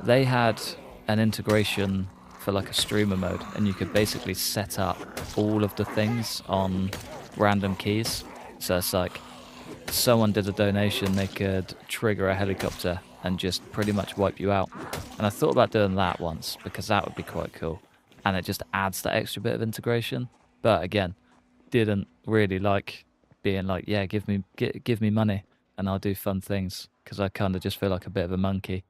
They had an integration for like a streamer mode, and you could basically set up all of the things on random keys. So it's like, someone did a donation, they could trigger a helicopter and just pretty much wipe you out. And I thought about doing that once because that would be quite cool. And it just adds that extra bit of integration. But again, didn't really like being like, yeah, give me money and I'll do fun things, because I kind of just feel like a bit of a monkey.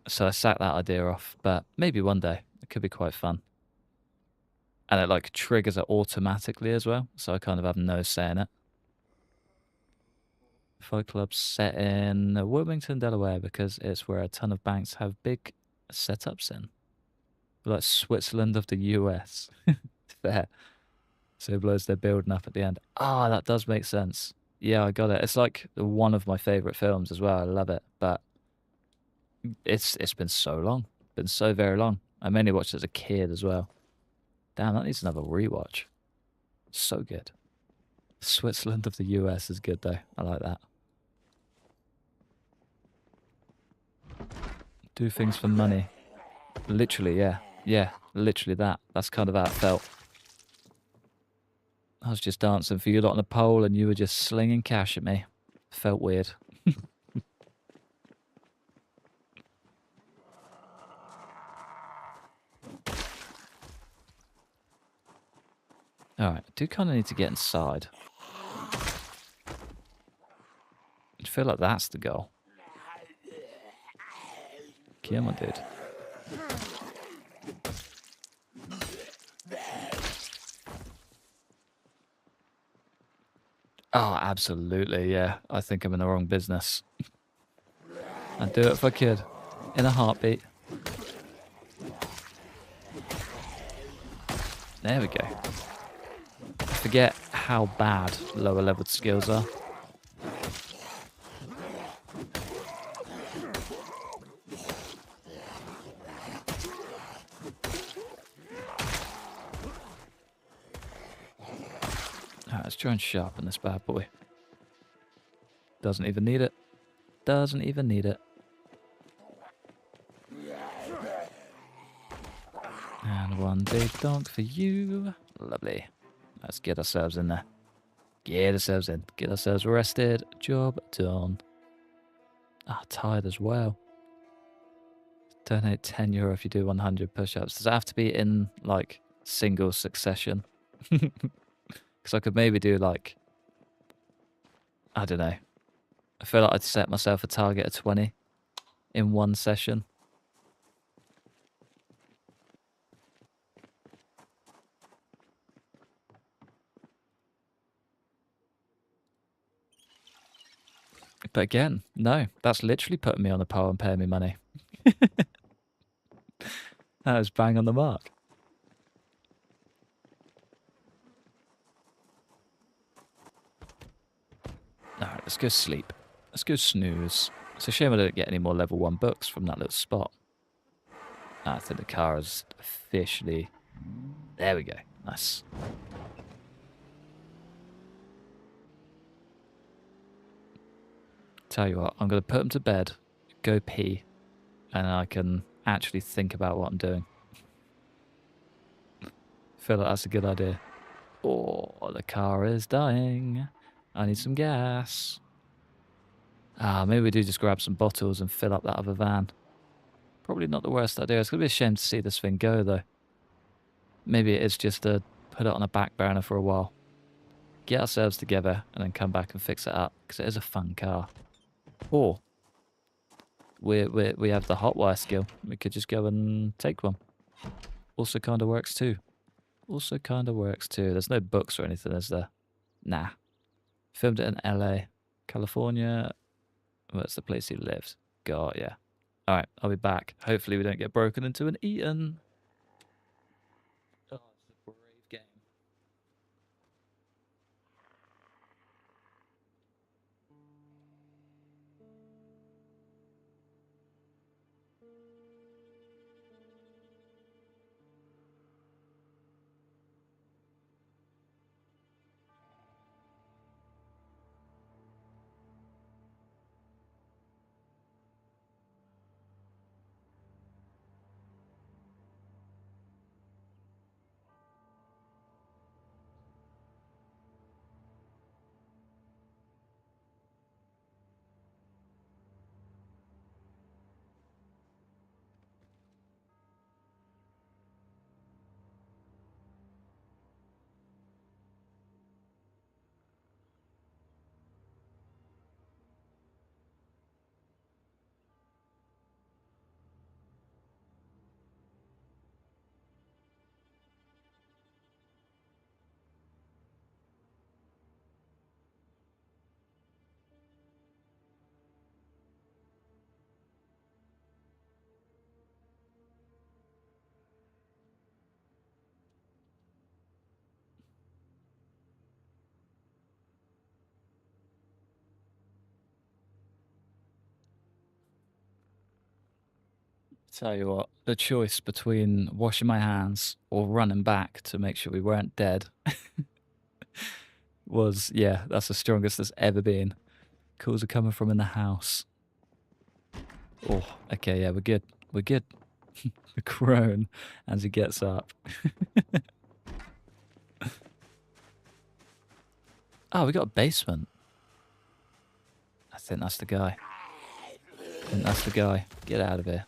So I sacked that idea off, but maybe one day it could be quite fun. And it like triggers it automatically as well, so I kind of have no say in it. Fight Club set in Wilmington, Delaware, because it's where a ton of banks have big setups in. Like Switzerland of the US. Fair. So it blows their building up at the end. Ah, that does make sense. Yeah, I got it. It's like one of my favourite films as well. I love it. But it's been so long. Been so very long. I mainly watched it as a kid as well. Damn, that needs another rewatch. So good. Switzerland of the US is good though. I like that. Do things for money. Literally, yeah. Yeah, literally that. That's kind of how it felt. I was just dancing for you lot on a pole and you were just slinging cash at me. Felt weird. Alright, I do kind of need to get inside. I feel like that's the goal. Come on, dude. Oh, absolutely, yeah. I think I'm in the wrong business. I'd do it if I could. In a heartbeat. There we go. I forget how bad lower leveled skills are. Alright, let's try and sharpen this bad boy. Doesn't even need it. Doesn't even need it. And one big donk for you. Lovely. Let's get ourselves in there. Get ourselves in. Get ourselves rested. Job done. Ah, tired as well. Donate €10 if you do 100 push-ups. Does it have to be in, like, single succession? Because I could maybe do, like, I don't know. I feel like I'd set myself a target of 20 in one session. But again, no. That's literally putting me on the pole and paying me money. That was bang on the mark. Alright, let's go sleep. Let's go snooze. It's a shame I don't get any more level 1 books from that little spot. I think the car is officially... There we go. Nice. Tell you what, I'm going to put him to bed, go pee, and I can actually think about what I'm doing. Feel like that's a good idea. Oh, the car is dying. I need some gas. Ah, maybe we do just grab some bottles and fill up that other van. Probably not the worst idea. It's going to be a shame to see this thing go, though. Maybe it is just to put it on a back burner for a while. Get ourselves together and then come back and fix it up, because it is a fun car. Or we have the hotwire skill. We could just go and take one. Also kind of works too. Also kind of works too. There's no books or anything, is there? Nah. Filmed it in LA. California. What's the place he lives? God, yeah. Alright, I'll be back. Hopefully we don't get broken into and eaten. Oh, it's a brave game. Tell you what, the choice between washing my hands or running back to make sure we weren't dead was, yeah, that's the strongest there's ever been. Calls are coming from in the house. Oh, okay, yeah, we're good. We're good. The groan as he gets up. Oh, we got a basement. I think that's the guy. I think that's the guy. Get out of here.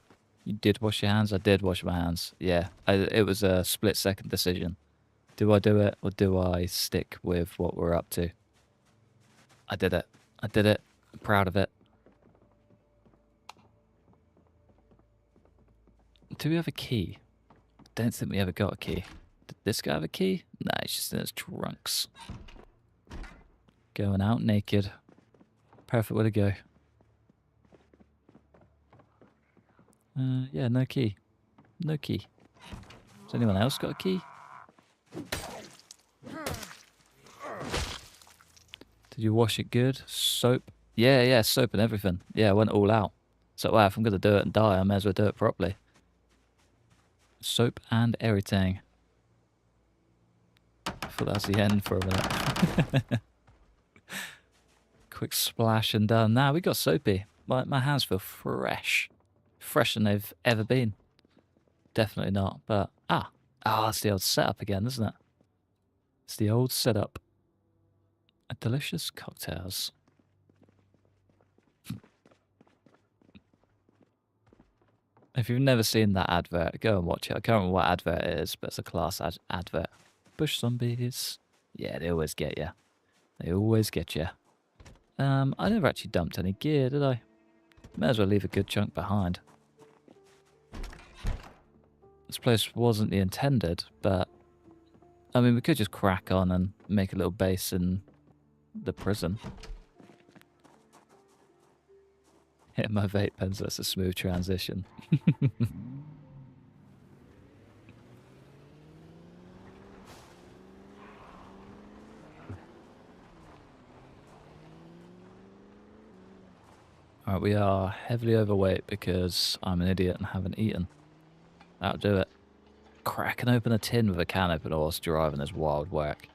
You did wash your hands? I did wash my hands. Yeah, it was a split-second decision. Do I do it or do I stick with what we're up to? I did it. I did it. I'm proud of it. Do we have a key? Don't think we ever got a key. Did this guy have a key? Nah, he's just in his trunks. Going out naked. Perfect way to go. Yeah, no key. No key. Has anyone else got a key? Did you wash it good? Soap? Yeah, soap and everything. Yeah, I went all out. So, wow, if I'm going to do it and die, I may as well do it properly. Soap and everything. I thought that was the end for a minute. Quick splash and done. Now we got soapy. My hands feel fresh. Fresher than they've ever been. Definitely not, but... it's the old setup again, isn't it? It's the old setup. Delicious cocktails. If you've never seen that advert, go and watch it. I can't remember what advert it is, but it's a class advert. Bush zombies. Yeah, they always get you. They always get you. I never actually dumped any gear, did I? May as well leave a good chunk behind. This place wasn't the intended, but... I mean, we could just crack on and make a little base in the prison. Hit my vape pens, that's a smooth transition. Alright, we are heavily overweight because I'm an idiot and haven't eaten. That'll do it. Cracking open a tin with a can opener whilst driving is wild work.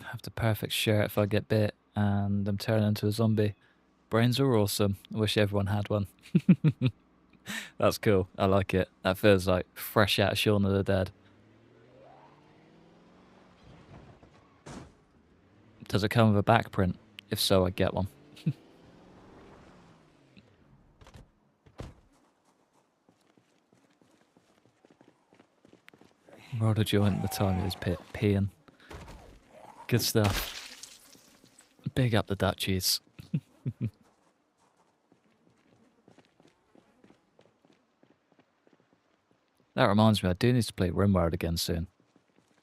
Have the perfect shirt if I get bit and I'm turning into a zombie. Brains are awesome. I wish everyone had one. That's cool. I like it. That feels like fresh out of Shaun of the Dead. Does it come with a back print? If so, I'd get one. Rolled a joint at the time he was peeing. Good stuff. Big up the Dutchies. That reminds me, I do need to play RimWorld again soon.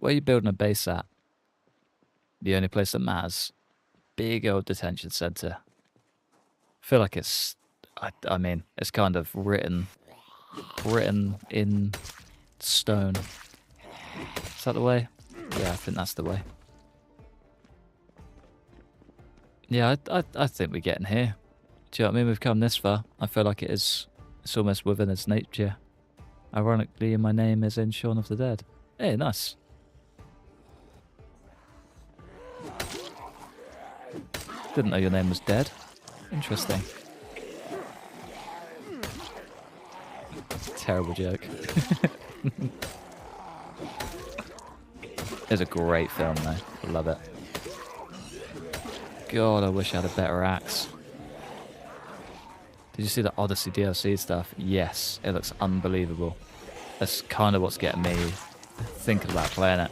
Where are you building a base at? The only place that matters. Big old detention centre. I feel like it's... I mean, it's kind of written in stone. Is that the way? Yeah, I think that's the way. Yeah, I think we're getting here. Do you know what I mean? We've come this far. I feel like it's almost within its nature. Ironically, my name is in Shaun of the Dead. Hey, nice. Didn't know your name was Dead. Interesting. Terrible joke. It's a great film though. I love it. God, I wish I had a better axe. Did you see the Odyssey DLC stuff? Yes, it looks unbelievable. That's kind of what's getting me thinking about playing it.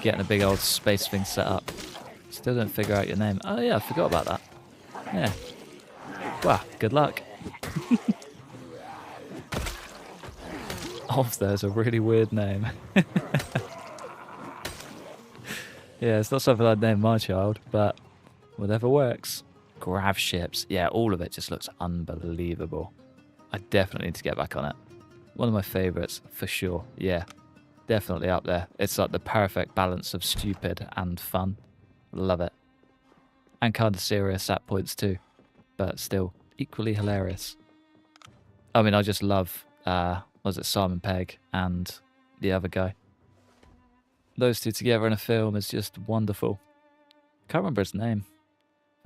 Getting a big old space thing set up. Still don't figure out your name. Oh yeah, I forgot about that. Yeah. Wow, good luck. There's a really weird name. Yeah, it's not something I'd name my child, but whatever works. Grav ships. Yeah, all of it just looks unbelievable. I definitely need to get back on it. One of my favourites, for sure. Yeah, definitely up there. It's like the perfect balance of stupid and fun. Love it. And kind of serious at points too. But still, equally hilarious. I mean, I just love, was it Simon Pegg and the other guy? Those two together in a film is just wonderful. Can't remember his name.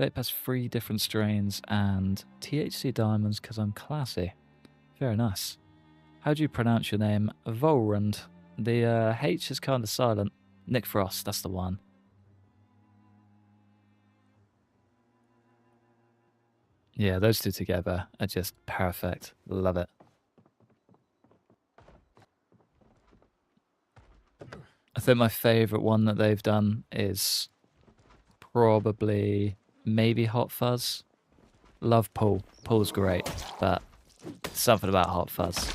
Vape has 3 different strains and THC diamonds because I'm classy. Very nice. How do you pronounce your name? Volrand. The H is kind of silent. Nick Frost, that's the one. Yeah, those two together are just perfect. Love it. I think my favourite one that they've done is probably maybe Hot Fuzz. Love Pool. Pool's great, but something about Hot Fuzz.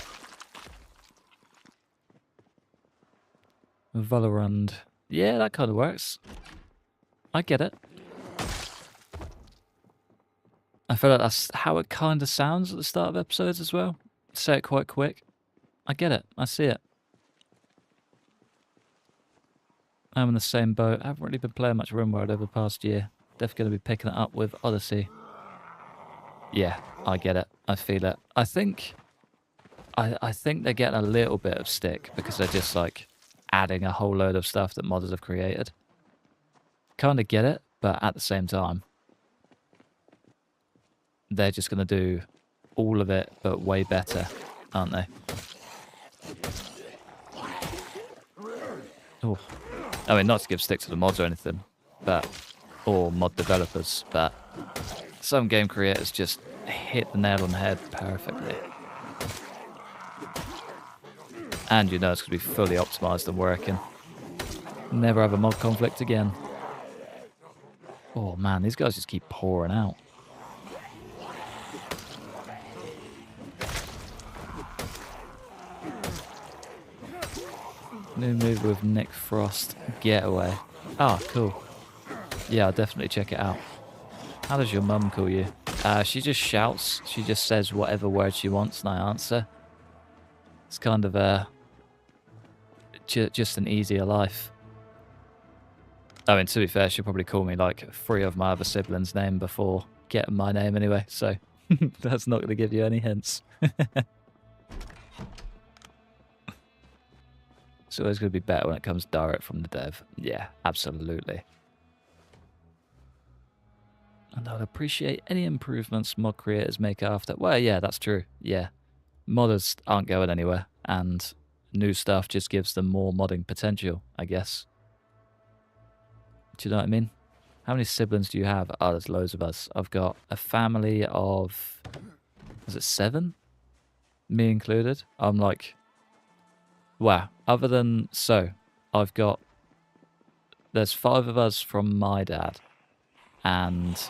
Valorant. Yeah, that kind of works. I get it. I feel like that's how it kind of sounds at the start of episodes as well. Say it quite quick. I get it. I see it. I'm in the same boat. I haven't really been playing much RimWorld over the past year. Definitely going to be picking it up with Odyssey. Yeah, I get it. I feel it. I think they're getting a little bit of stick because they're just like adding a whole load of stuff that modders have created. Kind of get it, but at the same time, they're just going to do all of it, but way better, aren't they? Oh, I mean, not to give stick to the mods or anything, or mod developers, but some game creators just hit the nail on the head perfectly. And you know it's going to be fully optimized and working. Never have a mod conflict again. Oh man, these guys just keep pouring out. New move with Nick Frost, Getaway. Ah, cool. Yeah, I'll definitely check it out. How does your mum call you? She just shouts. She just says whatever word she wants and I answer. It's kind of just an easier life. I mean, to be fair, she'll probably call me like 3 of my other siblings' name before getting my name anyway, so that's not going to give you any hints. It's always going to be better when it comes direct from the dev. Yeah, absolutely. And I'd appreciate any improvements mod creators make after. Well, yeah, that's true. Yeah. Modders aren't going anywhere, and new stuff just gives them more modding potential, I guess. Do you know what I mean? How many siblings do you have? Oh, there's loads of us. I've got a family of... is it 7? Me included. I'm like... wow. Other than... so, I've got... there's 5 of us from my dad. And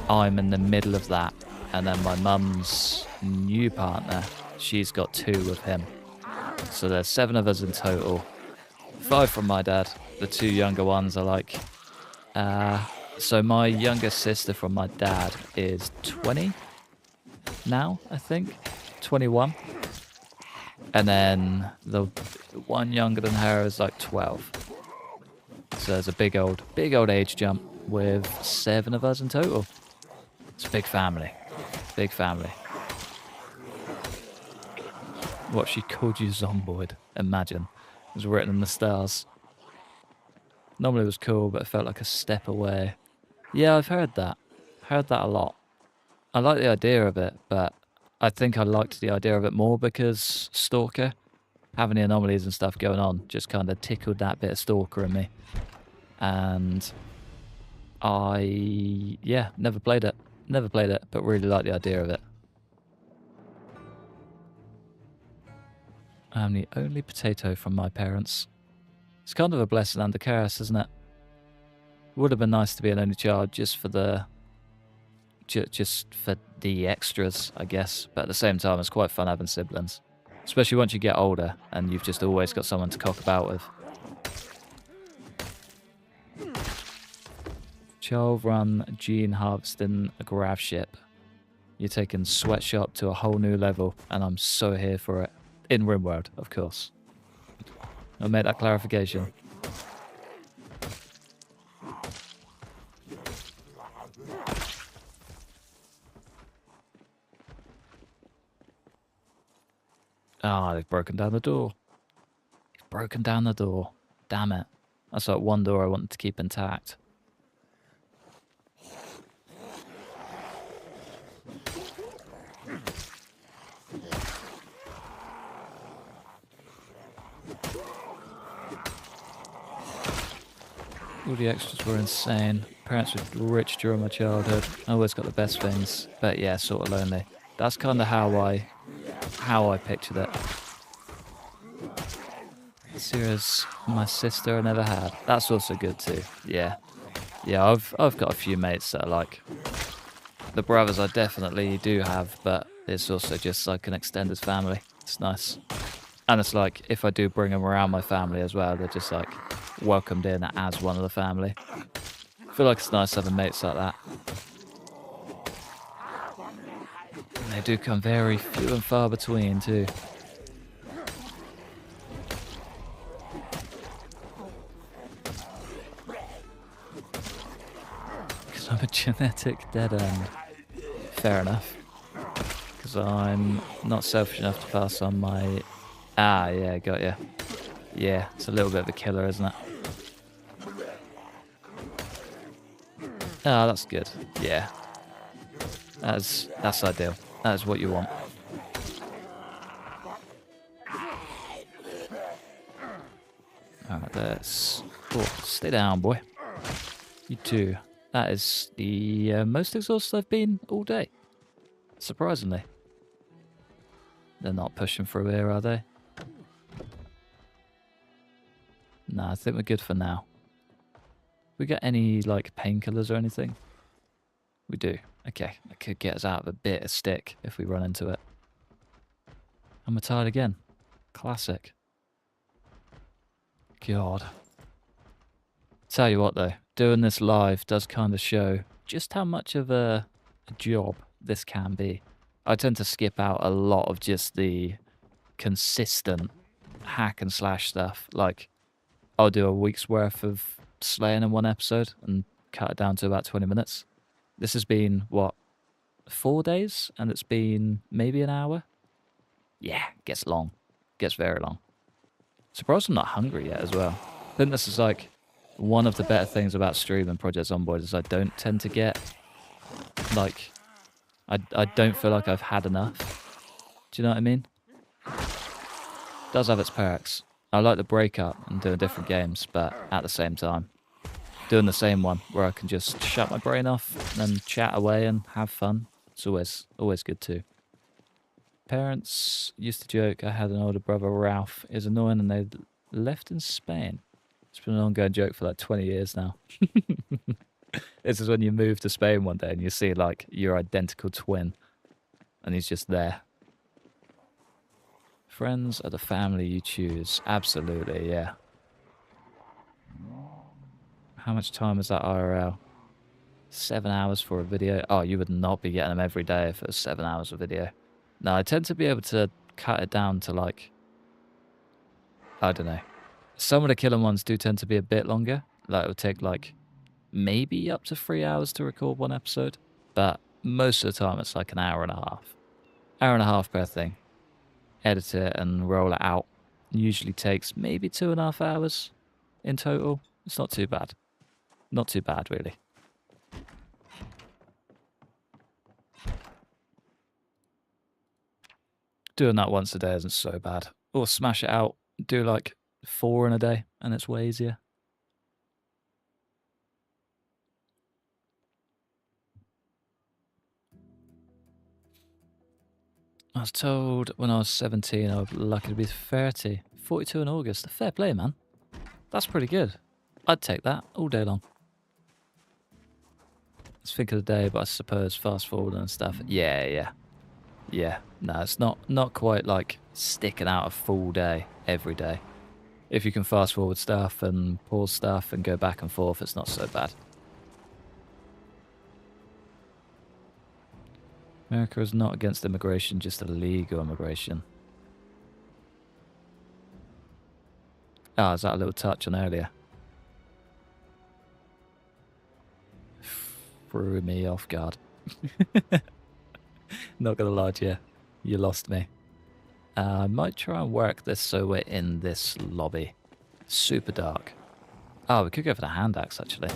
I'm in the middle of that. And then my mum's new partner, she's got 2 with him. So there's 7 of us in total. 5 from my dad. The 2 younger ones are like... so my younger sister from my dad is 20 now, I think. 21. And then the one younger than her is like 12. So there's a big old age jump with 7 of us in total. It's a big family. Big family. What, she called you Zomboid? Imagine. It was written in the stars. Normally it was cool, but it felt like a step away. Yeah, I've heard that. Heard that a lot. I like the idea of it, but I think I liked the idea of it more because Stalker, having the anomalies and stuff going on, just kind of tickled that bit of Stalker in me. And yeah, never played it. Never played it, but really like the idea of it. I'm the only potato from my parents. It's kind of a blessing and a curse, isn't it? Would have been nice to be an only child just for the extras, I guess. But at the same time, it's quite fun having siblings, especially once you get older and you've just always got someone to cock about with. Child run gene harvesting a grav ship. You're taking Sweatshop to a whole new level, and I'm so here for it. In RimWorld, of course. I'll make that clarification. Ah, they've broken down the door. They've broken down the door. Damn it. That's like one door I wanted to keep intact. All the extras were insane. Parents were rich during my childhood. I always got the best things, but yeah, sort of lonely. That's kind of how I pictured it. Serious, my sister I never had. That's also good too. Yeah, yeah. I've got a few mates that are like the brothers. I definitely do have, but it's also just like an extended family. It's nice, and it's like if I do bring them around my family as well, they're just like welcomed in as one of the family. I feel like it's nice having mates like that. And they do come very few and far between too. Because I'm a genetic dead end. Fair enough. Because I'm not selfish enough to pass on my... Ah, yeah, got ya. Yeah, it's a little bit of a killer, isn't it? Ah, that's good. Yeah. That's ideal. That is what you want. Alright, let's... Oh, stay down, boy. You too. That is the most exhausted I've been all day. Surprisingly. They're not pushing through here, are they? Nah, I think we're good for now. We got any, like, painkillers or anything? We do. Okay, that could get us out of a bit of stick if we run into it. And we're tired again. Classic. God. Tell you what, though. Doing this live does kind of show just how much of a job this can be. I tend to skip out a lot of just the consistent hack and slash stuff. Like, I'll do a week's worth of slaying in one episode and cut it down to about 20 minutes. This has been, what, 4 days? And it's been maybe an hour? Yeah, gets long. Gets very long. Surprised I'm not hungry yet as well. I think this is like one of the better things about streaming Project Zomboid is I don't tend to get, like, I don't feel like I've had enough. Do you know what I mean? It does have its perks. I like the breakup and doing different games, but at the same time, doing the same one where I can just shut my brain off and then chat away and have fun. It's always good too. Parents used to joke I had an older brother, Ralph, is annoying and they left in Spain. It's been an ongoing joke for like 20 years now. This is when you move to Spain one day and you see like your identical twin and he's just there. Friends are the family you choose. Absolutely, yeah. How much time is that IRL? 7 hours for a video? Oh, you would not be getting them every day if it was 7 hours of video. No, I tend to be able to cut it down to like, I don't know. Some of the killing ones do tend to be a bit longer. Like it would take like maybe up to 3 hours to record one episode. But most of the time it's like an hour and a half. Hour and a half per thing. Edit it and roll it out. Usually takes maybe 2.5 hours in total. It's not too bad. Not too bad, really. Doing that once a day isn't so bad. Or smash it out. Do like 4 in a day and it's way easier. I was told when I was 17 I was lucky to be 30. 42 in August. Fair play, man. That's pretty good. I'd take that all day long. Let's think of the day, but I suppose fast forward and stuff. Yeah. No, it's not quite like sticking out a full day every day. If you can fast forward stuff and pause stuff and go back and forth, it's not so bad. America is not against immigration, just illegal immigration. Ah, is that a little touch on earlier? Threw me off guard. Not gonna lie to you, you lost me. I might try and work this so we're in this lobby. Super dark. Oh, we could go for the hand axe, actually.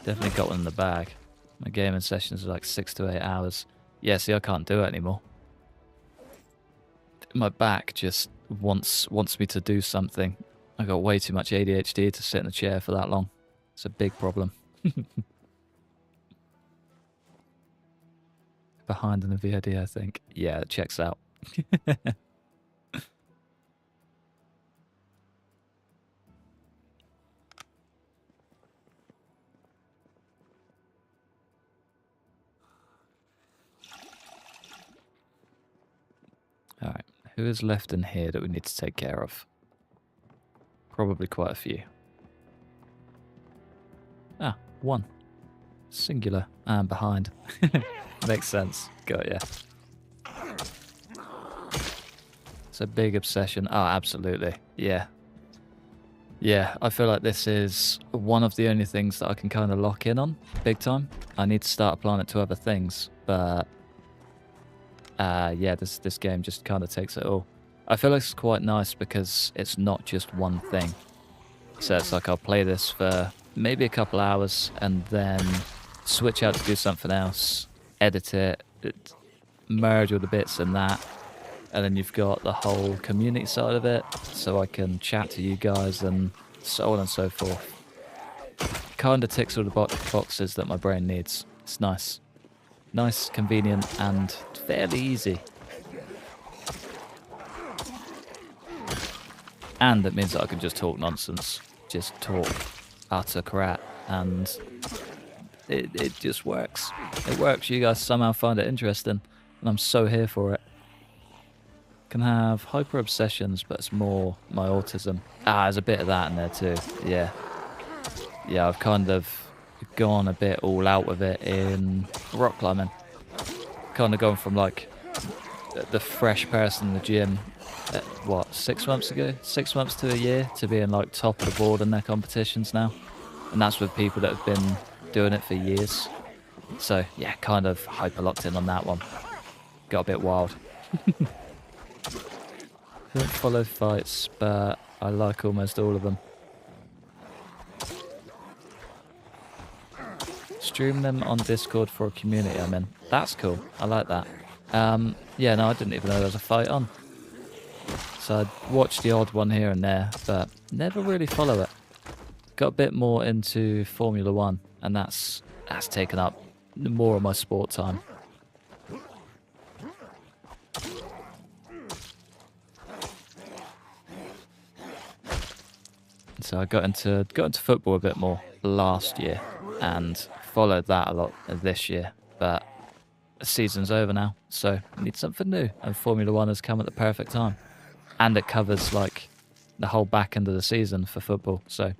Definitely got one in the bag. My gaming sessions are like 6 to 8 hours. Yeah, see, I can't do it anymore. My back just wants me to do something. I got way too much ADHD to sit in a chair for that long. It's a big problem. Behind in the VOD, I think. Yeah, it checks out. Alright, who is left in here that we need to take care of? Probably quite a few. Ah, one. Singular. And behind. Makes sense. Got ya. It's a big obsession. Oh, absolutely. Yeah. Yeah, I feel like this is one of the only things that I can kind of lock in on big time. I need to start applying it to other things, but yeah, this game just kind of takes it all. I feel like it's quite nice because it's not just one thing. So it's like I'll play this for maybe a couple hours and then switch out to do something else, edit it, merge all the bits in that, and then you've got the whole community side of it, so I can chat to you guys and so on and so forth. Kind of ticks all the boxes that my brain needs. It's nice. Nice, convenient, and fairly easy. And it means that I can just talk nonsense. Just talk utter crap, and it just works. It works. You guys somehow find it interesting, and I'm so here for it. Can have hyper obsessions, but it's more my autism. Ah, there's a bit of that in there too. Yeah. Yeah, I've kind of gone a bit all out with it in rock climbing. Kind of gone from like the fresh person in the gym, what, 6 months ago? 6 months to a year, to being like top of the board in their competitions now. And that's with people that have been doing it for years. So yeah, kind of hyper locked in on that one. Got a bit wild. I don't follow fights, but I like almost all of them. Stream them on Discord for a community I'm in. That's cool. I like that. Yeah, no, I didn't even know there was a fight on. So I watched the odd one here and there, but never really follow it. Got a bit more into Formula 1, and that's taken up more of my sport time. So I got into football a bit more last year and followed that a lot this year, but the season's over now, so I need something new, and Formula 1 has come at the perfect time. And it covers like the whole back end of the season for football, so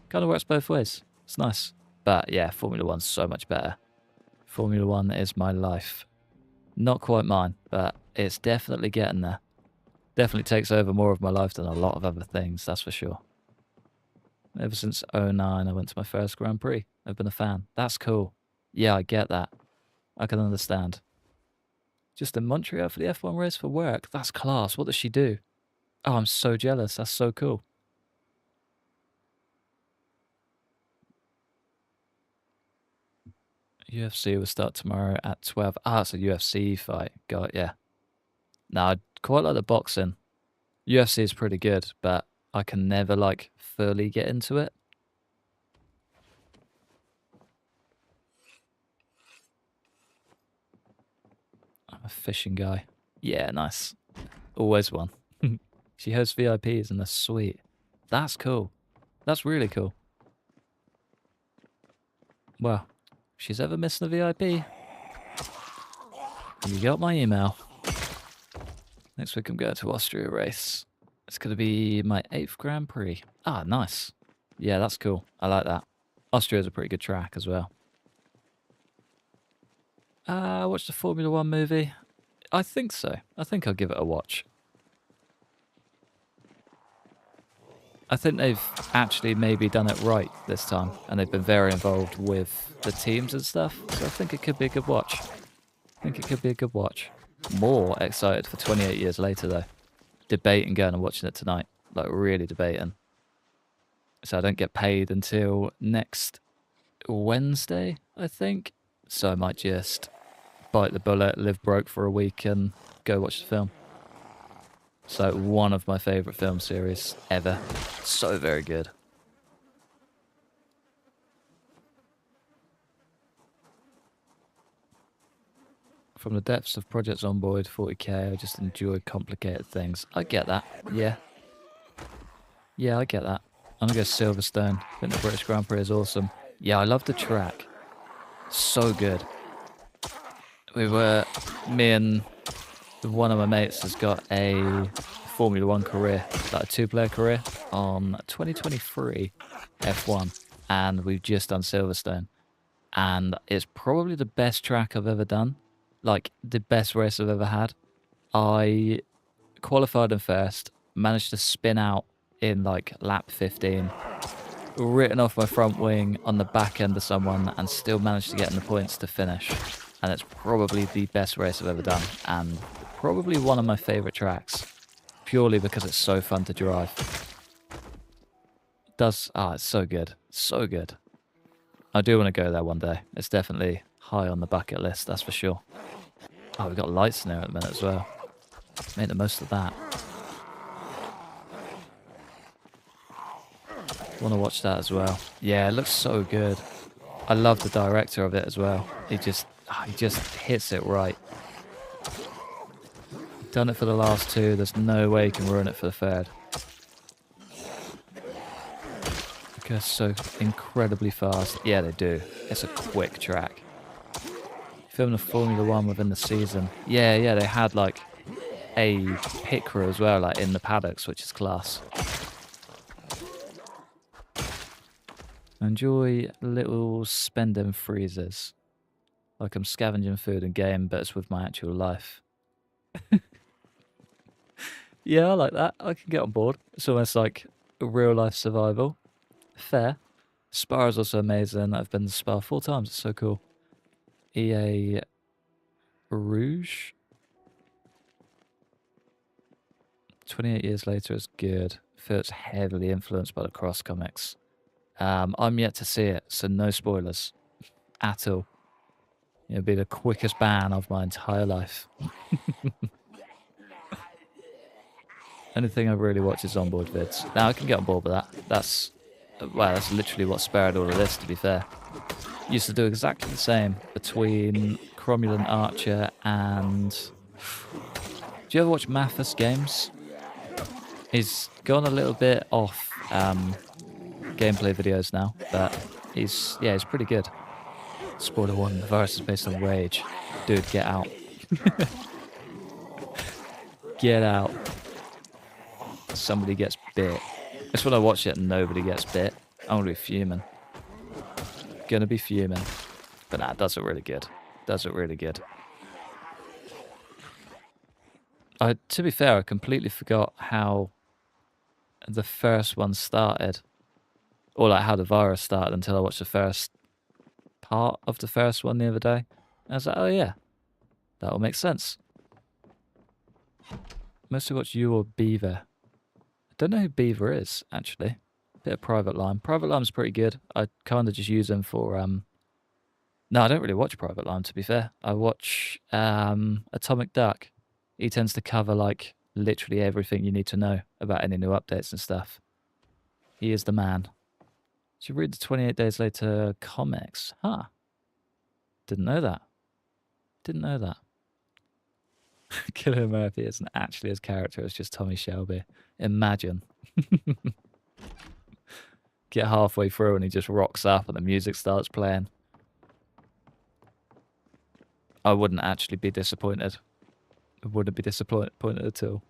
kind of works both ways. It's nice. But yeah, Formula 1's so much better. Formula 1 is my life. Not quite mine, but it's definitely getting there. Definitely takes over more of my life than a lot of other things, that's for sure. Ever since '09, I went to my first Grand Prix. I've been a fan. That's cool. Yeah, I get that. I can understand. Just in Montreal for the F1 race for work. That's class. What does she do? Oh, I'm so jealous. That's so cool. UFC will start tomorrow at 12. Ah, it's a UFC fight. Got it, yeah. No, I quite like the boxing. UFC is pretty good, but I can never, like, fully get into it. I'm a fishing guy. Yeah, nice. Always one. She hosts VIPs and they're sweet. That's cool. That's really cool. Well, if she's ever missing a VIP, you got my email. Next week I'm going to Austria race. It's going to be my 8th Grand Prix. Ah, nice. Yeah, that's cool. I like that. Austria's a pretty good track as well. I watched the Formula 1 movie. I think so. I think I'll give it a watch. I think they've actually maybe done it right this time, and they've been very involved with the teams and stuff, so I think it could be a good watch. I think it could be a good watch. More excited for 28 years later, though. Debating going and watching it tonight. Like, really debating. So I don't get paid until next Wednesday, I think. So I might just bite the bullet, live broke for a week, and go watch the film. So one of my favourite film series ever. So very good. From the depths of Project Zomboid, 40k, I just enjoy complicated things. I get that. Yeah. Yeah, I get that. I'm gonna go Silverstone. I think the British Grand Prix is awesome. Yeah, I love the track. So good. Me and one of my mates has got a Formula 1 career, like a 2-player career on 2023 F1, and we've just done Silverstone. And it's probably the best track I've ever done, like the best race I've ever had. I qualified in first, managed to spin out in like lap 15, written off my front wing on the back end of someone, and still managed to get in the points to finish. And it's probably the best race I've ever done, and probably one of my favourite tracks, purely because it's so fun to drive. It's so good, so good. I do want to go there one day. It's definitely high on the bucket list, that's for sure. Oh, we've got lights in there at the minute as well. Make the most of that. Want to watch that as well. Yeah, it looks so good. I love the director of it as well. He just hits it right. Done it for the last two. There's no way he can ruin it for the third. It goes so incredibly fast. Yeah, they do. It's a quick track. Filming a Formula 1 within the season. Yeah, they had like a pit crew as well, like in the paddocks, which is class. Enjoy little spending freezes. Like I'm scavenging food in game, but it's with my actual life. Yeah, I like that. I can get on board. It's almost like a real life survival. Fair. Spa is also amazing. I've been to Spa 4 times. It's so cool. EA Rouge. 28 years later is good. I feel it's heavily influenced by the Cross comics. I'm yet to see it, so no spoilers at all. It'll be the quickest ban of my entire life. Anything I really watch is Zomboid vids. Now I can get on board with that. That's literally what spurred all of this, to be fair. Used to do exactly the same between Cromulent Archer and... Do you ever watch Mathis games? He's gone a little bit off gameplay videos now, but he's pretty good. Spoiler 1, the virus is based on rage. Dude, get out. Get out. Somebody gets bit. That's when I watch it and nobody gets bit. I'm gonna be fuming. Gonna be fuming. But nah, does it really good. Does it really good. To be fair, I completely forgot how the first one started. Or like how the virus started until I watched the first part of the first one the other day. I was like, oh yeah, that will make sense. Mostly watch you or Beaver. I don't know who Beaver is, actually. Bit of Private Lime. Private Lime's pretty good. I kind of just use him for... No, I don't really watch Private Lime, to be fair. I watch Atomic Duck. He tends to cover, like, literally everything you need to know about any new updates and stuff. He is the man. Did you read the 28 Days Later comics? Huh. Didn't know that. Didn't know that. Killer Murphy isn't actually his character, it's just Tommy Shelby. Imagine. Get halfway through and he just rocks up and the music starts playing. I wouldn't actually be disappointed. I wouldn't be disappointed at all.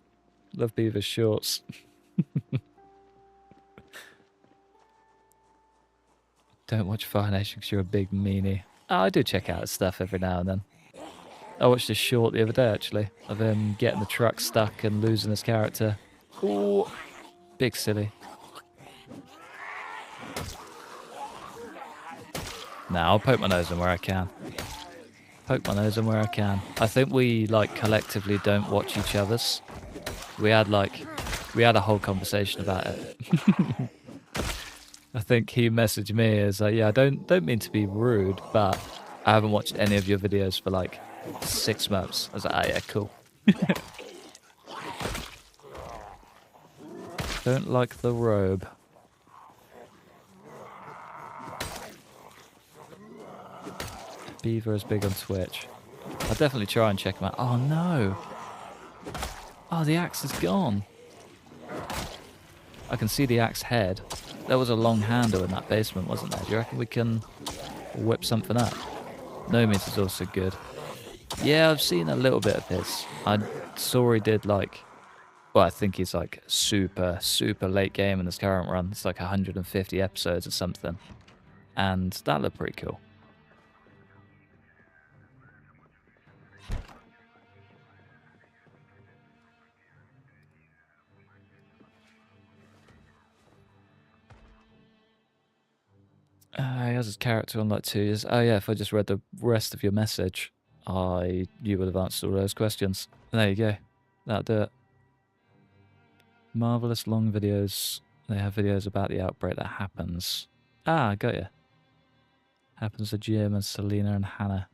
Love Beaver's shorts. Don't watch Fire Nation because you're a big meanie. Oh, I do check out his stuff every now and then. I watched a short the other day, actually, of him getting the truck stuck and losing his character. Ooh, big silly. Nah, I'll poke my nose in where I can. Poke my nose in where I can. I think we, like, collectively don't watch each other's. We had a whole conversation about it. I think he messaged me as like, yeah, I don't mean to be rude, but I haven't watched any of your videos for like 6 months. I was like, oh yeah, cool. Don't like the robe. Beaver is big on Twitch. I'll definitely try and check him out. Oh no! Oh, the axe is gone. I can see the axe head. There was a long handle in that basement, wasn't there? Do you reckon we can whip something up? No means is also good. Yeah, I've seen a little bit of his. I saw he did like... Well, I think he's like super, super late game in this current run. It's like 150 episodes or something. And that looked pretty cool. He has his character on like 2 years. Oh yeah, if I just read the rest of your message, you would have answered all those questions. There you go. That'll do it. Marvelous long videos. They have videos about the outbreak that happens. Ah, got you. Happens to Jim and Selena and Hannah.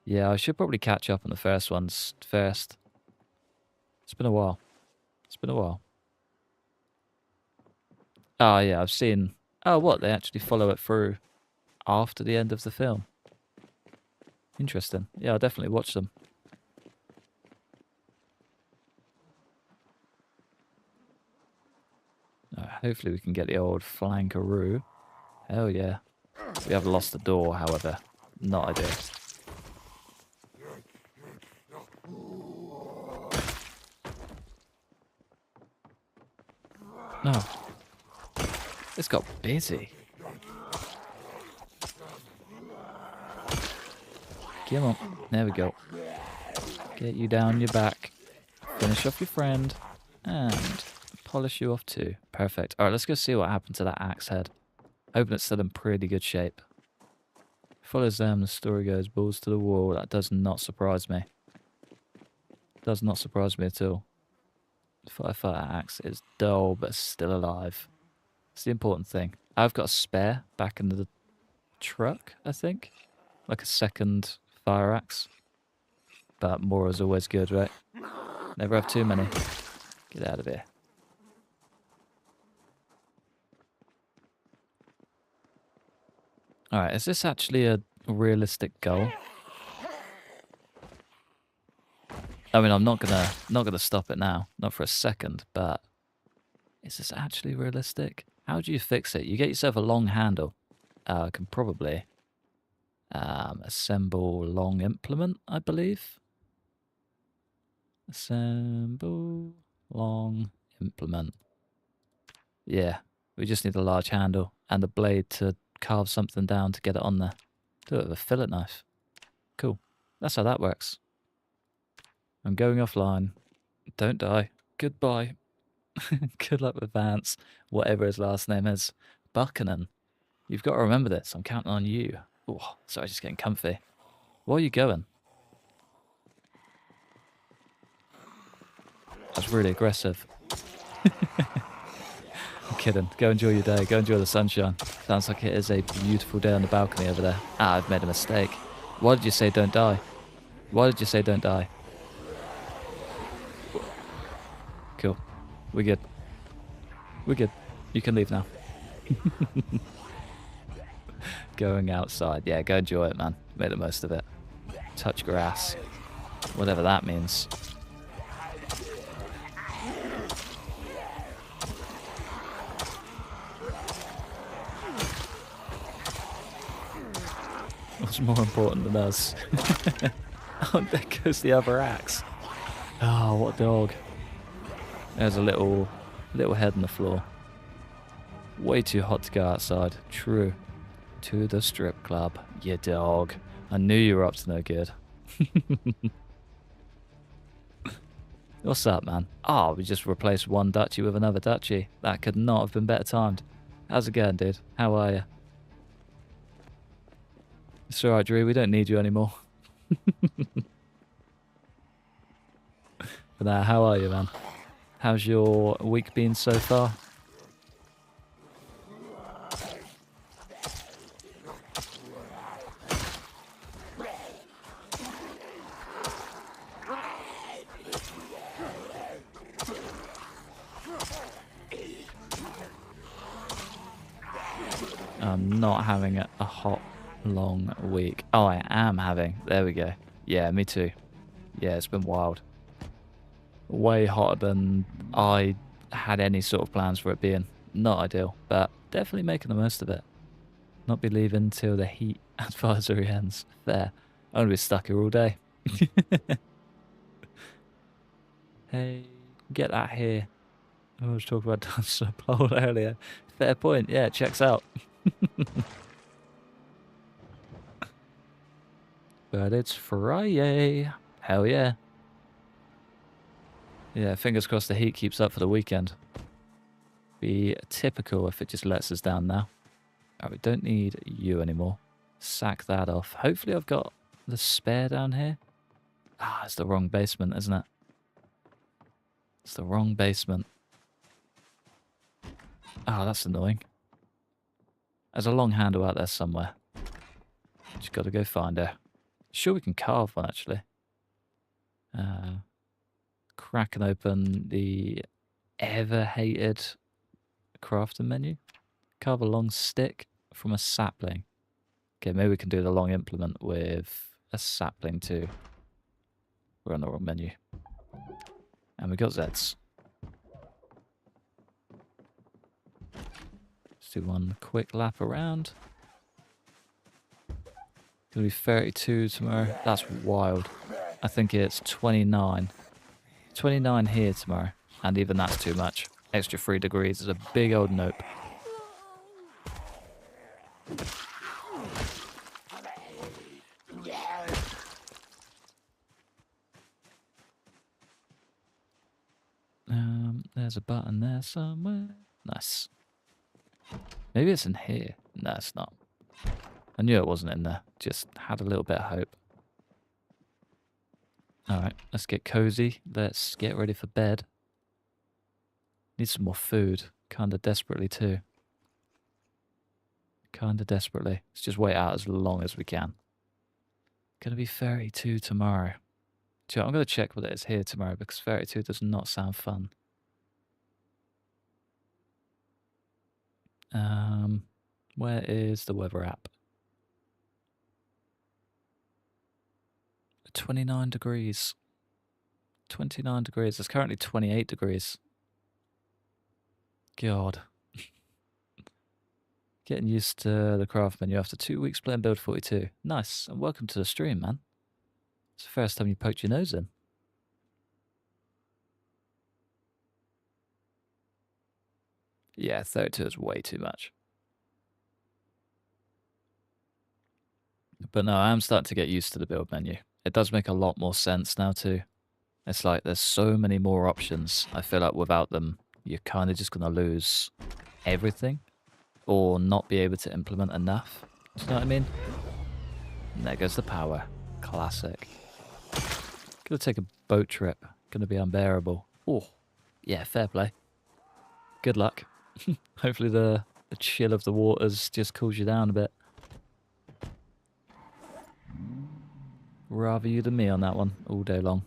Yeah, I should probably catch up on the first ones first. It's been a while. It's been a while. Oh yeah, I've seen... Oh, what? They actually follow it through after the end of the film. Interesting. Yeah, I'll definitely watch them. Hopefully we can get the old flankaroo. Hell yeah. We have lost the door, however. Not ideal. No. It's got busy. Come on. There we go. Get you down your back. Finish off your friend. And polish you off too. Perfect. Alright, let's go see what happened to that axe head. Hoping it's still in pretty good shape. Follows them, the story goes balls to the wall. That does not surprise me. Does not surprise me at all. Firefighter axe is dull but still alive. It's the important thing. I've got a spare back in the truck, I think. Like a second fire axe. But more is always good, right? Never have too many. Get out of here. Alright, is this actually a realistic goal? I mean, I'm not gonna stop it now. Not for a second, but... Is this actually realistic? How do you fix it? You get yourself a long handle. I can probably assemble long implement, I believe. Assemble long implement. Yeah, we just need a large handle and a blade to carve something down to get it on there. Do it with a fillet knife. Cool. That's how that works. I'm going offline. Don't die. Goodbye. Good luck with Vance, whatever his last name is. Buchanan. You've got to remember this. I'm counting on you. Oh, sorry, just getting comfy. Where are you going? That's really aggressive. I'm kidding. Go enjoy your day. Go enjoy the sunshine. Sounds like it is a beautiful day on the balcony over there. Ah, I've made a mistake. Why did you say don't die? Why did you say don't die? Cool. We're good. We're good. You can leave now. Going outside. Yeah, go enjoy it, man. Make the most of it. Touch grass. Whatever that means. What's more important than us? Oh, there goes the other axe. Oh, what a dog. There's a little head on the floor. Way too hot to go outside. True. To the strip club, you dog. I knew you were up to no good. What's up, man? Oh, we just replaced one duchy with another duchy. That could not have been better timed. How's it going, dude? How are you? It's alright, Drew. We don't need you anymore. But how are you, man? How's your week been so far? I'm not having a hot, long week. Oh, I am having. There we go. Yeah, me too. Yeah, it's been wild. Way hotter than I had any sort of plans for it being. Not ideal, but definitely making the most of it. Not be leaving till the heat advisory ends. Fair. I'm gonna be stuck here all day. Hey, get that here. I was talking about dinosaur pole earlier. Fair point. Yeah, it checks out. But it's Friday. Hell yeah. Yeah, fingers crossed the heat keeps up for the weekend. Be typical if it just lets us down now. Alright, we don't need you anymore. Sack that off. Hopefully I've got the spare down here. Ah, it's the wrong basement, isn't it? It's the wrong basement. Oh, that's annoying. There's a long handle out there somewhere. Just got to go find her. Sure, we can carve one, actually. Cracking open the ever-hated crafting menu. Carve a long stick from a sapling. Okay, maybe we can do the long implement with a sapling too. We're on the wrong menu. And we got Zeds. Let's do one quick lap around. Gonna be 32 tomorrow. That's wild. I think it's 29. 29 here tomorrow. And even that's too much. Extra 3 degrees is a big old nope. There's a button there somewhere. Nice. Maybe it's in here. No, it's not. I knew it wasn't in there. Just had a little bit of hope. Alright, let's get cozy. Let's get ready for bed. Need some more food. Kinda desperately too. Kinda desperately. Let's just wait out as long as we can. Gonna be 32 tomorrow. So I'm gonna check what it is here tomorrow because 32 does not sound fun. Where is the weather app? 29 degrees. 29 degrees. It's currently 28 degrees. God. Getting used to the craft menu after 2 weeks playing Build 42. Nice. And welcome to the stream, man. It's the first time you poked your nose in. Yeah, 32 is way too much. But no, I am starting to get used to the build menu. It does make a lot more sense now too. It's like there's so many more options. I feel like without them, you're kind of just going to lose everything or not be able to implement enough. Do you know what I mean? And there goes the power. Classic. Gonna take a boat trip. Gonna be unbearable. Oh, yeah, fair play. Good luck. Hopefully the chill of the waters just cools you down a bit. Rather you than me on that one all day long.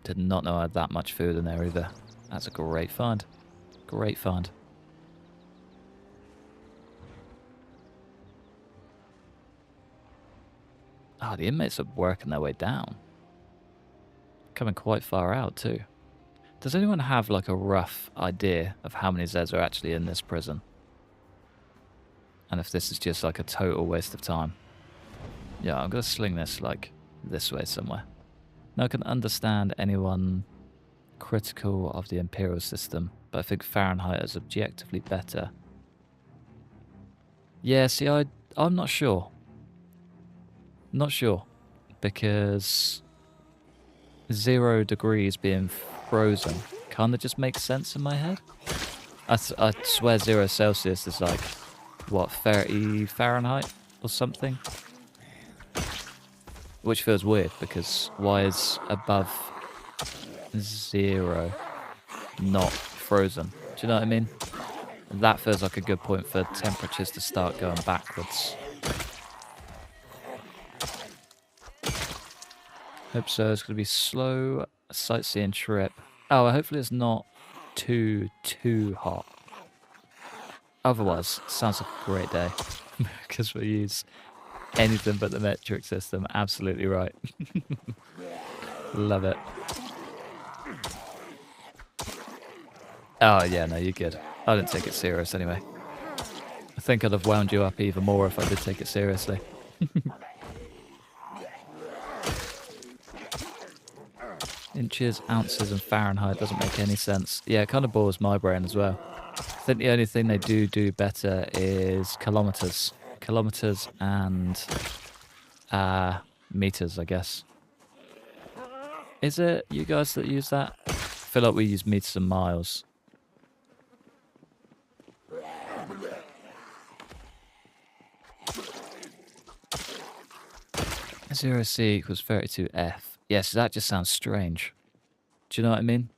Did not know I had that much food in there either. That's a great find. Great find. Ah, the inmates are working their way down. Coming quite far out too. Does anyone have like a rough idea of how many Zeds are actually in this prison? And if this is just like a total waste of time? Yeah, I'm going to sling this like this way somewhere. Now I can understand anyone critical of the Imperial system, but I think Fahrenheit is objectively better. Yeah, see, I'm not sure. Not sure. Because 0 degrees being frozen kind of just makes sense in my head. I swear 0 Celsius is like, what, 30 Fahrenheit or something? which feels weird because why is above 0 not frozen? Do you know what I mean? That feels like a good point for temperatures to start going backwards. Hope so. It's going to be slow sightseeing trip. Oh, hopefully it's not too hot. Otherwise, sounds like a great day because we use anything but the metric system. Absolutely right. Love it. Oh, yeah, no, you're good. I didn't take it serious anyway. I think I'd have wound you up even more if I did take it seriously. Inches, ounces, and Fahrenheit doesn't make any sense. Yeah, it kind of bores my brain as well. I think the only thing they do better is kilometers. Kilometers and meters, I guess. Is it you guys that use that? I feel like we use meters and miles. 0C equals 32F. Yes, that just sounds strange. Do you know what I mean?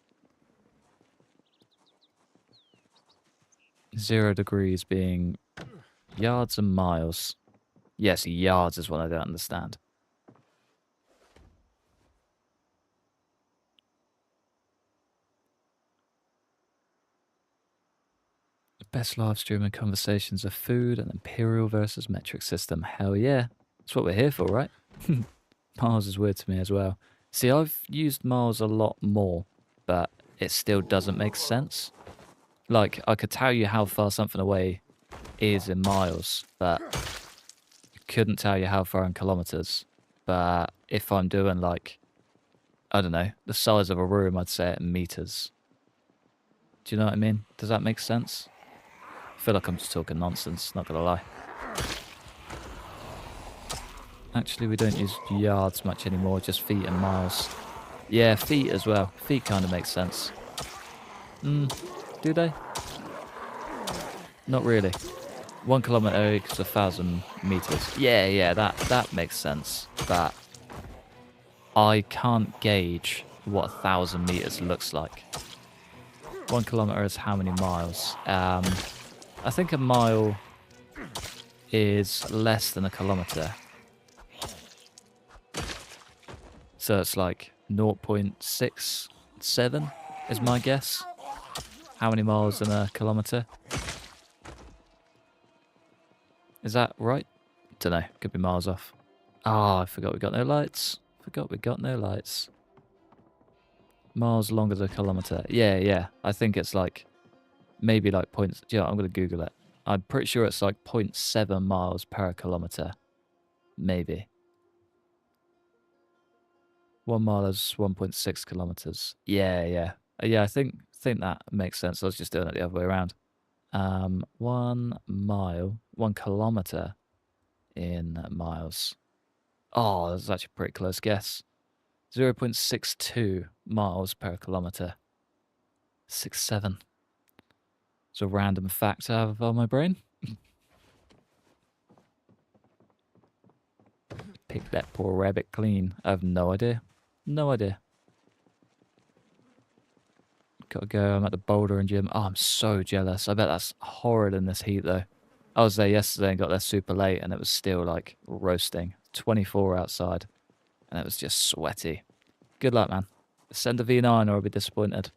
0 degrees being yards and miles. Yes, yards is what I don't understand. The best live streaming conversations are food and imperial versus metric system. Hell yeah. That's what we're here for, right? Miles is weird to me as well. See, I've used miles a lot more, but it still doesn't make sense. Like, I could tell you how far something away is in miles, but I couldn't tell you how far in kilometers. But if I'm doing, like, I don't know, the size of a room, I'd say it in meters. Do you know what I mean? Does that make sense? I feel like I'm just talking nonsense, not gonna lie. Actually, we don't use yards much anymore, just feet and miles. Yeah, feet as well. Feet kind of makes sense. Do they? Not really. 1 kilometer equals 1,000 meters. Yeah, that makes sense. But I can't gauge what 1,000 meters looks like. 1 kilometer is how many miles? I think a mile is less than a kilometer. So it's like 0.67 is my guess. How many miles in a kilometer? Is that right? Don't know. Could be miles off. Ah, I forgot we got no lights. Forgot we got no lights. Miles longer than a kilometer. Yeah. I think it's like maybe like points. Yeah, I'm gonna Google it. I'm pretty sure it's like 0.7 miles per kilometer. Maybe. 1 mile is 1.6 kilometers. Yeah. Yeah, I think that makes sense. I was just doing it the other way around. 1 mile, 1 kilometer in miles. Oh, that's actually a pretty close guess. 0.62 miles per kilometer. 67. It's a random fact I have on my brain. Pick that poor rabbit clean. I have no idea. No idea. Gotta go. I'm at the bouldering gym. Oh, I'm so jealous. I bet that's horrid in this heat, though. I was there yesterday and got there super late, and it was still, like, roasting. 24 outside, and it was just sweaty. Good luck, man. Send a V9 or I'll be disappointed.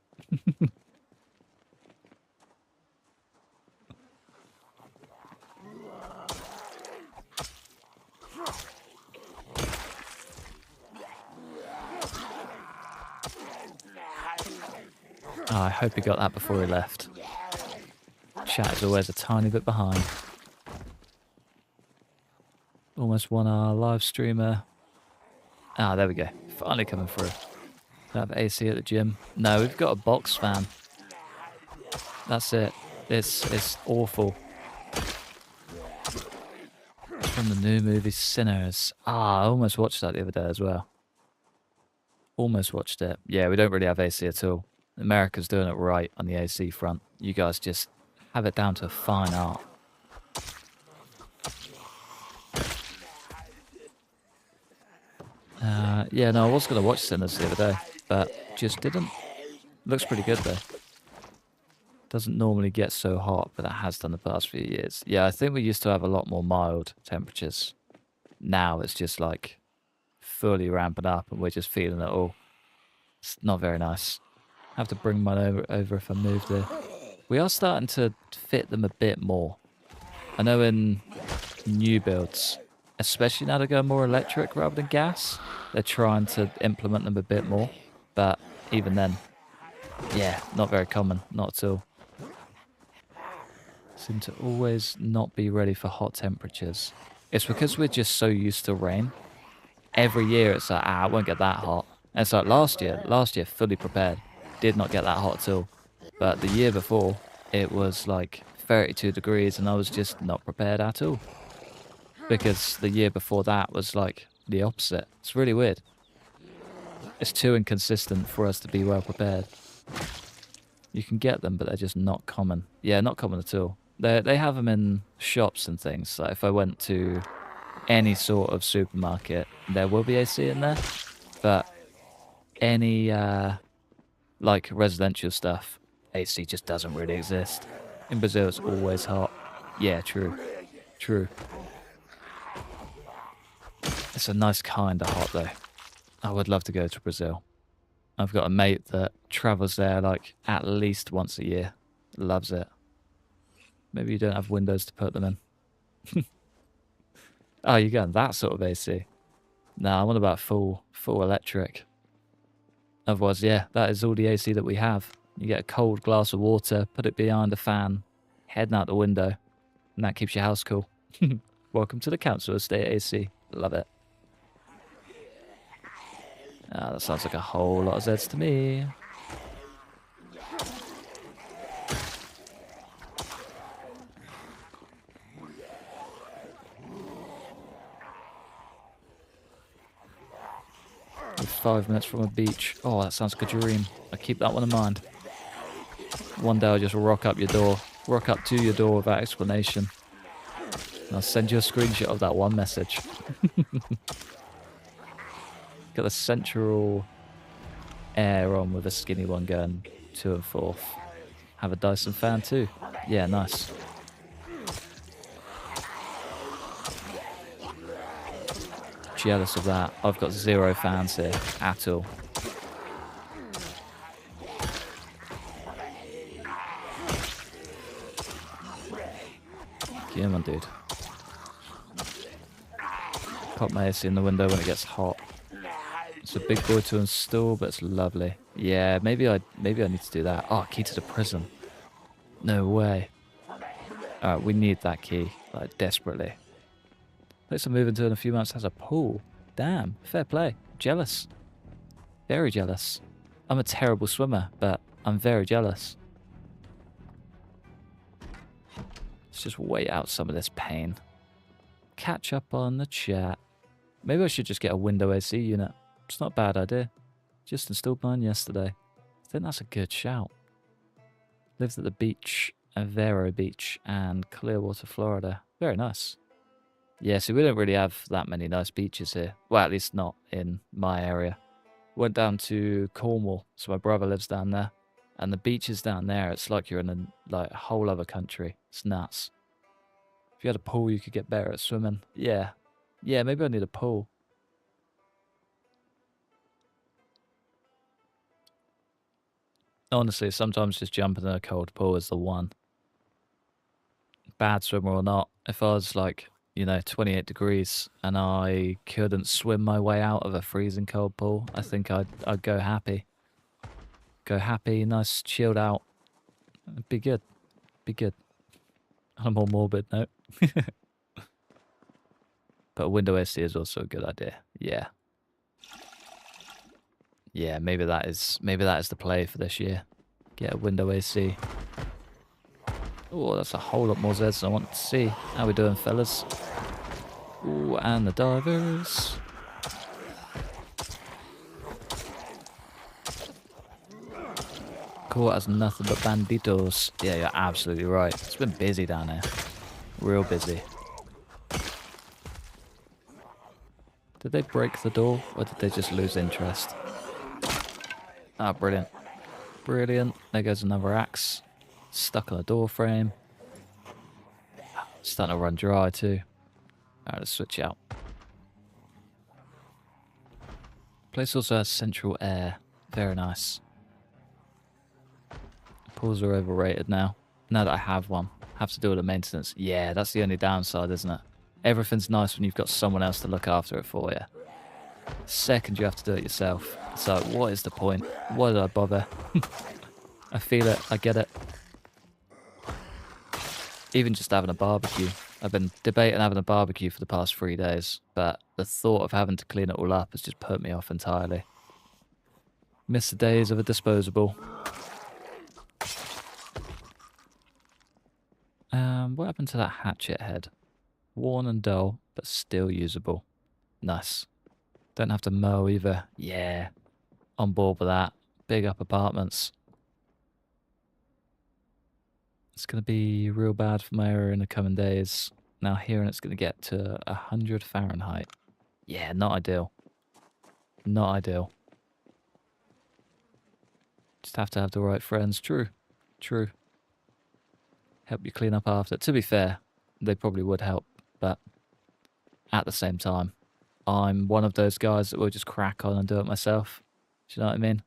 Oh, I hope he got that before he left. Chat is always a tiny bit behind. Almost won our live streamer. Ah, there we go. Finally coming through. Don't have AC at the gym. No, we've got a box fan. That's it. It's awful. It's from the new movie Sinners. Ah, I almost watched that the other day as well. Almost watched it. Yeah, we don't really have AC at all. America's doing it right on the AC front. You guys just have it down to a fine art. Yeah, no, I was going to watch Sinners the other day, but just didn't. Looks pretty good though. Doesn't normally get so hot, but it has done the past few years. Yeah, I think we used to have a lot more mild temperatures. Now it's just like fully ramping up and we're just feeling it all. It's not very nice. Have to bring mine over if I move there. We are starting to fit them a bit more. I know in new builds, especially now they're going more electric rather than gas, they're trying to implement them a bit more. But even then, yeah, not very common, not at all. Seem to always not be ready for hot temperatures. It's because we're just so used to rain. Every year it's like, it won't get that hot. And it's like last year, fully prepared, did not get that hot at all. But the year before, it was like 32 degrees and I was just not prepared at all. Because the year before that was like the opposite. It's really weird. It's too inconsistent for us to be well prepared. You can get them, but they're just not common. Yeah, not common at all. They have them in shops and things. Like if I went to any sort of supermarket, there will be AC in there. But any like residential stuff, AC just doesn't really exist. In Brazil, it's always hot. Yeah, true. True. It's a nice kind of hot though. I would love to go to Brazil. I've got a mate that travels there like at least once a year. Loves it. Maybe you don't have windows to put them in. Oh, you're getting that sort of AC. No, I'm on about full electric. Otherwise, yeah, that is all the AC that we have. You get a cold glass of water, put it behind a fan, heading out the window, and that keeps your house cool. Welcome to the council estate AC. Love it. Ah, that sounds like a whole lot of Zeds to me. We're 5 minutes from a beach. Oh, that sounds like a dream. I keep that one in mind. One day I'll just rock up to your door without explanation. And I'll send you a screenshot of that one message. Got the central air on with a skinny one going to and forth. Have a Dyson fan too. Yeah, nice. Jealous of that. I've got 0 fans here at all. Come on, dude. Pop my AC in the window when it gets hot. It's a big boy to install, but it's lovely. Yeah, maybe I need to do that. Oh, key to the prison. No way. Alright, we need that key, like, desperately. Place I'm moving to in a few months has a pool. Damn, fair play. Jealous. Very jealous. I'm a terrible swimmer, but I'm very jealous. Let's just wait out some of this pain. Catch up on the chat. Maybe I should just get a window AC unit. It's not a bad idea. Just installed mine yesterday. I think that's a good shout. Lives at the beach, Vero Beach, and Clearwater, Florida. Very nice. Yeah, so we don't really have that many nice beaches here. Well, at least not in my area. Went down to Cornwall, so my brother lives down there. And the beaches down there, it's like you're in a whole other country. It's nuts. If you had a pool, you could get better at swimming. Yeah. Yeah, maybe I need a pool. Honestly, sometimes just jumping in a cold pool is the one. Bad swimmer or not, if I was like, 28 degrees and I couldn't swim my way out of a freezing cold pool, I think I'd go happy. Go happy, nice, chilled out. It'd be good. Be good. On a more morbid note. But a window AC is also a good idea. Yeah. Yeah, maybe that is the play for this year. Get a window AC. Oh, that's a whole lot more Zeds than I want to see. How we doing, fellas? Ooh, and the divers. Court has nothing but banditos. Yeah, you're absolutely right. It's been busy down here. Real busy. Did they break the door, or did they just lose interest? Ah, brilliant. Brilliant. There goes another axe. Stuck on a door frame. Starting to run dry too. Alright, let's switch out. Place also has central air. Very nice. Pools are overrated now. Now that I have one. Have to do all the maintenance. Yeah, that's the only downside, isn't it? Everything's nice when you've got someone else to look after it for you. Second, you have to do it yourself. So, what is the point? Why did I bother? I feel it. I get it. Even just having a barbecue. I've been debating having a barbecue for the past 3 days, but the thought of having to clean it all up has just put me off entirely. Miss the days of a disposable. What happened to that hatchet head? Worn and dull, but still usable. Nice. Don't have to mow either. Yeah. On board with that. Big up apartments. It's going to be real bad for my area in the coming days. Now hearing it's going to get to 100 Fahrenheit. Yeah, not ideal. Not ideal. Just have to have the right friends. True. True. Help you clean up after. To be fair, they probably would help, but at the same time, I'm one of those guys that will just crack on and do it myself. Do you know what I mean?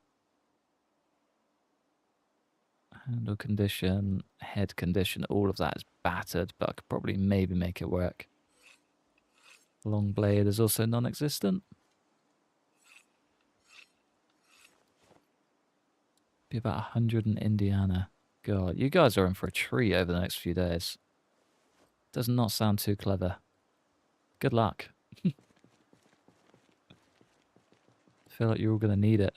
Handle condition, head condition, all of that is battered, but I could probably maybe make it work. Long blade is also non-existent. Be about 100 in Indiana. God, you guys are in for a treat over the next few days. Does not sound too clever. Good luck. I feel like you're all going to need it.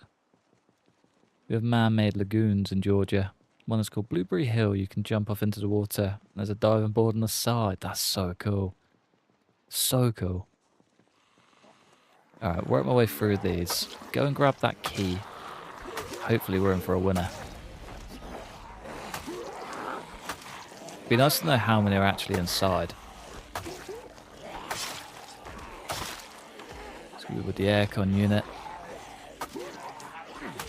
We have man-made lagoons in Georgia. One is called Blueberry Hill. You can jump off into the water. There's a diving board on the side. That's so cool. So cool. Alright, work my way through these. Go and grab that key. Hopefully we're in for a winner. Be nice to know how many are actually inside. Let's go with the aircon unit.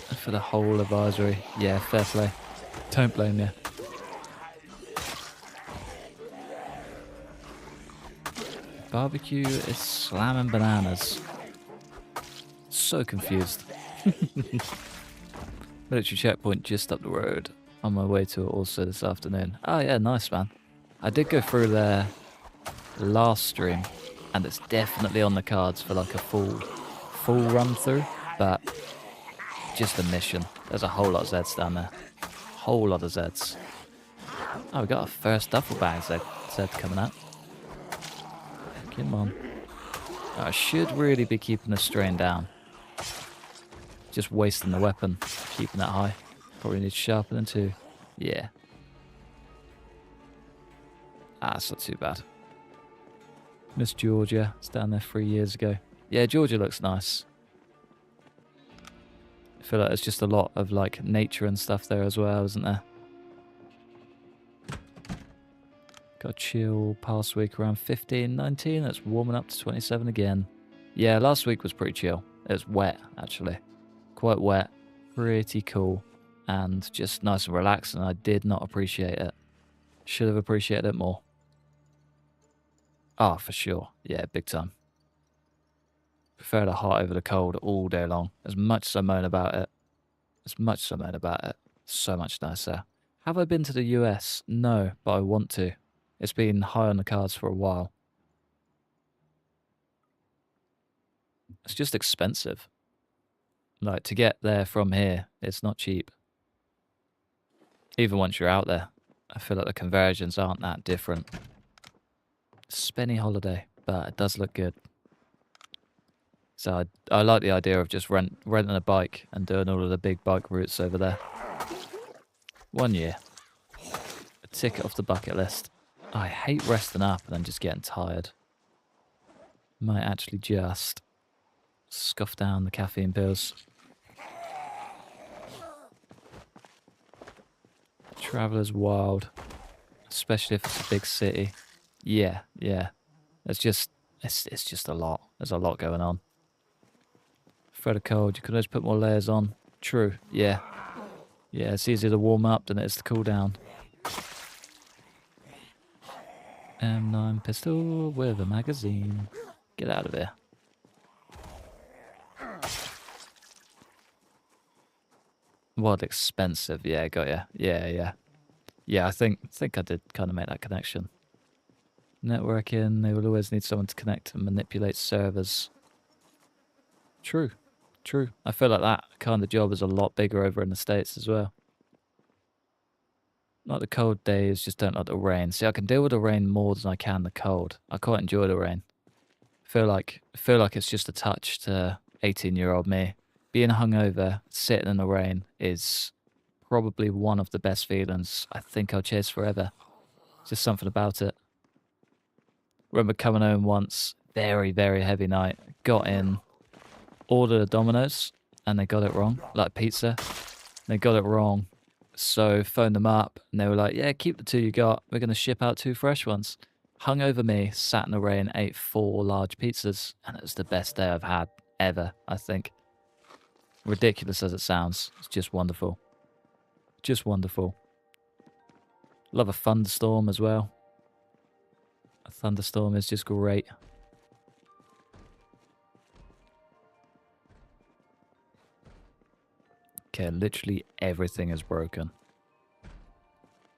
And for the whole advisory. Yeah, fair play. Don't blame you. Barbecue is slamming bananas. So confused. Military checkpoint just up the road. On my way to it also this afternoon. Oh yeah, nice man. I did go through there last stream, and it's definitely on the cards for like a full run through, but just a mission. There's a whole lot of Zeds down there. Whole lot of Zeds. Oh, we got our first duffel bag Zed coming out. Come on. I should really be keeping the strain down. Just wasting the weapon, keeping it high. Probably need sharpening too. Yeah. Ah, it's not too bad. Miss Georgia. It's down there 3 years ago. Yeah, Georgia looks nice. I feel like there's just a lot of like nature and stuff there as well, isn't there? Got a chill past week around 15, 19. That's warming up to 27 again. Yeah, last week was pretty chill. It was wet, actually. Quite wet. Pretty cool. And just nice and relaxing. I did not appreciate it. Should have appreciated it more. Ah, for sure. Yeah, big time. Prefer the hot over the cold all day long. As much as I moan about it. As much as I moan about it. So much nicer. Have I been to the US? No, but I want to. It's been high on the cards for a while. It's just expensive. Like, to get there from here, it's not cheap. Even once you're out there, I feel like the conversions aren't that different. Spenny holiday, but it does look good. So I like the idea of just renting a bike and doing all of the big bike routes over there. 1 year. A ticket off the bucket list. I hate resting up and then just getting tired. Might actually just scuff down the caffeine pills. Traveller's wild. Especially if it's a big city. Yeah, yeah. There's just It's just a lot. There's a lot going on. Thread of cold, you can always put more layers on. True, yeah. Yeah, it's easier to warm up than it is to cool down. M9 pistol with a magazine. Get out of here. What expensive? Yeah, got ya. Yeah. Yeah, I think I did kind of make that connection. Networking, they will always need someone to connect and manipulate servers. True. I feel like that kind of job is a lot bigger over in the States as well. Like the cold days, just don't like the rain. See, I can deal with the rain more than I can the cold. I quite enjoy the rain. Feel like it's just a touch to 18-year-old me. Being hungover, sitting in the rain is probably one of the best feelings I think I'll chase forever. Just something about it. Remember coming home once, very, very heavy night, got in, ordered a Domino's, and they got it wrong, like pizza. They got it wrong. So phoned them up, and they were like, yeah, keep the 2 you got. We're going to ship out 2 fresh ones. Hungover me, sat in the rain, ate 4 large pizzas, and it was the best day I've had ever, I think. Ridiculous as it sounds, it's just wonderful. Just wonderful. Love a thunderstorm as well. A thunderstorm is just great. Okay, literally everything is broken.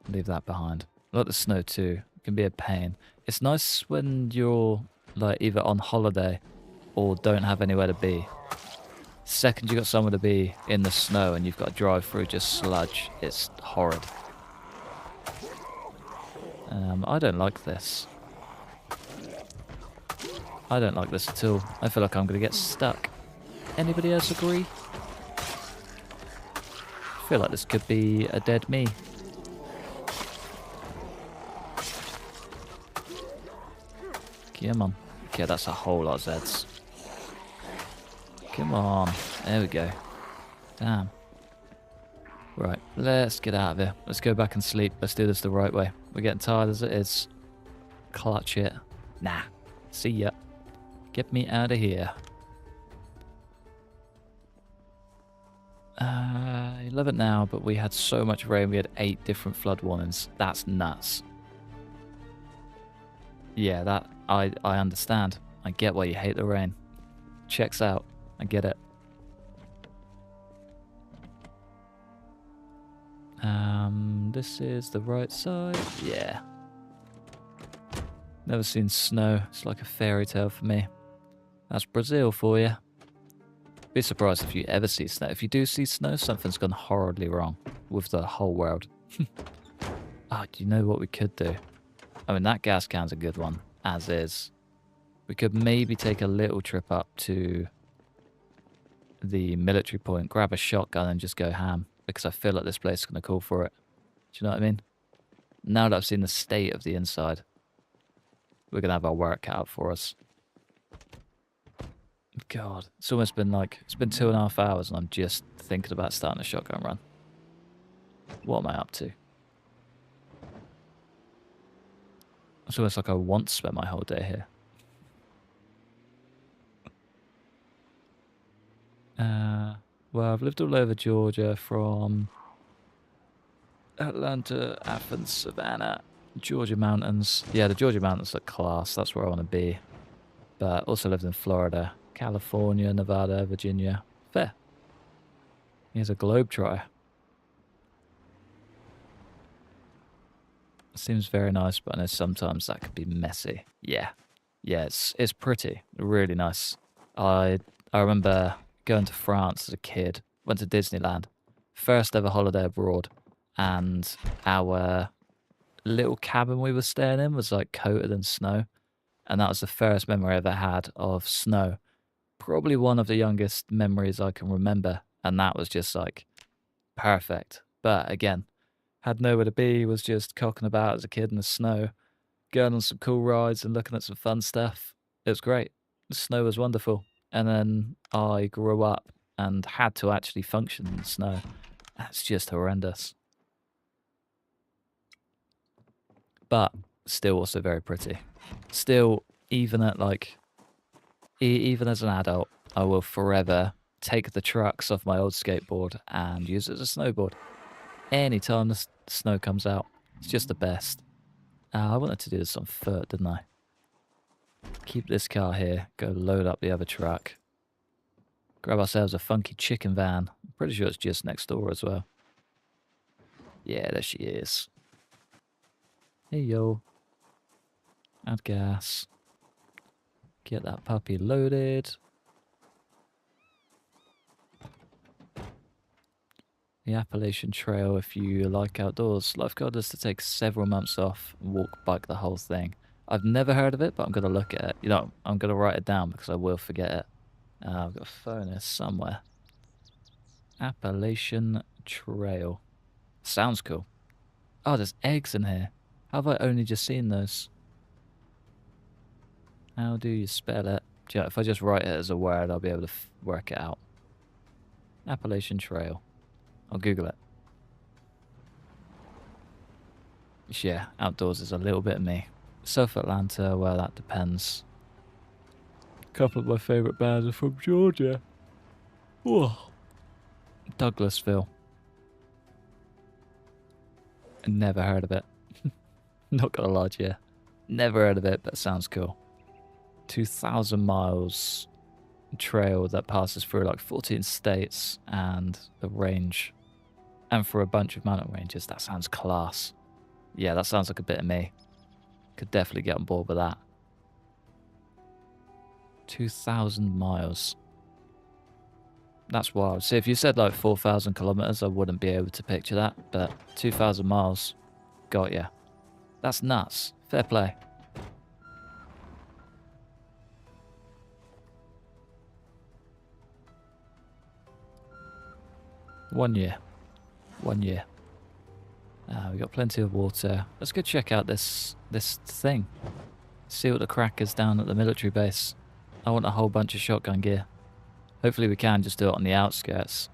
Leave that behind. Like the snow too. It can be a pain. It's nice when you're like either on holiday or don't have anywhere to be. Second you got somewhere to be in the snow and you've got to drive through just sludge. It's horrid. I don't like this. I don't like this at all. I feel like I'm going to get stuck. Anybody else agree? I feel like this could be a dead me. Come on. Okay, that's a whole lot of Zeds. Come on. There we go. Damn. Right, let's get out of here. Let's go back and sleep. Let's do this the right way. We're getting tired as it is. Clutch it. Nah. See ya. Get me out of here. 11 now, but we had so much rain. We had 8 different flood warnings. That's nuts. Yeah, that I understand. I get why you hate the rain. Checks out. I get it. This is the right side. Yeah. Never seen snow. It's like a fairy tale for me. That's Brazil for you. Be surprised if you ever see snow. If you do see snow, something's gone horribly wrong with the whole world. Ah, do you know what we could do? I mean, that gas can's a good one, as is. We could maybe take a little trip up to the military point, grab a shotgun and just go ham, because I feel like this place is going to call for it. Do you know what I mean? Now that I've seen the state of the inside, we're going to have our work cut out for us. God, it's almost been like, it's been 2.5 hours and I'm just thinking about starting a shotgun run. What am I up to? It's almost like I want to spend my whole day here. Well, I've lived all over Georgia, from Atlanta, Athens, Savannah, Georgia mountains. Yeah, the Georgia mountains are class. That's where I want to be. But also lived in Florida, California, Nevada, Virginia. Fair. He's a globetrotter. Seems very nice, but I know sometimes that could be messy. Yeah. Yeah, it's pretty. Really nice. I remember going to France as a kid. Went to Disneyland. First ever holiday abroad. And our little cabin we were staying in was like coated in snow. And that was the first memory I ever had of snow. Probably one of the youngest memories I can remember. And that was just like perfect. But again, had nowhere to be, was just cocking about as a kid in the snow, going on some cool rides and looking at some fun stuff. It was great. The snow was wonderful. And then I grew up and had to actually function in the snow. That's just horrendous. But still also very pretty. Still even at like, even as an adult, I will forever take the trucks off my old skateboard and use it as a snowboard. Anytime the snow comes out, it's just the best. I wanted to do this on foot, didn't I? Keep this car here, go load up the other truck. Grab ourselves a funky chicken van. I'm pretty sure it's just next door as well. Yeah, there she is. Hey, yo. Add gas. Get that puppy loaded. The Appalachian Trail, if you like outdoors. Lifeguard is to take several months off and bike the whole thing. I've never heard of it, but I'm going to look at it. You know, I'm going to write it down because I will forget it. I've got a phone here somewhere. Appalachian Trail. Sounds cool. Oh, there's eggs in here. How have I only just seen those? How do you spell it? Do you know, if I just write it as a word, I'll be able to work it out. Appalachian Trail. I'll Google it. Yeah, outdoors is a little bit of me. South Atlanta, well, that depends. A couple of my favourite bands are from Georgia. Whoa. Douglasville. Never heard of it. Not gonna lie to you. Never heard of it, but it sounds cool. 2,000 miles trail that passes through like 14 states and the range. And for a bunch of mountain ranges, that sounds class. Yeah, that sounds like a bit of me. Could definitely get on board with that. 2,000 miles. That's wild. See, if you said like 4,000 kilometers, I wouldn't be able to picture that. But 2,000 miles, got ya. That's nuts. Fair play. One year. We got plenty of water. Let's go check out this thing. See what the crack is down at the military base. I want a whole bunch of shotgun gear. Hopefully we can just do it on the outskirts.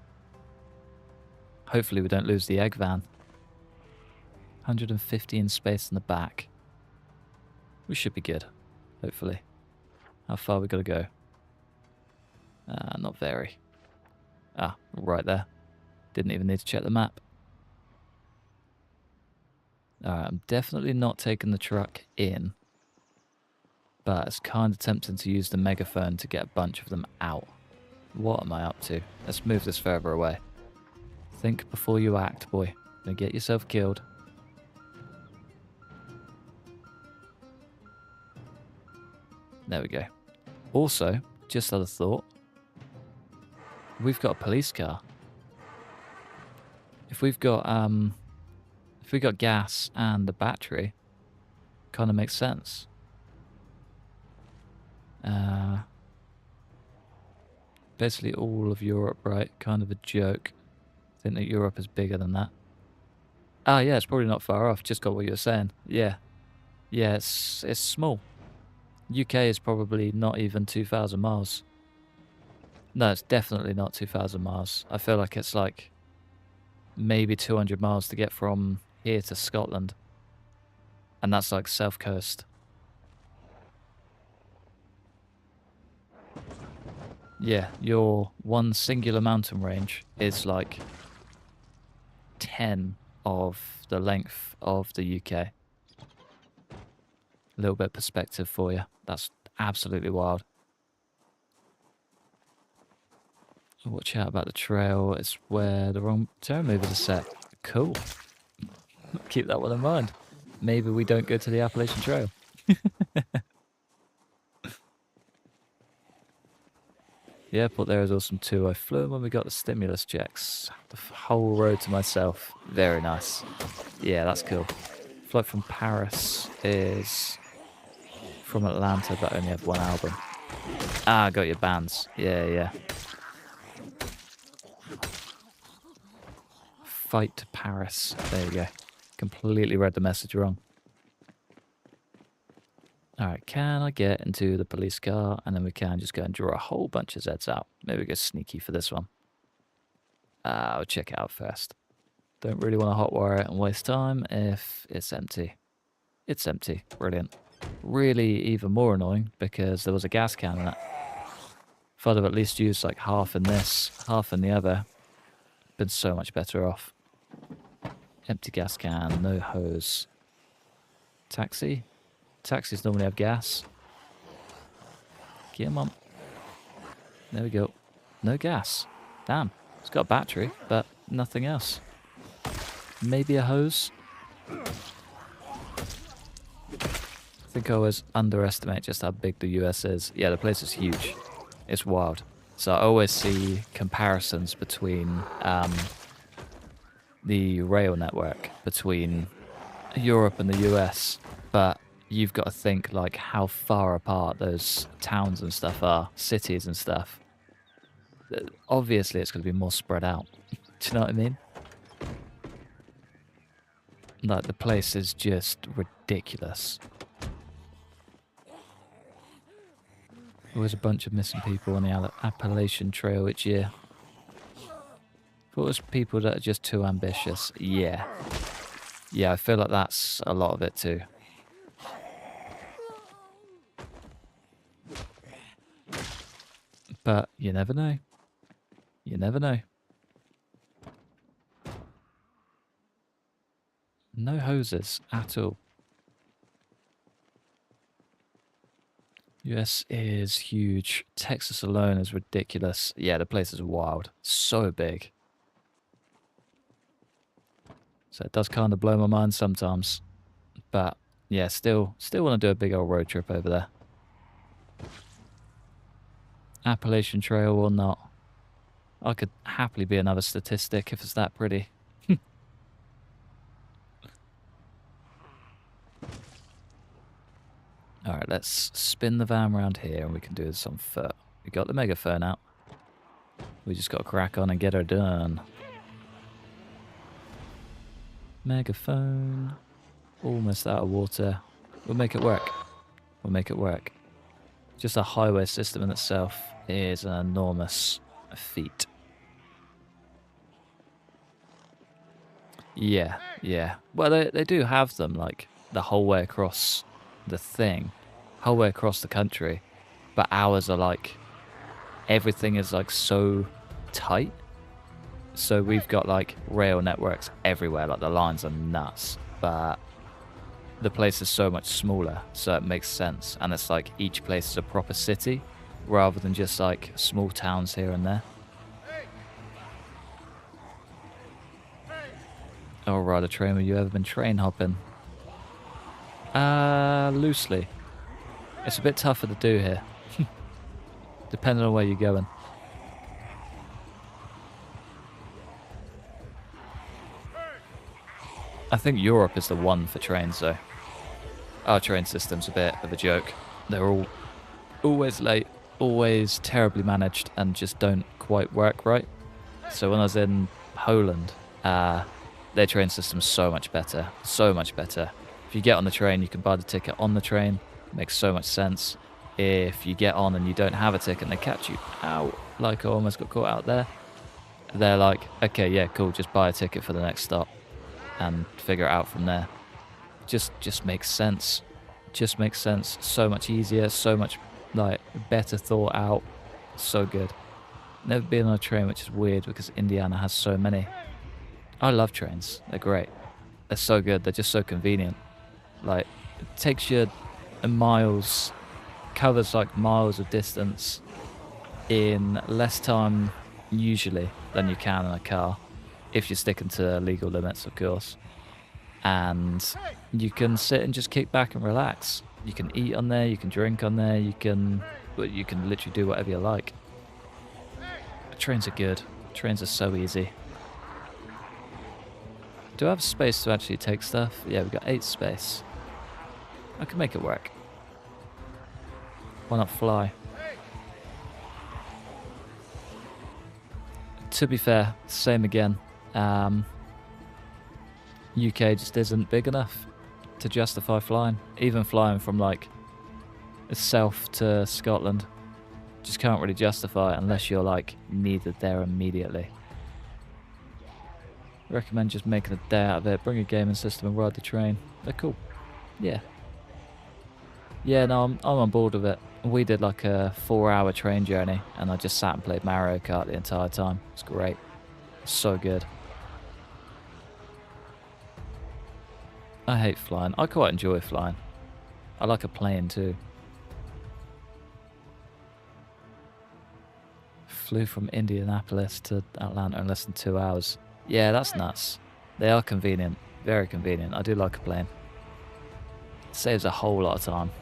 Hopefully we don't lose the egg van. 115 space in the back. We should be good. Hopefully. How far we gotta go? Not very. Right there. Didn't even need to check the map. Alright, I'm definitely not taking the truck in. But it's kind of tempting to use the megaphone to get a bunch of them out. What am I up to? Let's move this further away. Think before you act, boy. Don't get yourself killed. There we go. Also, just had a thought. We've got a police car. If we've got gas and the battery, kind of makes sense. Basically all of Europe, right? Kind of a joke. I think that Europe is bigger than that. Yeah, it's probably not far off. Just got what you were saying. Yeah, it's small. UK is probably not even 2,000 miles. No, it's definitely not 2,000 miles. I feel like it's like maybe 200 miles to get from here to Scotland. And that's like South Coast. Yeah, your one singular mountain range is like 10 of the length of the UK. A little bit of perspective for you. That's absolutely wild. Watch out about the trail. It's where the wrong turn movers are set. Cool. Keep that one in mind. Maybe we don't go to the Appalachian Trail. The airport there is awesome too. I flew in when we got the stimulus checks. The whole road to myself. Very nice. Yeah, that's cool. Flight from Paris is from Atlanta, but only have one album. Got your bands. Yeah. Fight to Paris. There you go. Completely read the message wrong. Alright, can I get into the police car? And then we can just go and draw a whole bunch of Zeds out. Maybe we go sneaky for this one. I'll check it out first. Don't really want to hotwire it and waste time if it's empty. It's empty. Brilliant. really even more annoying because there was a gas can in it. If I'd have at least used like half in this, half in the other, been so much better off. Empty gas can, no hose. Taxi? Taxis normally have gas. Come on. There we go. No gas. Damn. It's got a battery, but nothing else. Maybe a hose? I think I always underestimate just how big the US is. Yeah, the place is huge. It's wild. So I always see comparisons between the rail network between Europe and the US, but you've got to think like how far apart those towns and stuff are, cities and stuff. Obviously, it's going to be more spread out. Do you know what I mean? Like, the place is just ridiculous. Always a bunch of missing people on the Appalachian Trail each year. Thought it was people that are just too ambitious. Yeah. Yeah, I feel like that's a lot of it too. But you never know. You never know. No hoses at all. US is huge. Texas alone is ridiculous. Yeah, the place is wild. So big. So it does kind of blow my mind sometimes. But yeah, still want to do a big old road trip over there. Appalachian Trail or not. I could happily be another statistic if it's that pretty. Alright, let's spin the van around here and we can do this on foot. We got the megaphone out. We just got to crack on and get her done. Megaphone. Almost out of water. We'll make it work. We'll make it work. Just a highway system in itself is an enormous feat. Yeah, yeah. Well, they do have them, like, the whole way across the thing. Whole way across the country. But ours are, like, everything is, like, so tight. So we've got, like, rail networks everywhere. Like, the lines are nuts. But the place is so much smaller, so it makes sense. And it's, like, each place is a proper city, rather than just, like, small towns here and there. Oh, ride a train. Have you ever been train hopping? Loosely. It's a bit tougher to do here. Depending on where you're going. I think Europe is the one for trains, though. Our train system's a bit of a joke. They're all always late, always terribly managed, and just don't quite work right. So when I was in Poland, their train system's so much better. So much better. If you get on the train, you can buy the ticket on the train. Makes so much sense. If you get on and you don't have a ticket and they catch you out, like I almost got caught out there, they're like, okay, yeah, cool, just buy a ticket for the next stop and figure it out from there. Just makes sense. Just makes sense. So much easier, so much like better thought out. So good. Never been on a train, which is weird because Indiana has so many. I love trains. They're great. They're so good. They're just so convenient. Like, it takes you miles, covers like miles of distance in less time usually than you can in a car, if you're sticking to legal limits, of course. And you can sit and just kick back and relax. You can eat on there, you can drink on there, you can literally do whatever you like. Trains are good. Trains are so easy. Do I have space to actually take stuff? Yeah, we've got 8 space. I can make it work. Why not fly? To be fair, same again. UK just isn't big enough to justify flying. Even flying from like south to Scotland. Just can't really justify it unless you're like needed there immediately. Recommend just making a day out of it. Bring a gaming system and ride the train. They're cool. Yeah. Yeah, no, I'm on board with it. We did like a 4-hour train journey, and I just sat and played Mario Kart the entire time. It's great. It's so good. I hate flying. I quite enjoy flying. I like a plane too. Flew from Indianapolis to Atlanta in less than 2 hours. Yeah, that's nuts. They are convenient. Very convenient. I do like a plane. Saves a whole lot of time.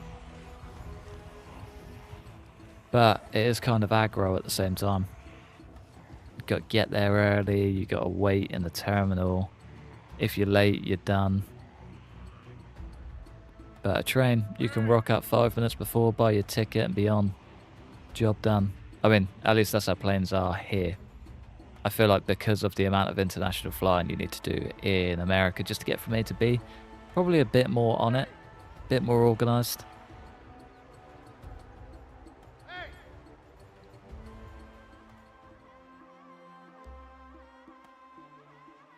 But it is kind of aggro at the same time. You've got to get there early, you got to wait in the terminal. If you're late, you're done. But a train, you can rock up 5 minutes before, buy your ticket and be on. Job done. I mean, at least that's how planes are here. I feel like because of the amount of international flying you need to do in America just to get from A to B, probably a bit more on it, a bit more organised.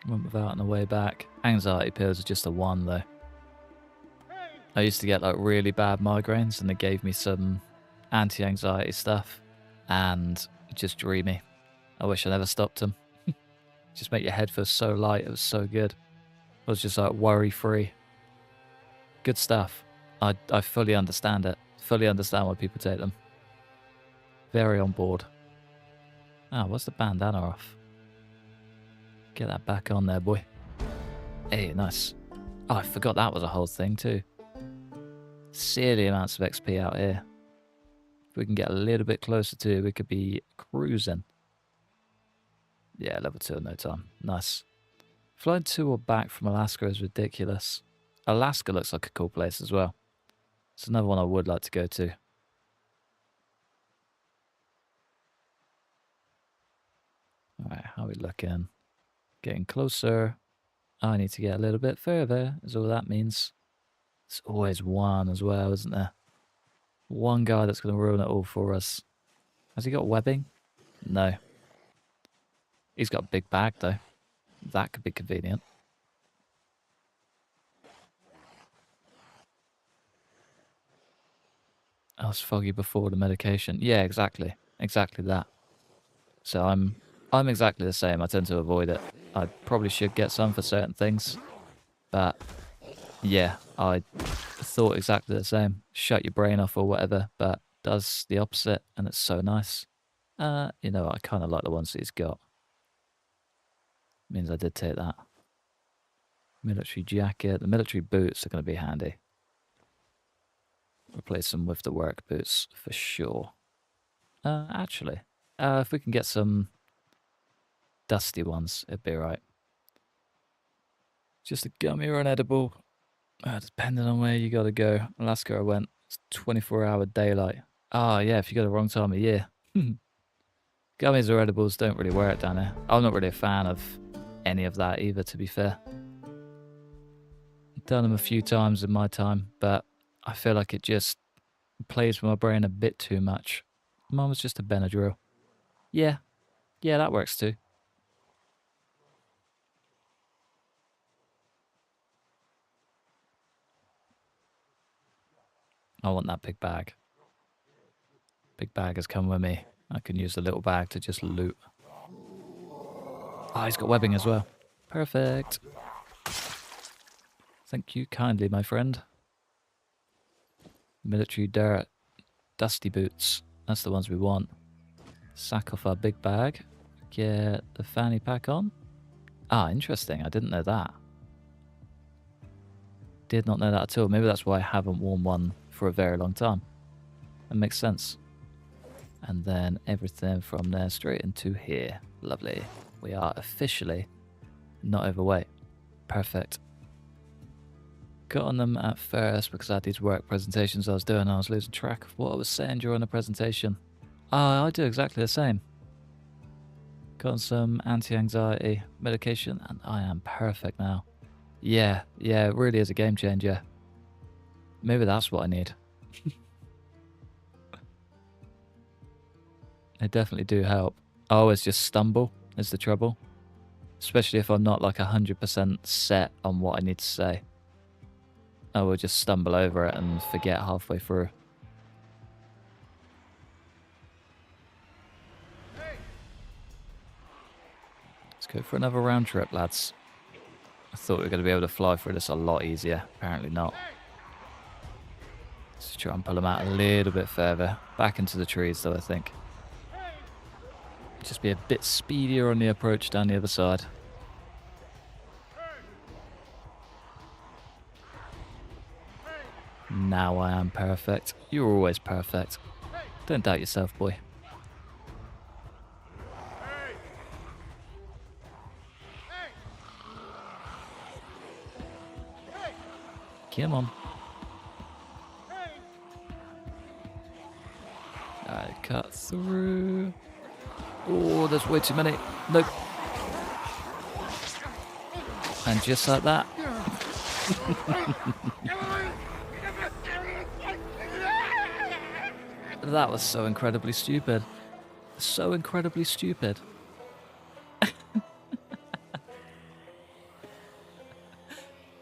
Went without on the way back. Anxiety pills are just a one though. I used to get like really bad migraines and they gave me some anti-anxiety stuff and just dreamy. I wish I never stopped them. Just make your head feel so light. It was so good. I was just like worry free. Good stuff. I fully understand it. Fully understand why people take them. Very on board. Ah, what's the bandana off? Get that back on there, boy. Hey, nice. Oh, I forgot that was a whole thing too. Silly amounts of XP out here. If we can get a little bit closer to it, we could be cruising. Yeah, level 2 in no time. Nice. Flying to or back from Alaska is ridiculous. Alaska looks like a cool place as well. It's another one I would like to go to. Alright, how are we looking? Getting closer. I need to get a little bit further, is all that means. There's always one as well, isn't there? One guy that's going to ruin it all for us. Has he got webbing? No. He's got a big bag, though. That could be convenient. I was foggy before the medication. Yeah, exactly. Exactly that. So I'm exactly the same. I tend to avoid it. I probably should get some for certain things. But yeah, I thought exactly the same. Shut your brain off or whatever, but does the opposite and it's so nice. You know, I kind of like the ones that he's got. Means I did take that. Military jacket. The military boots are going to be handy. Replace them with the work boots for sure. Actually, if we can get some dusty ones, it'd be right. Just a gummy or an edible. Depending on where you got to go. Alaska I went. It's 24-hour daylight. Oh, yeah, if you go the wrong time of year. Gummies or edibles don't really work down there. I'm not really a fan of any of that either, to be fair. Done them a few times in my time, but I feel like it just plays with my brain a bit too much. Mine was just a Benadryl. Yeah, that works too. I want that big bag. Big bag has come with me. I can use the little bag to just loot. Oh, he's got webbing as well. Perfect. Thank you kindly, my friend. Military dirt. Dusty boots. That's the ones we want. Sack off our big bag. Get the fanny pack on. Ah, interesting. I didn't know that. Did not know that at all. Maybe that's why I haven't worn one for a very long time. That makes sense. And then everything from there straight into here. Lovely. We are officially not overweight. Perfect. Got on them at first because I had these work presentations I was doing. I was losing track of what I was saying during the presentation. I do exactly the same. Got on some anti-anxiety medication and I am perfect now. Yeah, it really is a game changer. Maybe that's what I need. They definitely do help. I always just stumble is the trouble. Especially if I'm not like 100% set on what I need to say. I will just stumble over it and forget halfway through. Let's go for another round trip, lads. I thought we were going to be able to fly through this a lot easier. Apparently not. Let's try and pull them out a little bit further. Back into the trees, though, I think. Just be a bit speedier on the approach down the other side. Now I am perfect. You're always perfect. Don't doubt yourself, boy. Come on. I cut through. Oh, there's way too many. Nope. And just like that. That was so incredibly stupid. So incredibly stupid.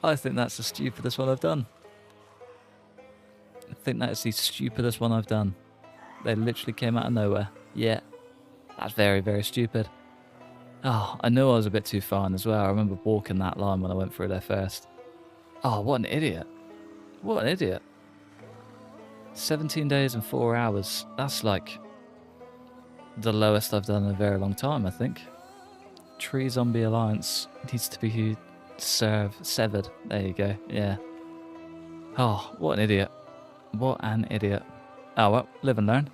I think that's the stupidest one I've done. I think that is the stupidest one I've done. They literally came out of nowhere. Yeah. That's very, very stupid. Oh, I knew I was a bit too fine as well. I remember walking that line when I went through there first. Oh, what an idiot. What an idiot. 17 days and 4 hours. That's like the lowest I've done in a very long time, I think. Tree Zombie Alliance needs to be severed. There you go. Yeah. Oh, what an idiot. What an idiot. Oh, well, live and learn.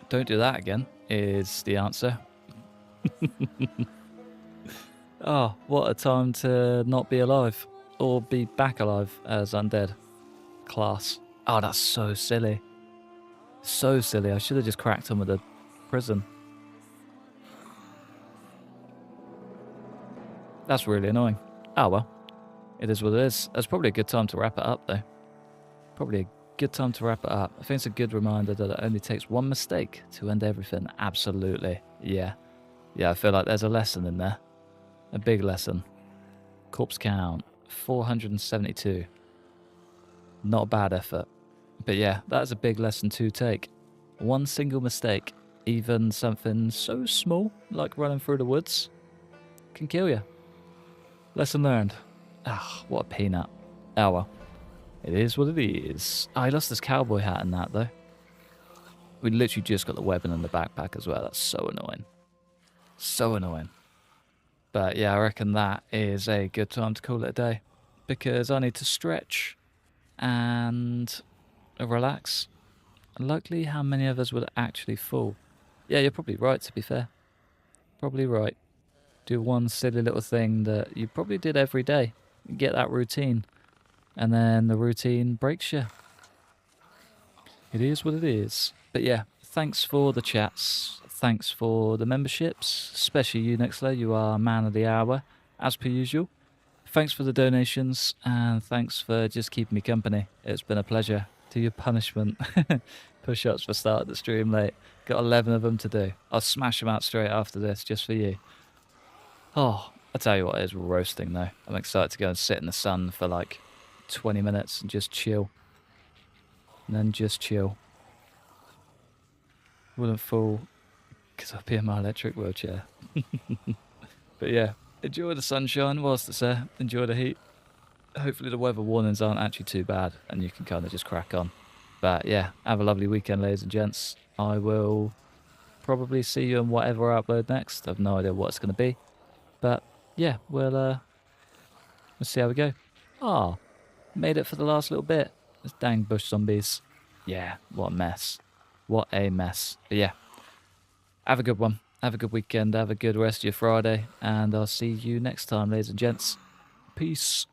Don't do that again, is the answer. Oh, what a time to not be alive. Or be back alive as undead. Class. Oh, that's so silly. So silly. I should have just cracked on with a prison. That's really annoying. Oh, well. It is what it is. That's probably a good time to wrap it up, though. Probably a good time to wrap it up. I think it's a good reminder that it only takes one mistake to end everything. Absolutely. Yeah. Yeah, I feel like there's a lesson in there. A big lesson. Corpse count. 472. Not a bad effort. But yeah, that's a big lesson to take. One single mistake, even something so small like running through the woods, can kill you. Lesson learned. Ah, what a peanut. Oh well. It is what it is. Oh, I lost this cowboy hat and that though. We literally just got the weapon in the backpack as well. That's so annoying. So annoying. But yeah, I reckon that is a good time to call it a day. Because I need to stretch and relax. Likely how many of us would actually fall. Yeah, you're probably right, to be fair. Probably right. Do one silly little thing that you probably did every day. Get that routine. And then the routine breaks you. It is what it is. But yeah, thanks for the chats. Thanks for the memberships. Especially you, Nexler. You are man of the hour, as per usual. Thanks for the donations. And thanks for just keeping me company. It's been a pleasure. To your punishment. Push-ups for starting the stream late. Got 11 of them to do. I'll smash them out straight after this, just for you. Oh, I'll tell you what, it is roasting though. I'm excited to go and sit in the sun for like 20 minutes and just chill. And then just chill. Wouldn't fall because I'll be in my electric wheelchair. But yeah, enjoy the sunshine whilst it's there. Enjoy the heat. Hopefully the weather warnings aren't actually too bad and you can kind of just crack on. But yeah, have a lovely weekend, ladies and gents. I will probably see you in whatever I upload next. I have no idea what it's going to be. But yeah, we'll see how we go. Ah, made it for the last little bit. Those dang bush zombies. Yeah, what a mess. What a mess. But yeah, have a good one. Have a good weekend. Have a good rest of your Friday. And I'll see you next time, ladies and gents. Peace.